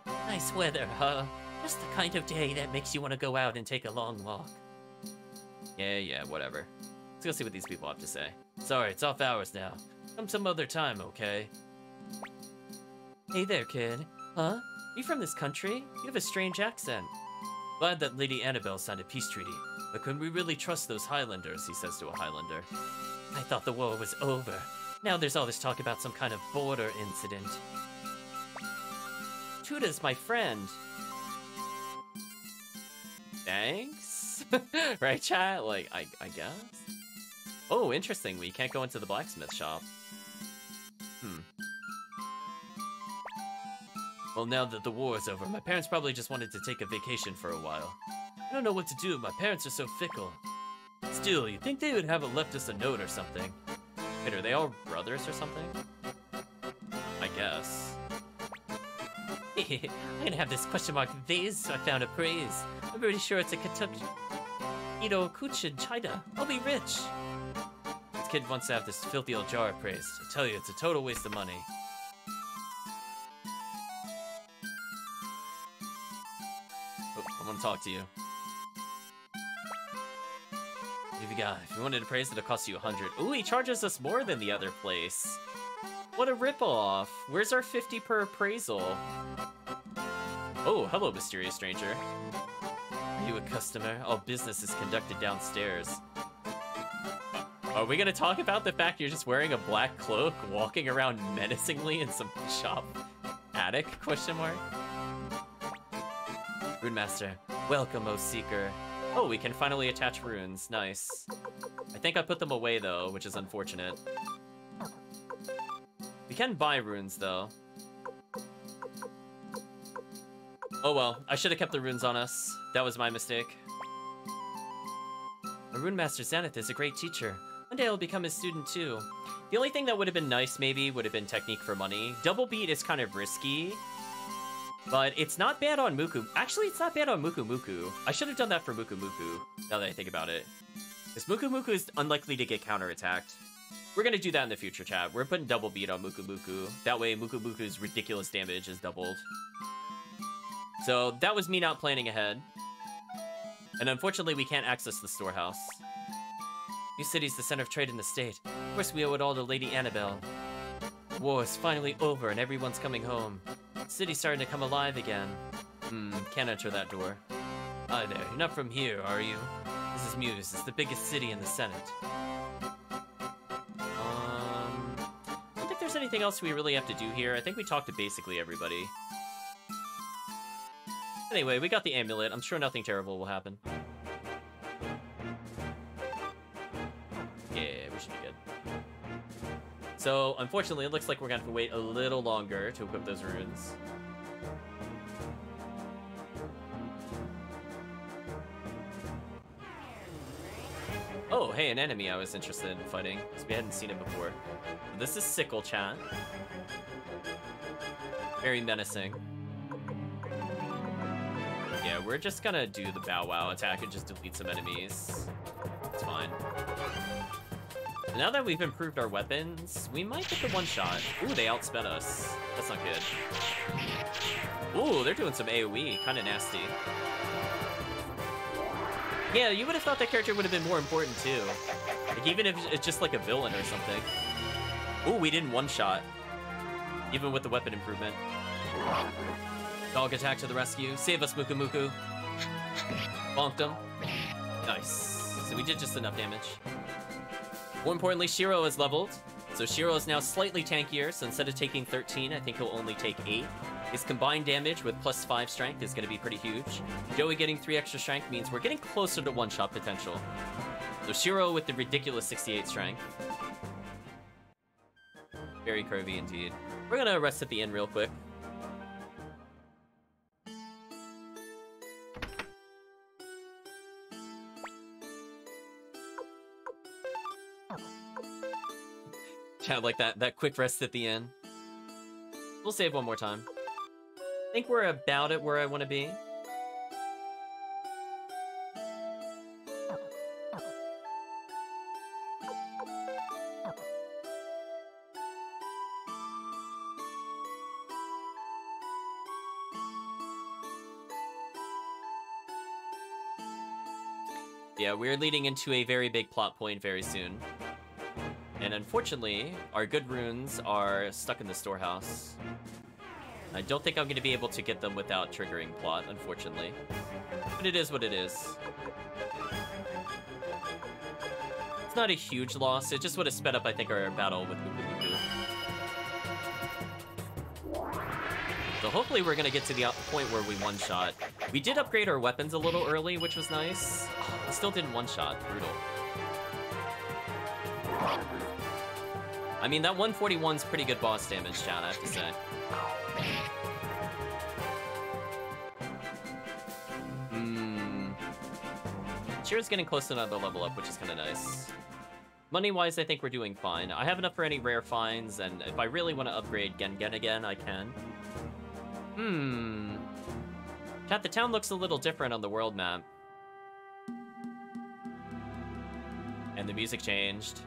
Nice weather, huh? Just the kind of day that makes you want to go out and take a long walk. Yeah, whatever. Let's go see what these people have to say. Sorry, it's off hours now. Come some other time, okay? Hey there, kid. Huh? You from this country? You have a strange accent. Glad that Lady Annabelle signed a peace treaty. But can we really trust those Highlanders, he says to a Highlander. I thought the war was over. Now there's all this talk about some kind of border incident. Tuda's my friend. Thanks? Right, chat? Like, I guess? Oh, interesting. We can't go into the blacksmith shop. Well, now that the war is over, my parents probably just wanted to take a vacation for a while. I don't know what to do. My parents are so fickle. Still, you'd think they would have left us a note or something. Wait, are they all brothers or something? I guess. I'm gonna have this question mark vase I found at Praise. I'm pretty sure it's a Kentucky Kuchin China. I'll be rich. This kid wants to have this filthy old jar of Praise. I tell you, it's a total waste of money. Oh, I want to talk to you. What have you got? If you wanted to praise, it'll cost you 100. Ooh, he charges us more than the other place. What a ripoff. Where's our 50 per appraisal? Oh, hello, mysterious stranger. Are you a customer? All business is conducted downstairs. Are we gonna talk about the fact you're just wearing a black cloak, walking around menacingly in some shop attic? Question mark. Rune Master, welcome, O Seeker. Oh, we can finally attach runes. Nice. I think I put them away though, which is unfortunate. We can buy runes though. Oh well, I should have kept the runes on us. That was my mistake. A Rune Master Xanath is a great teacher. One day I'll become his student too. The only thing that would have been nice maybe would have been technique for money. Double beat is kind of risky, but it's not bad on Muku. Actually, it's not bad on Muku Muku. I should have done that for Muku Muku, now that I think about it. Because Muku Muku is unlikely to get counterattacked. We're gonna do that in the future, chat. We're putting double beat on Muku Muku. That way Muku Muku's ridiculous damage is doubled. So that was me not planning ahead. And unfortunately, we can't access the storehouse. New City's the center of trade in the state. Of course, we owe it all to Lady Annabelle. The war is finally over and everyone's coming home. The city's starting to come alive again. Can't enter that door. Hi there, you're not from here, are you? This is Muse. It's the biggest city in the Senate. I don't think there's anything else we really have to do here. I think we talked to basically everybody. Anyway, we got the amulet. I'm sure nothing terrible will happen. Yeah, we should be good. So, unfortunately, it looks like we're gonna have to wait a little longer to equip those runes. Oh, hey, an enemy I was interested in fighting, because we hadn't seen it before. This is Sickle, chat. Very menacing. Yeah, we're just gonna do the Bow Wow attack and just delete some enemies. It's fine. And now that we've improved our weapons, we might get the one-shot. Ooh, they outsped us. That's not good. Ooh, they're doing some AoE. Kind of nasty. Yeah, you would have thought that character would have been more important, too. Like, even if it's just like a villain or something. Ooh, we didn't one-shot. Even with the weapon improvement. Dog attack to the rescue. Save us, Muku Muku. Bonked him. Nice. So we did just enough damage. More importantly, Shiro is leveled. So Shiro is now slightly tankier. So instead of taking 13, I think he'll only take 8. His combined damage with +5 strength is going to be pretty huge. Joey getting 3 extra strength means we're getting closer to one-shot potential. So Shiro with the ridiculous 68 strength. Very curvy indeed. We're going to rest at the inn real quick. Kind of like that quick rest at the end. We'll save one more time. I think we're about at where I want to be. Yeah, we're leading into a very big plot point very soon. And unfortunately, our good runes are stuck in the storehouse. I don't think I'm going to be able to get them without triggering plot, unfortunately. But it is what it is. It's not a huge loss. It just would have sped up, I think, our battle with Muku Muku. So hopefully we're gonna get to the point where we one-shot. We did upgrade our weapons a little early, which was nice. We still didn't one-shot. Brutal. I mean, that 141's pretty good boss damage, chat, I have to say. Cheer's getting close to another level up, which is kind of nice. Money-wise, I think we're doing fine. I have enough for any rare finds, and if I really want to upgrade Gengen again, I can. Chat, the town looks a little different on the world map. And the music changed.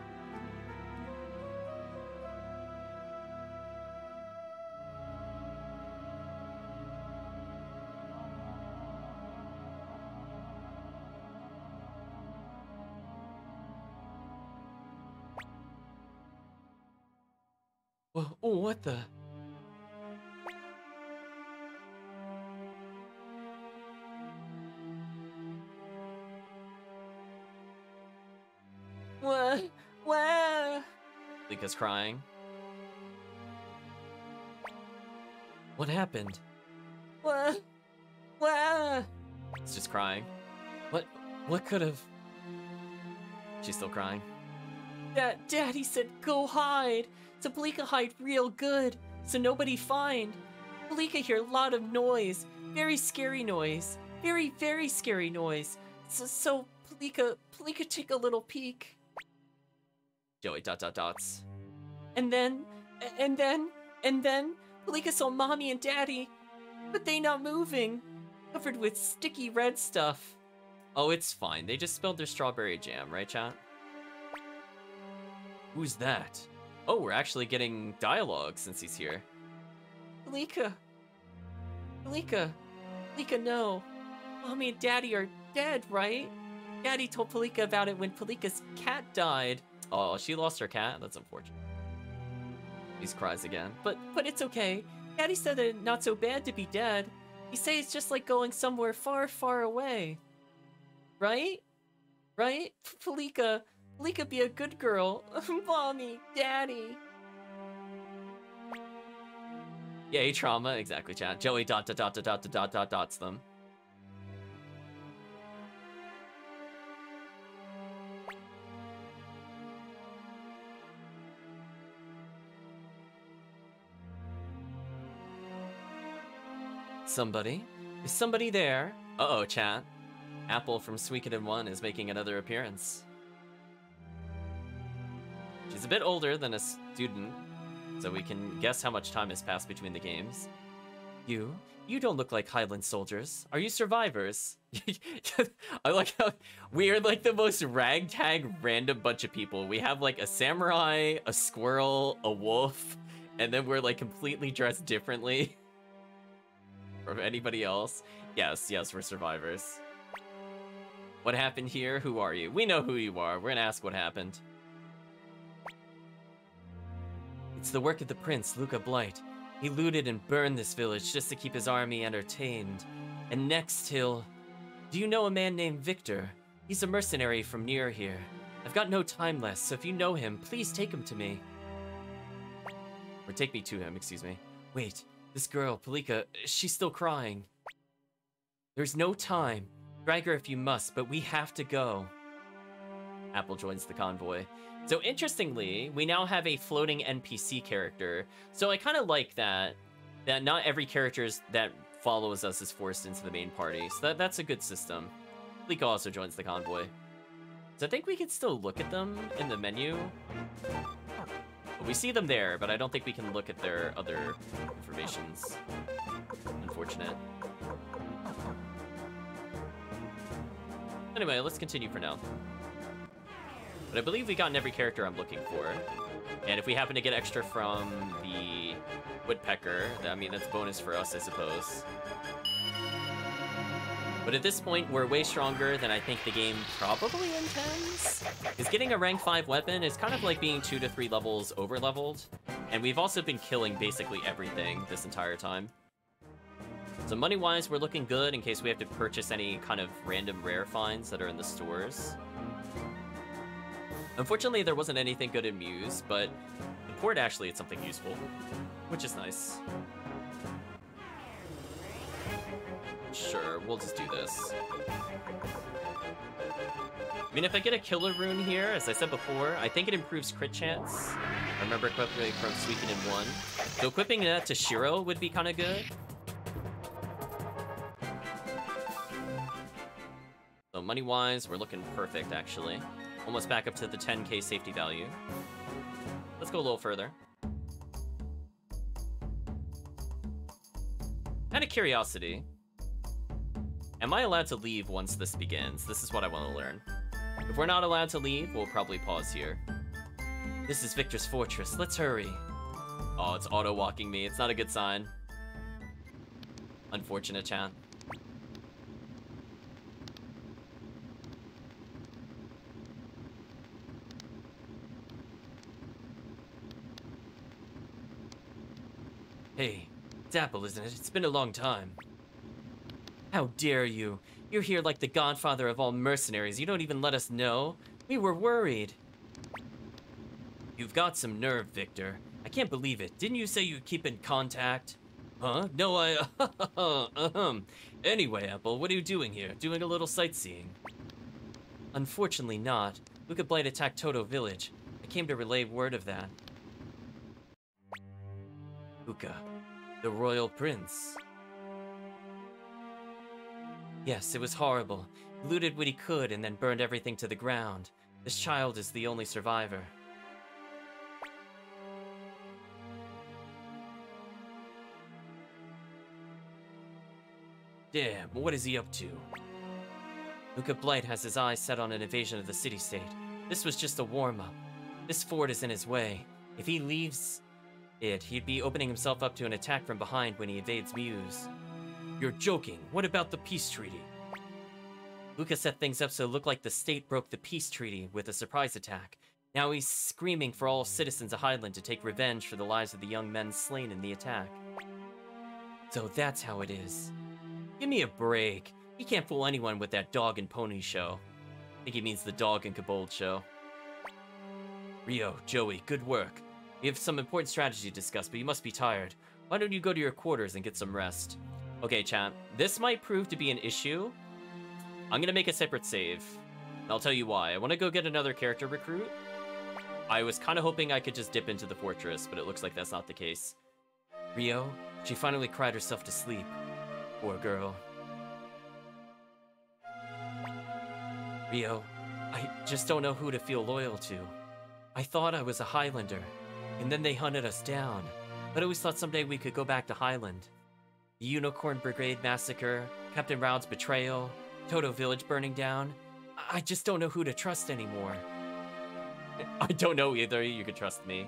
Oh, what the? What? Lika's crying. What happened? What? It's just crying. What could have? She's still crying. Daddy said go hide. So Blika hide real good, so nobody find. Blika hear a lot of noise, very scary noise, very, very scary noise. So Blika take a little peek. Joey ... And then Blika saw mommy and daddy, but they not moving, covered with sticky red stuff. Oh, it's fine. They just spilled their strawberry jam, right, chat? Who's that? Oh, we're actually getting dialogue since he's here. Blika, no. Mommy and Daddy are dead, right? Daddy told Blika about it when Blika's cat died. Oh, she lost her cat? That's unfortunate. He cries again. But it's okay. Daddy said that it's not so bad to be dead. He say it's just like going somewhere far, far away. Right? Blika be a good girl. Mommy, Daddy. Yay, trauma. Exactly, chat. Joey ... dots them. Somebody? Is somebody there? Uh-oh, chat. Apple from Suikoden 1 is making another appearance. She's a bit older than a student, so we can guess how much time has passed between the games. You don't look like Highland soldiers. Are you survivors? I like how we are like the most ragtag random bunch of people. We have like a samurai, a squirrel, a wolf, and then we're like completely dressed differently from anybody else. Yes, we're survivors. What happened here? Who are you? We know who you are. We're gonna ask what happened. It's the work of the prince, Luca Blight. He looted and burned this village just to keep his army entertained. And next he'll... Do you know a man named Victor? He's a mercenary from near here. I've got no time left, so if you know him, please take him to me. Or take me to him, excuse me. Wait, this girl, Blika, she's still crying. There's no time. Drag her if you must, but we have to go. Apple joins the convoy. So interestingly, we now have a floating NPC character. So I kind of like that not every character that follows us is forced into the main party. So that's a good system. Blika also joins the convoy. So I think we can still look at them in the menu. We see them there, but I don't think we can look at their other informations. Unfortunate. Anyway, let's continue for now. But I believe we've gotten every character I'm looking for. And if we happen to get extra from the woodpecker, I mean, that's bonus for us, I suppose. But at this point, we're way stronger than I think the game probably intends. Because getting a rank 5 weapon is kind of like being 2 to 3 levels over-leveled. And we've also been killing basically everything this entire time. So money-wise, we're looking good in case we have to purchase any kind of random rare finds that are in the stores. Unfortunately, there wasn't anything good in Muse, but the port actually had something useful, which is nice. Sure, we'll just do this. I mean, if I get a killer rune here, as I said before, I think it improves crit chance. I remember equipping from Suikoden 1. So equipping that to Shiro would be kind of good. So money-wise, we're looking perfect, actually. Almost back up to the 10k safety value. Let's go a little further. Out of curiosity, am I allowed to leave once this begins? This is what I want to learn. If we're not allowed to leave, we'll probably pause here. This is Victor's fortress. Let's hurry. Oh, it's auto-walking me. It's not a good sign. Unfortunate, chat. Hey, it's Apple, isn't it? It's been a long time. How dare you? You're here like the godfather of all mercenaries. You don't even let us know. We were worried. You've got some nerve, Victor. I can't believe it. Didn't you say you'd keep in contact? Huh? No, Anyway, Apple, what are you doing here? Doing a little sightseeing? Unfortunately not. Luca Blight attacked Toto Village. I came to relay word of that. Luca, the royal prince. Yes, it was horrible. He looted what he could and then burned everything to the ground. This child is the only survivor. Damn, what is he up to? Luca Blight has his eyes set on an invasion of the city-state. This was just a warm-up. This fort is in his way. If he leaves it, he'd be opening himself up to an attack from behind when he invades Muse. You're joking. What about the peace treaty? Luca set things up so it looked like the state broke the peace treaty with a surprise attack. Now he's screaming for all citizens of Highland to take revenge for the lives of the young men slain in the attack. So that's how it is. Give me a break. He can't fool anyone with that dog and pony show. I think he means the dog and kobold show. Rio, Joey, good work. We have some important strategy to discuss, but you must be tired. Why don't you go to your quarters and get some rest? Okay, chat. This might prove to be an issue. I'm gonna make a separate save. And I'll tell you why. I want to go get another character recruit. I was kind of hoping I could just dip into the fortress, but it looks like that's not the case. Rio, she finally cried herself to sleep. Poor girl. Rio, I just don't know who to feel loyal to. I thought I was a Highlander, and then they hunted us down. But I always thought someday we could go back to Highland. The Unicorn Brigade massacre, Captain Raud's betrayal, Toto Village burning down. I just don't know who to trust anymore. I don't know either. You could trust me.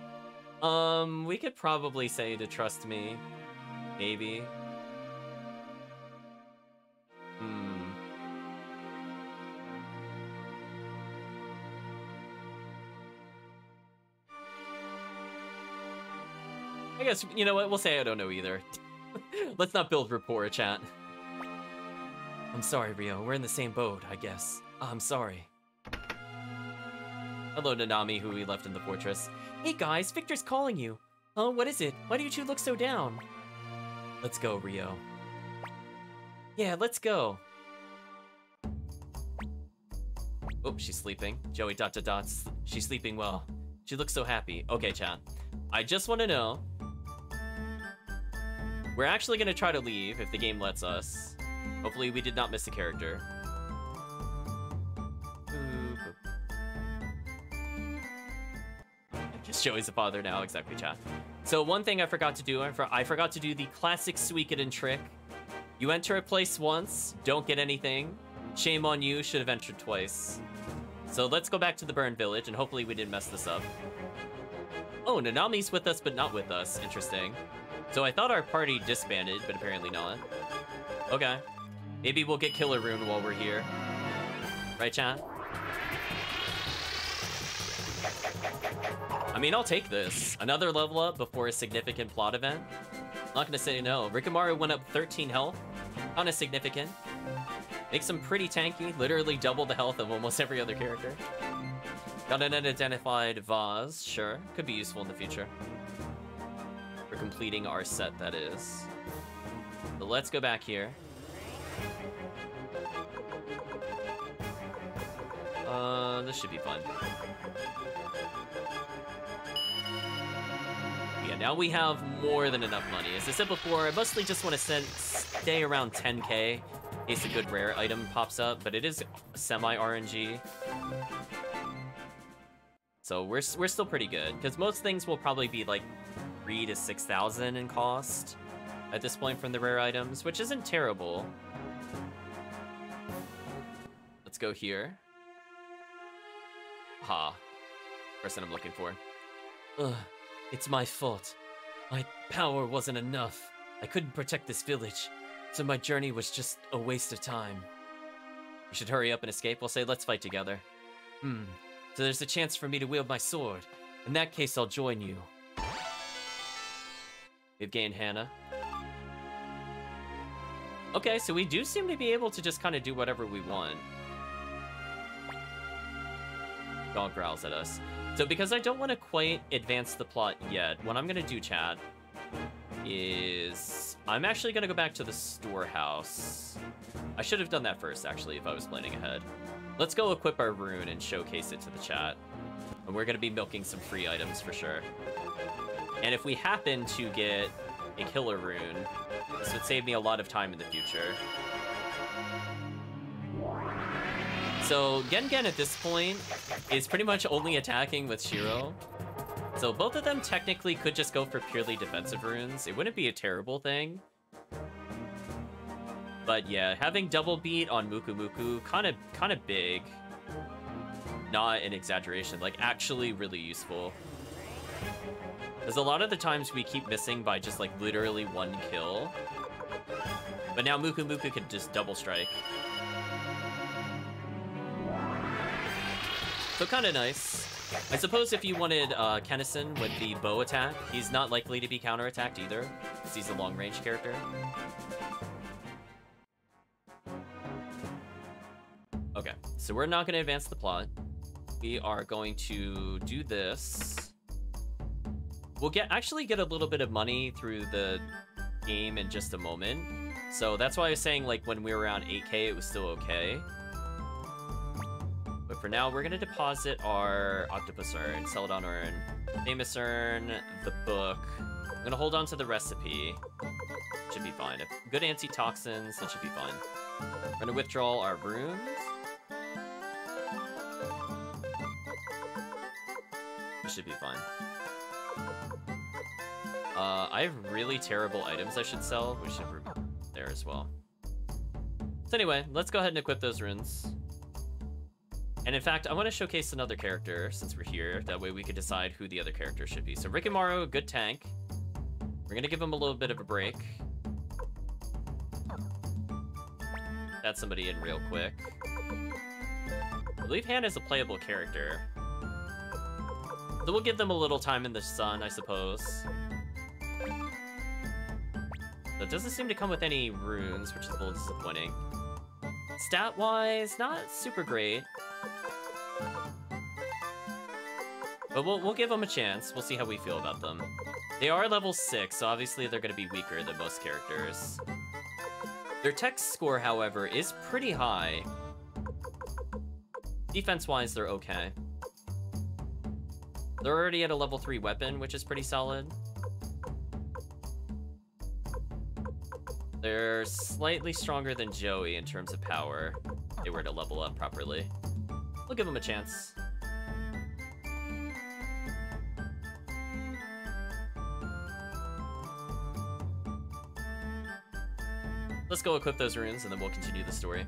We could probably say to trust me. Maybe. I guess, you know what, we'll say I don't know either. Let's not build rapport, chat. I'm sorry, Rio, we're in the same boat, I guess. I'm sorry. Hello, Nanami, who we left in the fortress. Hey guys, Victor's calling you. Oh, what is it? Why do you two look so down? Let's go, Rio. Yeah, let's go. Oh, she's sleeping. Joey ... She's sleeping well. She looks so happy. Okay, chat. I just want to know. We're actually going to try to leave if the game lets us. Hopefully we did not miss a character. Just Joey's a father now. Exactly, chat. So one thing I forgot to do, I forgot to do the classic Suikoden trick. You enter a place once, don't get anything. Shame on you, should have entered twice. So let's go back to the Burn Village, and hopefully we didn't mess this up. Oh, Nanami's with us, but not with us. Interesting. So I thought our party disbanded, but apparently not. Okay. Maybe we'll get Killer Rune while we're here. Right, chat? I mean, I'll take this. Another level up before a significant plot event. Not gonna say no. Rikimaru went up 13 health. Kinda significant. Makes him pretty tanky. Literally double the health of almost every other character. Got an unidentified vase. Sure. Could be useful in the future. For completing our set, that is. So let's go back here. This should be fun. Yeah, now we have more than enough money. As I said before, I mostly just want to stay around 10k in case a good rare item pops up, but it is semi-RNG. So we're still pretty good, because most things will probably be like 3,000 to 6,000 in cost at this point from the rare items, which isn't terrible. Let's go here. Ha. Person I'm looking for. Ugh, it's my fault. My power wasn't enough. I couldn't protect this village, so my journey was just a waste of time. We should hurry up and escape. We'll say, let's fight together. So there's a chance for me to wield my sword. In that case, I'll join you. We've gained Hannah. Okay, so we do seem to be able to just kind of do whatever we want. Dog growls at us. So because I don't want to quite advance the plot yet, what I'm going to do, chat, is I'm actually going to go back to the storehouse. I should have done that first, actually, if I was planning ahead. Let's go equip our rune and showcase it to the chat. And we're going to be milking some free items for sure. And if we happen to get a killer rune, this would save me a lot of time in the future. So Gengen at this point is pretty much only attacking with Shiro. So both of them technically could just go for purely defensive runes. It wouldn't be a terrible thing. But yeah, having double beat on Muku Muku, kind of big. Not an exaggeration, like actually really useful. Because a lot of the times we keep missing by just like literally one kill. But now Muku Muku can just double strike. So kind of nice. I suppose if you wanted Kennison with the bow attack, he's not likely to be counterattacked either, because he's a long-range character. Okay, so we're not going to advance the plot. We are going to do this. We'll actually get a little bit of money through the game in just a moment. So that's why I was saying, like, when we were around 8k, it was still okay. But for now, we're going to deposit our Octopus Urn, Celadon Urn, Famous Urn, the book. I'm going to hold on to the recipe. Should be fine. Good antitoxins, that should be fine. We're going to withdraw our runes. This should be fine. I have really terrible items I should sell. We should there as well. So anyway, let's go ahead and equip those runes. And in fact, I want to showcase another character since we're here. That way we could decide who the other character should be. So Rick and Morrow, good tank. We're going to give him a little bit of a break. Add somebody in real quick. I believe Hannah's a playable character. So we'll give them a little time in the sun, I suppose. So it doesn't seem to come with any runes, which is a little disappointing. Stat-wise, not super great. But we'll give them a chance. We'll see how we feel about them. They are level 6, so obviously they're going to be weaker than most characters. Their tech score, however, is pretty high. Defense-wise, they're okay. They're already at a level 3 weapon, which is pretty solid. They're slightly stronger than Joey in terms of power, if they were to level up properly. We'll give them a chance. Let's go equip those runes, and then we'll continue the story.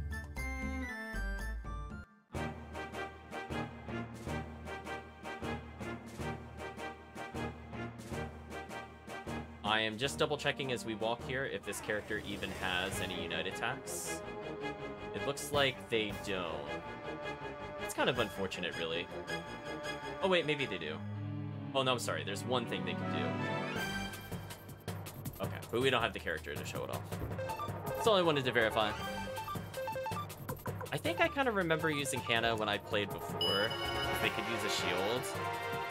I am just double checking as we walk here if this character even has any unite attacks. It looks like they don't. It's kind of unfortunate, really. Oh wait, maybe they do. Oh no, I'm sorry, there's one thing they can do. Okay, but we don't have the character to show it off. That's all I wanted to verify. I think I kind of remember using Hannah when I played before, if they could use a shield.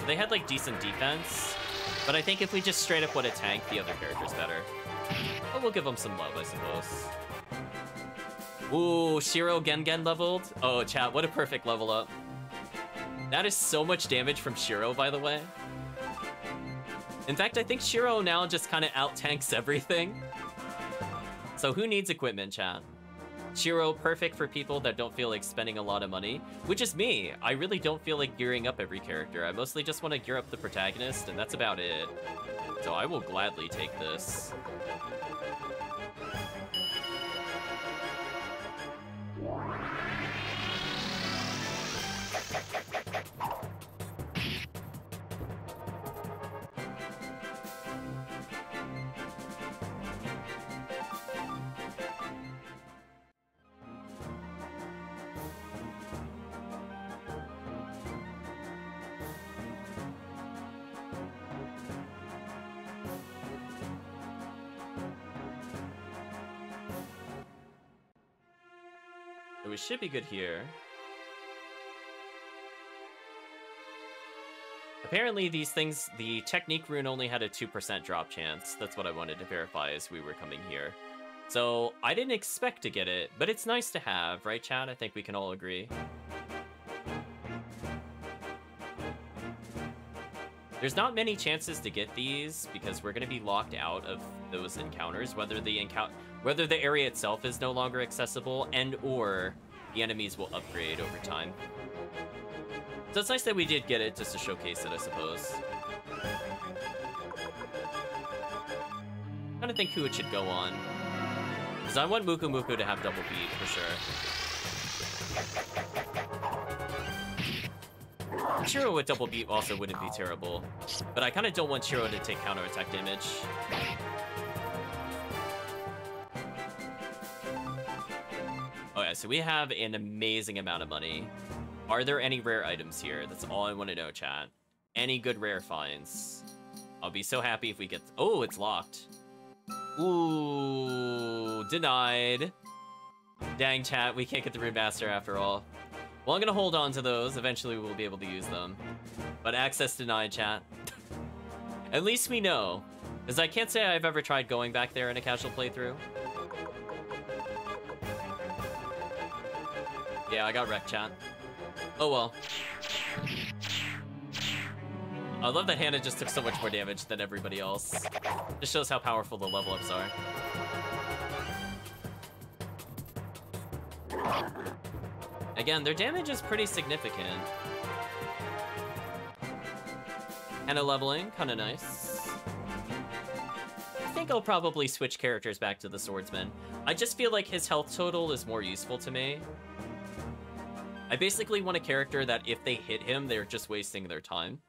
They had like decent defense, but I think if we just straight up want to tank, the other character's better. But we'll give them some love, I suppose. Ooh, Shiro Gengen leveled. Oh, chat, what a perfect level up. That is so much damage from Shiro, by the way. In fact, I think Shiro now just kind of out-tanks everything. So who needs equipment, chat? Shiro, perfect for people that don't feel like spending a lot of money, which is me. I really don't feel like gearing up every character. I mostly just want to gear up the protagonist, and that's about it. So I will gladly take this. We should be good here. Apparently these things, the technique rune only had a 2% drop chance. That's what I wanted to verify as we were coming here. So I didn't expect to get it, but it's nice to have, right, chat? I think we can all agree. There's not many chances to get these because we're going to be locked out of those encounters, whether the area itself is no longer accessible and or the enemies will upgrade over time. So it's nice that we did get it just to showcase it, I suppose. I'm trying to think who it should go on. Because I want Muku Muku to have double beat for sure. Shiro with double beat also wouldn't be terrible. But I kind of don't want Shiro to take counterattack damage. Oh yeah, so we have an amazing amount of money. Are there any rare items here? That's all I want to know, chat. Any good rare finds? I'll be so happy if we get... Oh, it's locked. Ooh, denied. Dang, chat, we can't get the remaster after all. Well, I'm gonna hold on to those. Eventually, we'll be able to use them. But access denied, chat. At least we know. Because I can't say I've ever tried going back there in a casual playthrough. Yeah, I got wrecked, chat. Oh well. I love that Hannah just took so much more damage than everybody else. Just shows how powerful the level ups are. Again, their damage is pretty significant. Hannah leveling, kinda nice. I think I'll probably switch characters back to the swordsman. I just feel like his health total is more useful to me. I basically want a character that if they hit him, they're just wasting their time.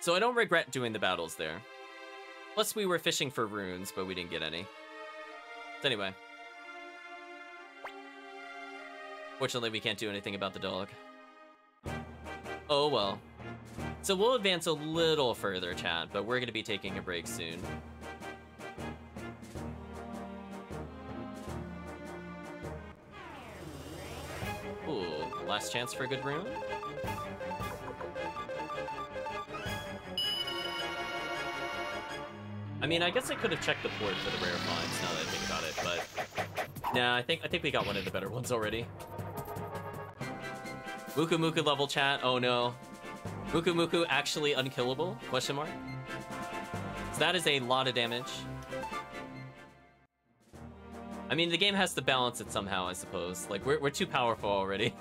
So I don't regret doing the battles there. Plus we were fishing for runes, but we didn't get any. So anyway. Fortunately, we can't do anything about the dog. Oh well. So we'll advance a little further, chat, but we're going to be taking a break soon. Ooh, last chance for a good rune? I mean, I guess I could have checked the port for the rare finds now that I think about it, but... Nah, I think we got one of the better ones already. Muku Muku level, chat. Oh no. Muku Muku actually unkillable? Question mark? So that is a lot of damage. I mean, the game has to balance it somehow, I suppose. Like, we're too powerful already.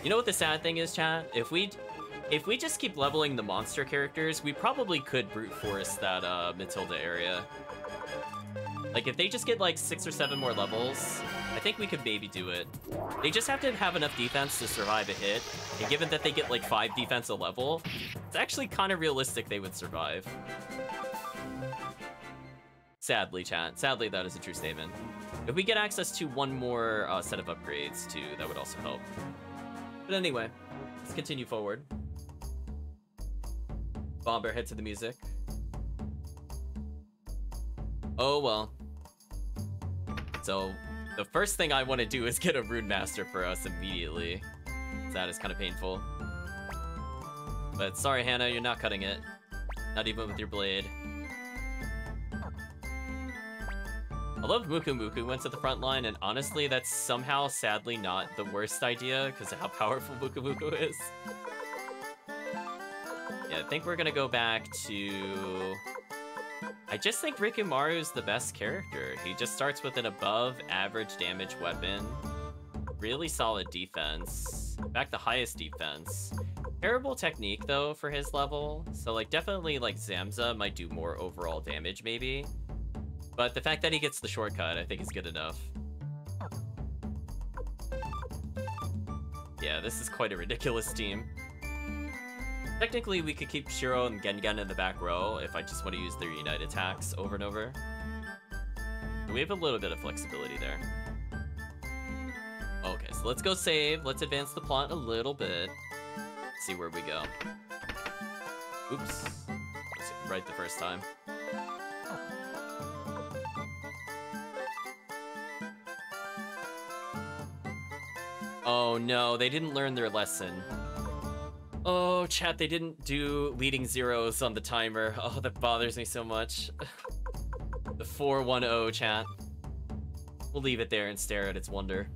You know what the sad thing is, chat? If we just keep leveling the monster characters, we probably could brute force that Matilda area. Like, if they just get like 6 or 7 more levels, I think we could maybe do it. They just have to have enough defense to survive a hit, and given that they get like 5 defense a level, it's actually kind of realistic they would survive. Sadly, chat. Sadly, that is a true statement. If we get access to one more set of upgrades, too, that would also help. But anyway, let's continue forward. Bomber, head to the music. Oh, well. So, the first thing I want to do is get a Rune Master for us immediately. That is kind of painful. But sorry, Hannah, you're not cutting it. Not even with your blade. I love Muku Muku went to the front line, and honestly, that's somehow, sadly, not the worst idea because of how powerful Muku Muku is. Yeah, I think we're gonna go back to... I just think Rikimaru's the best character. He just starts with an above average damage weapon. Really solid defense. In fact, the highest defense. Terrible technique, though, for his level. So, like, definitely, like, Zamza might do more overall damage, maybe. But the fact that he gets the shortcut, I think is good enough. Yeah, this is quite a ridiculous team. Technically, we could keep Shiro and Gengen in the back row if I just want to use their Unite attacks over and over. We have a little bit of flexibility there. Okay, so let's go save. Let's advance the plot a little bit. Let's see where we go. Oops. Was right the first time. Oh no, they didn't learn their lesson. Oh, chat, they didn't do leading zeros on the timer. Oh, that bothers me so much. The 410 chat. We'll leave it there and stare at its wonder.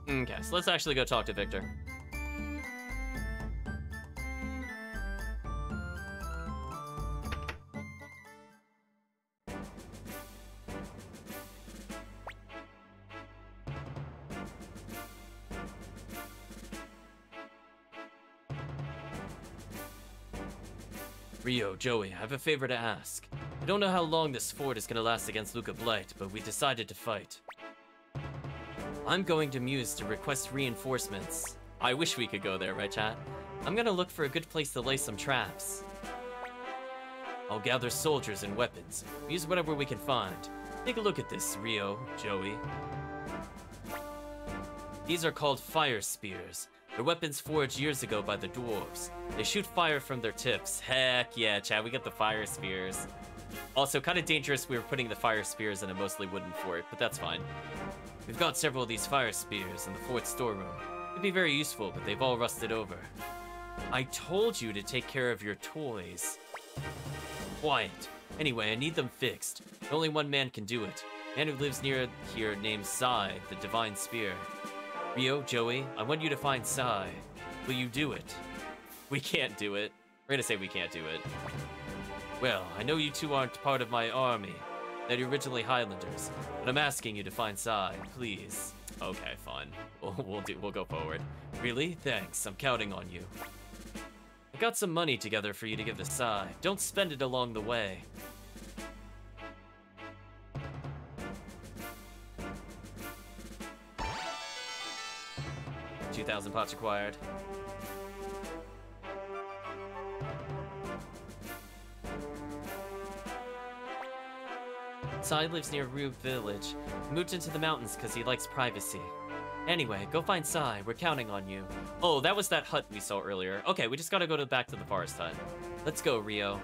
Okay, so let's actually go talk to Victor. Rio, Joey, I have a favor to ask. I don't know how long this fort is gonna last against Luca Blight, but we decided to fight. I'm going to Muse to request reinforcements. I wish we could go there, right, chat? I'm gonna look for a good place to lay some traps. I'll gather soldiers and weapons. Use whatever we can find. Take a look at this, Rio, Joey. These are called fire spears. They're weapons forged years ago by the dwarves. They shoot fire from their tips. Heck yeah, chat, we got the fire spears. Also, kind of dangerous we were putting the fire spears in a mostly wooden fort, but that's fine. We've got several of these fire spears in the fort's storeroom. They'd be very useful, but they've all rusted over. I told you to take care of your toys. Quiet. Anyway, I need them fixed. Only one man can do it. A man who lives near here named Tsai, the Divine Spear. Rio, Joey, I want you to find Tsai. Will you do it? We can't do it. We're gonna say we can't do it. Well, I know you two aren't part of my army. They're originally Highlanders, but I'm asking you to find Tsai, please. Okay, fine. We'll go forward. Really? Thanks. I'm counting on you. I got some money together for you to give to Tsai. Don't spend it along the way. 2,000 pots required. Tsai lives near Rube Village. He moved into the mountains because he likes privacy. Anyway, go find Tsai. We're counting on you. Oh, that was that hut we saw earlier. Okay, we just gotta go back to the forest hut. Let's go, Rio.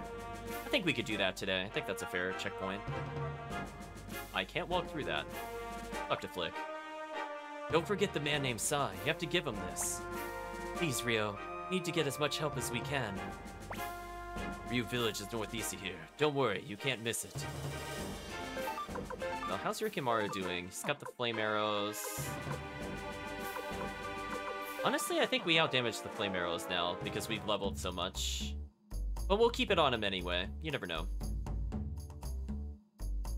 I think we could do that today. I think that's a fair checkpoint. I can't walk through that. Talk to Flick. Don't forget the man named Tsai. You have to give him this. Please, Rio. We need to get as much help as we can. Ryu Village is northeast of here. Don't worry, you can't miss it. Well, how's Rikimaru doing? He's got the flame arrows. Honestly, I think we outdamaged the flame arrows now because we've leveled so much. But we'll keep it on him anyway. You never know.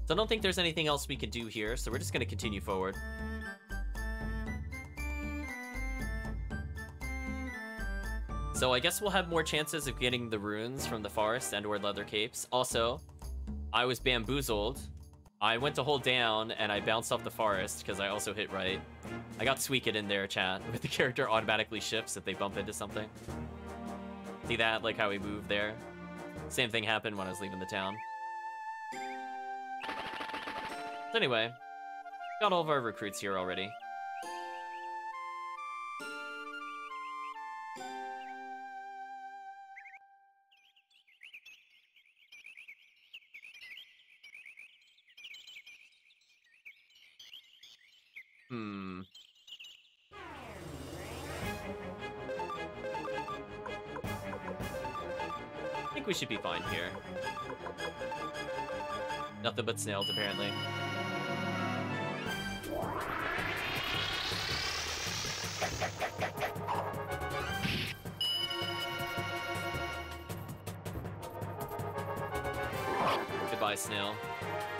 So I don't think there's anything else we can do here, so we're just going to continue forward. So I guess we'll have more chances of getting the runes from the forest and or leather capes. Also, I was bamboozled. I went to hold down and I bounced off the forest because I also hit right. I got Suikoden in there, chat, with the character automatically shifts if they bump into something. See that? Like how we moved there? Same thing happened when I was leaving the town. So anyway, got all of our recruits here already. Hmm. I think we should be fine here. Nothing but snails, apparently. Goodbye, snail.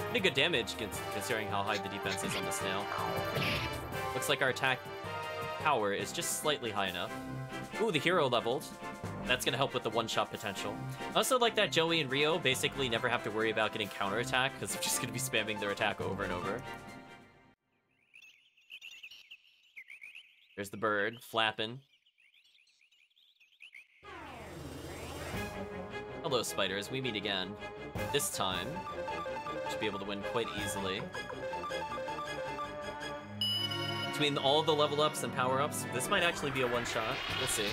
Pretty good damage considering how high the defense is on the snail. Looks like our attack power is just slightly high enough. Ooh, the hero leveled. That's gonna help with the one-shot potential. I also like that Joey and Rio basically never have to worry about getting counterattack because they're just gonna be spamming their attack over and over. There's the bird, flapping. Hello, spiders. We meet again. This time, should be able to win quite easily. Between all the level ups and power ups, this might actually be a one-shot. We'll see.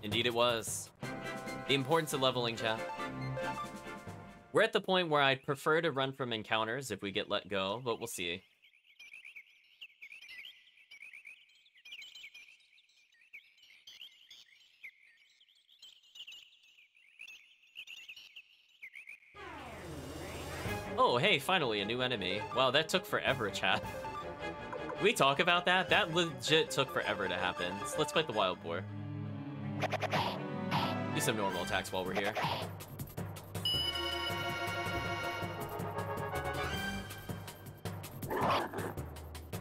Indeed it was. The importance of leveling, chat. We're at the point where I'd prefer to run from encounters if we get let go, but we'll see. Oh, hey, finally, a new enemy. Wow, that took forever, chat. Can we talk about that? That legit took forever to happen. So let's fight the wild boar. Do some normal attacks while we're here.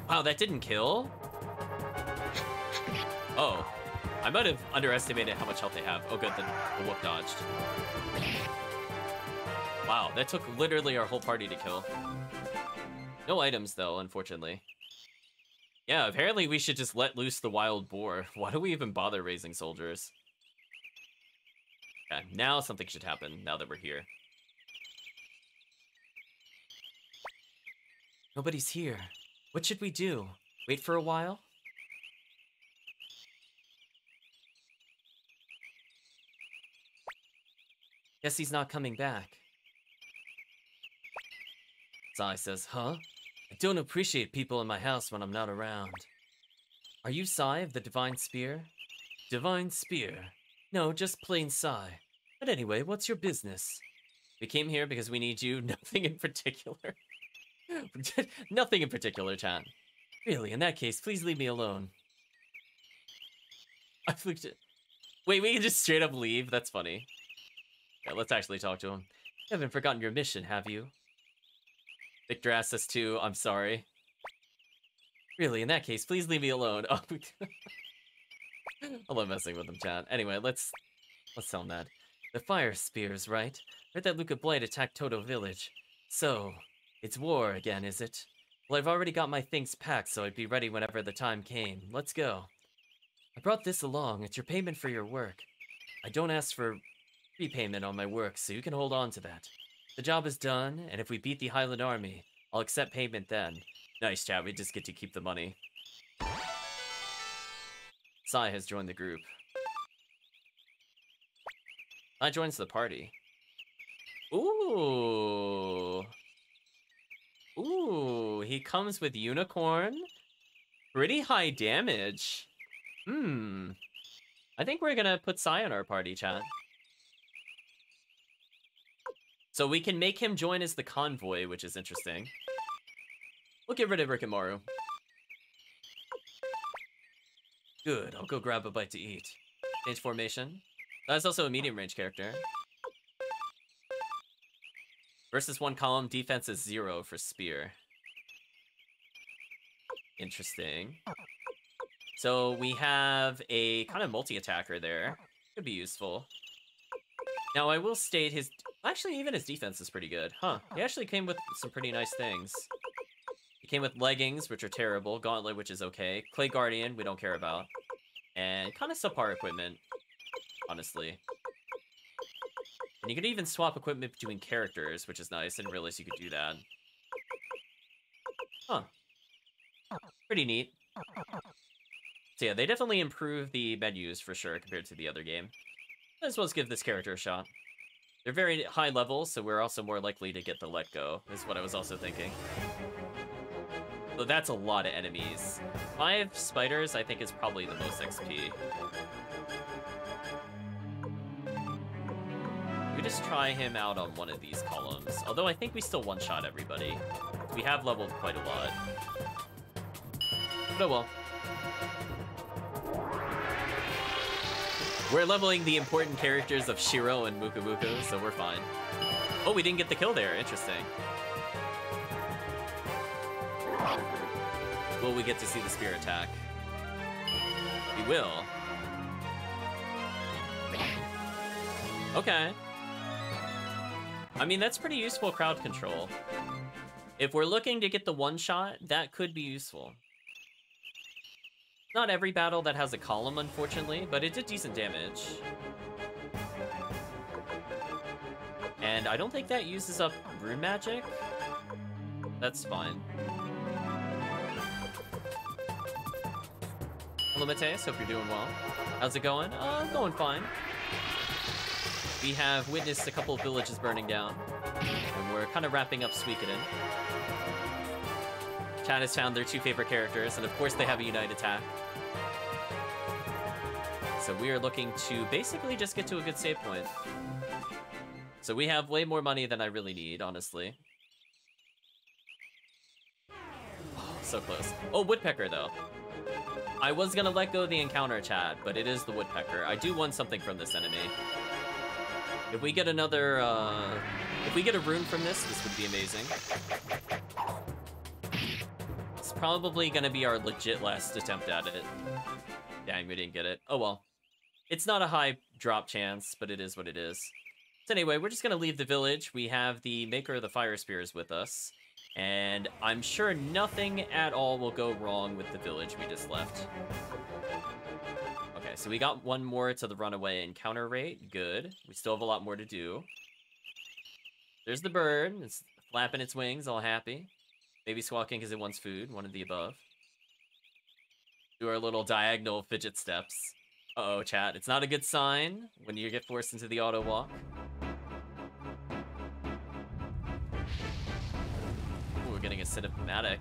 Wow, that didn't kill? Oh. I might have underestimated how much health they have. Oh, good, the wolf dodged. Wow, that took literally our whole party to kill. No items, though, unfortunately. Yeah, apparently we should just let loose the wild boar. Why do we even bother raising soldiers? Okay, now something should happen, now that we're here. Nobody's here. What should we do? Wait for a while? Guess he's not coming back. Tsai says, huh? I don't appreciate people in my house when I'm not around. Are you Tsai of the Divine Spear? Divine Spear? No, just plain Tsai. But anyway, what's your business? We came here because we need you. Nothing in particular. Nothing in particular, chat. Really, in that case, please leave me alone. Wait, we can just straight up leave? That's funny. Yeah, let's actually talk to him. You haven't forgotten your mission, have you? Victor asked us to. I'm sorry. Really, in that case, please leave me alone. Oh, I love messing with them, chat. Anyway, let's tell him that. The fire spears, right? Heard that Luca Blight attacked Toto Village. So, it's war again, is it? Well, I've already got my things packed, so I'd be ready whenever the time came. Let's go. I brought this along. It's your payment for your work. I don't ask for repayment on my work, so you can hold on to that. The job is done, and if we beat the Highland Army, I'll accept payment then. Nice, chat. We just get to keep the money. Tsai has joined the group. Tsai joins the party. Ooh. Ooh, he comes with Unicorn. Pretty high damage. I think we're gonna put Tsai on our party, chat. So we can make him join as the convoy, which is interesting. We'll get rid of Rick and Morrow. Good, I'll go grab a bite to eat. Change formation. That's also a medium range character. Versus one column, defense is 0 for spear. Interesting. So we have a kind of multi-attacker there. Could be useful. Now I will state his... Actually, even his defense is pretty good. Huh. He actually came with some pretty nice things. He came with leggings, which are terrible. Gauntlet, which is okay. Clay Guardian, we don't care about. And kind of subpar equipment, honestly. And you could even swap equipment between characters, which is nice. I didn't realize you could do that. Huh. Pretty neat. So yeah, they definitely improved the menus for sure compared to the other game. Let's give this character a shot. They're very high level, so we're also more likely to get the let go, is what I was also thinking. So that's a lot of enemies. 5 spiders, I think, is probably the most XP. We just try him out on one of these columns. Although I think we still one-shot everybody. We have leveled quite a lot. But oh well. We're leveling the important characters of Shiro and Muku Muku, so we're fine. Oh, we didn't get the kill there. Interesting. Will we get to see the spear attack? We will. Okay. I mean, that's pretty useful crowd control. If we're looking to get the one-shot, that could be useful. Not every battle that has a column, unfortunately, but it did decent damage. And I don't think that uses up rune magic. That's fine. Hello, Mateus. Hope you're doing well. How's it going? Going fine. We have witnessed a couple of villages burning down, and we're kind of wrapping up Suikoden. Chat has found their 2 favorite characters, and of course they have a Unite attack. So we are looking to basically just get to a good save point. So we have way more money than I really need, honestly. Oh, so close. Oh, Woodpecker, though. I was gonna let go of the encounter, chat, but it is the Woodpecker. I do want something from this enemy. If we get another, if we get a rune from this would be amazing. It's probably gonna be our legit last attempt at it. Dang, we didn't get it. Oh well. It's not a high drop chance, but it is what it is. So anyway, we're just gonna leave the village. We have the maker of the fire spears with us. And I'm sure nothing at all will go wrong with the village we just left. Okay, so we got one more to the runaway encounter rate. Good. We still have a lot more to do. There's the bird. It's flapping its wings, all happy. Maybe squawking because it wants food. One of the above. Do our little diagonal fidget steps. Uh-oh, chat. It's not a good sign when you get forced into the auto walk. Ooh, we're getting a cinematic.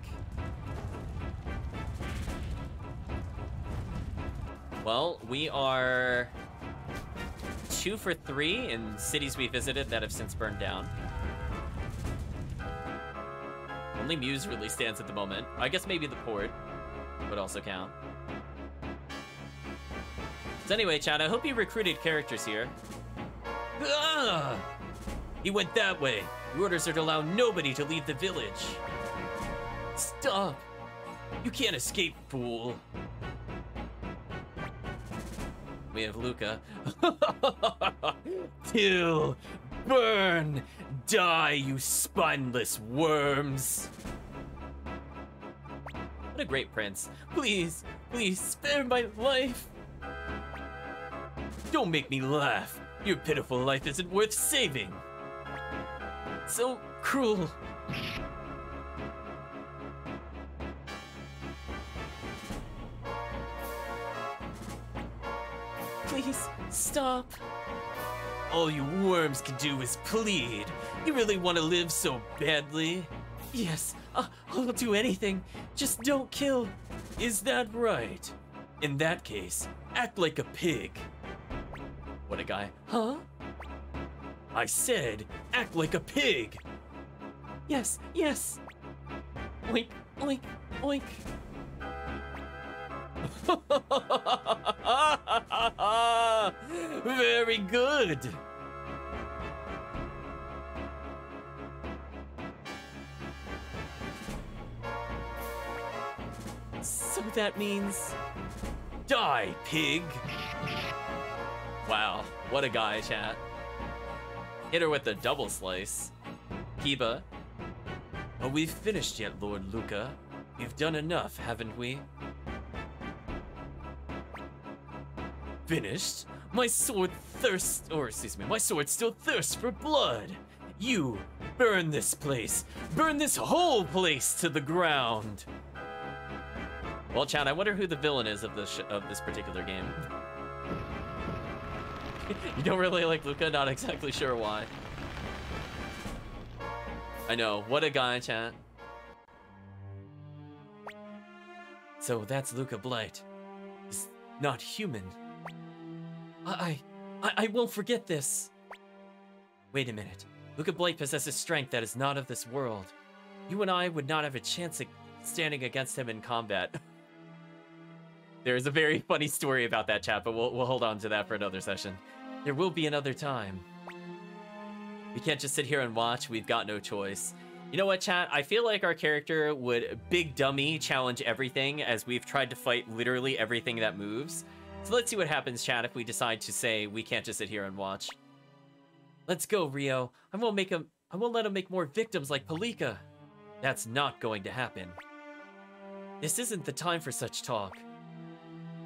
Well, we are 2 for 3 in cities we visited that have since burned down. Only Muse really stands at the moment. I guess maybe the port would also count. So anyway, chat, I hope you recruited characters here. Ah! He went that way. The orders are to allow nobody to leave the village. Stop! You can't escape, fool. We have Luca. Kill! Burn! Die, you spineless worms! What a great prince. Please, please, spare my life! Don't make me laugh. Your pitiful life isn't worth saving. So cruel. Please, stop. All you worms can do is plead. You really want to live so badly? Yes, I'll do anything. Just don't kill. Is that right? In that case, act like a pig. What a guy. Huh? I said, act like a pig. Yes, yes. Oink, oink, oink. Very good. So that means die, pig. Wow, what a guy, chat. Hit her with the double slice. Kiba. Are we finished yet, Lord Luca? We've done enough, haven't we? Finished? My sword my sword still thirsts for blood. You, burn this place. Burn this whole place to the ground. Well, chat, I wonder who the villain is of this particular game. You don't really like Luca? Not exactly sure why. I know, what a guy, chat. So that's Luca Blight. He's not human. I won't forget this. Wait a minute. Luca Blight possesses strength that is not of this world. You and I would not have a chance at standing against him in combat. There's a very funny story about that, chat, but we'll hold on to that for another session. There will be another time. We can't just sit here and watch. We've got no choice. You know what, chat? I feel like our character would big dummy challenge everything, as we've tried to fight literally everything that moves. So let's see what happens, chat, if we decide to say we can't just sit here and watch. Let's go, Rio. I won't let him make more victims like Palika. That's not going to happen. This isn't the time for such talk.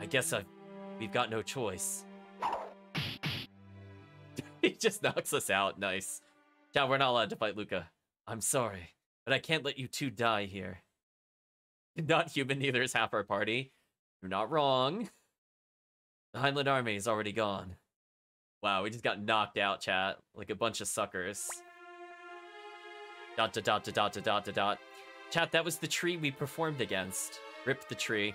I guess we've got no choice. He just knocks us out. Nice. Chat, we're not allowed to fight Luca. I'm sorry, but I can't let you two die here. Not human, neither is half our party. You're not wrong. The Highland army is already gone. Wow, we just got knocked out, chat. Like a bunch of suckers. ... Chat, that was the tree we performed against. Rip the tree.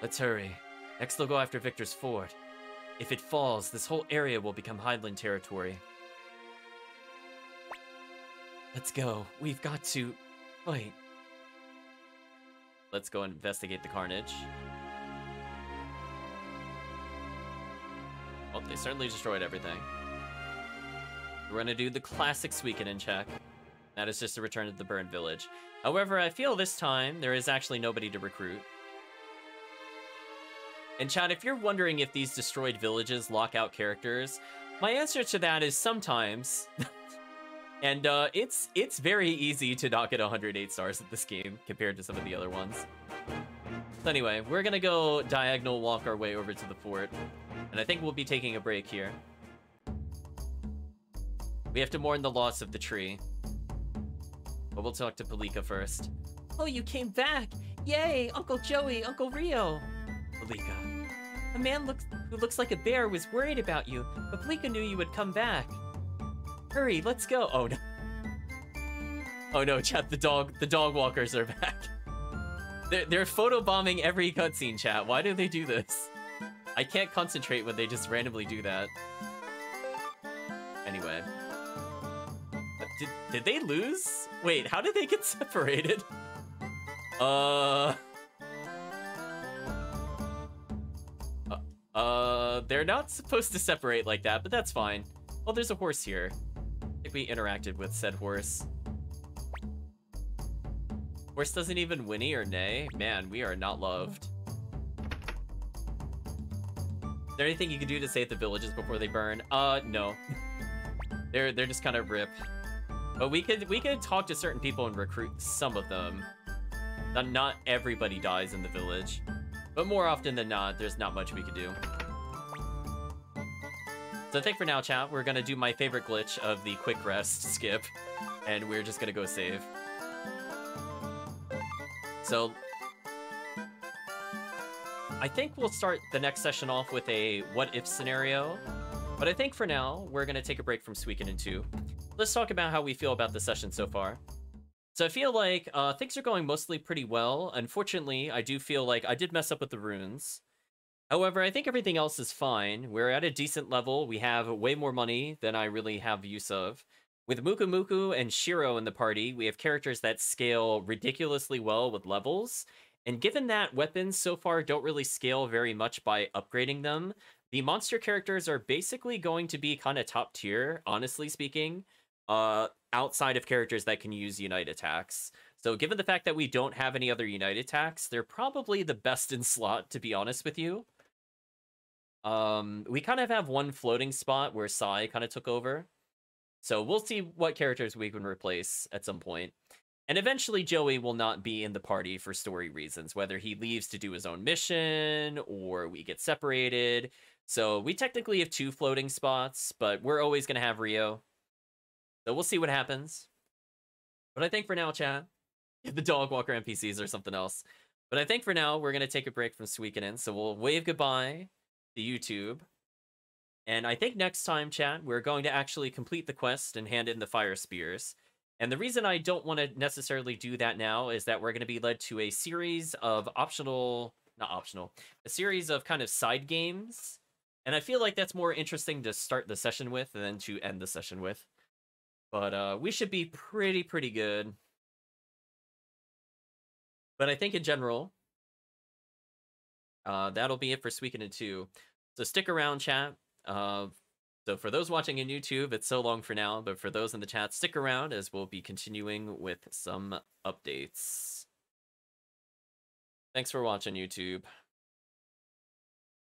Let's hurry. Next they'll go after Victor's fort. If it falls, this whole area will become Highland territory. Let's go. We've got to... Wait. Let's go investigate the carnage. Well, they certainly destroyed everything. We're gonna do the classic Suikoden check. That is just a return to the burned village. However, I feel this time there is actually nobody to recruit. And chat, if you're wondering if these destroyed villages lock out characters, my answer to that is sometimes. And it's very easy to not get 108 stars at this game compared to some of the other ones. So anyway, we're gonna go diagonal walk our way over to the fort. And I think we'll be taking a break here. We have to mourn the loss of the tree. But we'll talk to Palika first. Oh, you came back! Yay! Uncle Joey, Uncle Rio! Palika. A man who looks like a bear was worried about you, but Palika knew you would come back. Hurry, let's go! Oh no. Oh no, chat, the dog walkers are back. They're photobombing every cutscene, chat. Why do they do this? I can't concentrate when they just randomly do that. Anyway. Did they lose? Wait, how did they get separated? They're not supposed to separate like that, but that's fine. Oh, there's a horse here. I think we interacted with said horse. Horse doesn't even whinny or neigh. Man, we are not loved. Is there anything you can do to save the villages before they burn? No. They're just kind of rip. But we could talk to certain people and recruit some of them. Not everybody dies in the village. But more often than not, there's not much we can do. So I think for now, chat, we're gonna do my favorite glitch of the quick rest skip. And we're just gonna go save. So I think we'll start the next session off with a what-if scenario. But I think for now, we're gonna take a break from Suikoden 2. Let's talk about how we feel about the session so far. So I feel like things are going mostly pretty well. Unfortunately, I do feel like I did mess up with the runes. However, I think everything else is fine. We're at a decent level. We have way more money than I really have use of. With Muku Muku and Shiro in the party, we have characters that scale ridiculously well with levels. And given that weapons so far don't really scale very much by upgrading them, the monster characters are basically going to be kind of top tier, honestly speaking, outside of characters that can use Unite attacks. So given the fact that we don't have any other Unite attacks, they're probably the best in slot, to be honest with you. We kind of have one floating spot where Tsai kind of took over. So we'll see what characters we can replace at some point. And eventually Joey will not be in the party for story reasons, whether he leaves to do his own mission or we get separated. So we technically have two floating spots, but we're always going to have Rio. So we'll see what happens. But I think for now, chat, the dog walker NPCs or something else. But I think for now, we're going to take a break from Suikoden. So we'll wave goodbye the YouTube. And I think next time, chat, we're going to actually complete the quest and hand in the fire spears. And the reason I don't want to necessarily do that now is that we're going to be led to a series of a series of kind of side games. And I feel like that's more interesting to start the session with than to end the session with. But we should be pretty good. But I think in general, that'll be it for Suikoden 2. So stick around, chat. So for those watching in YouTube, it's so long for now, but for those in the chat, stick around as we'll be continuing with some updates. Thanks for watching, YouTube.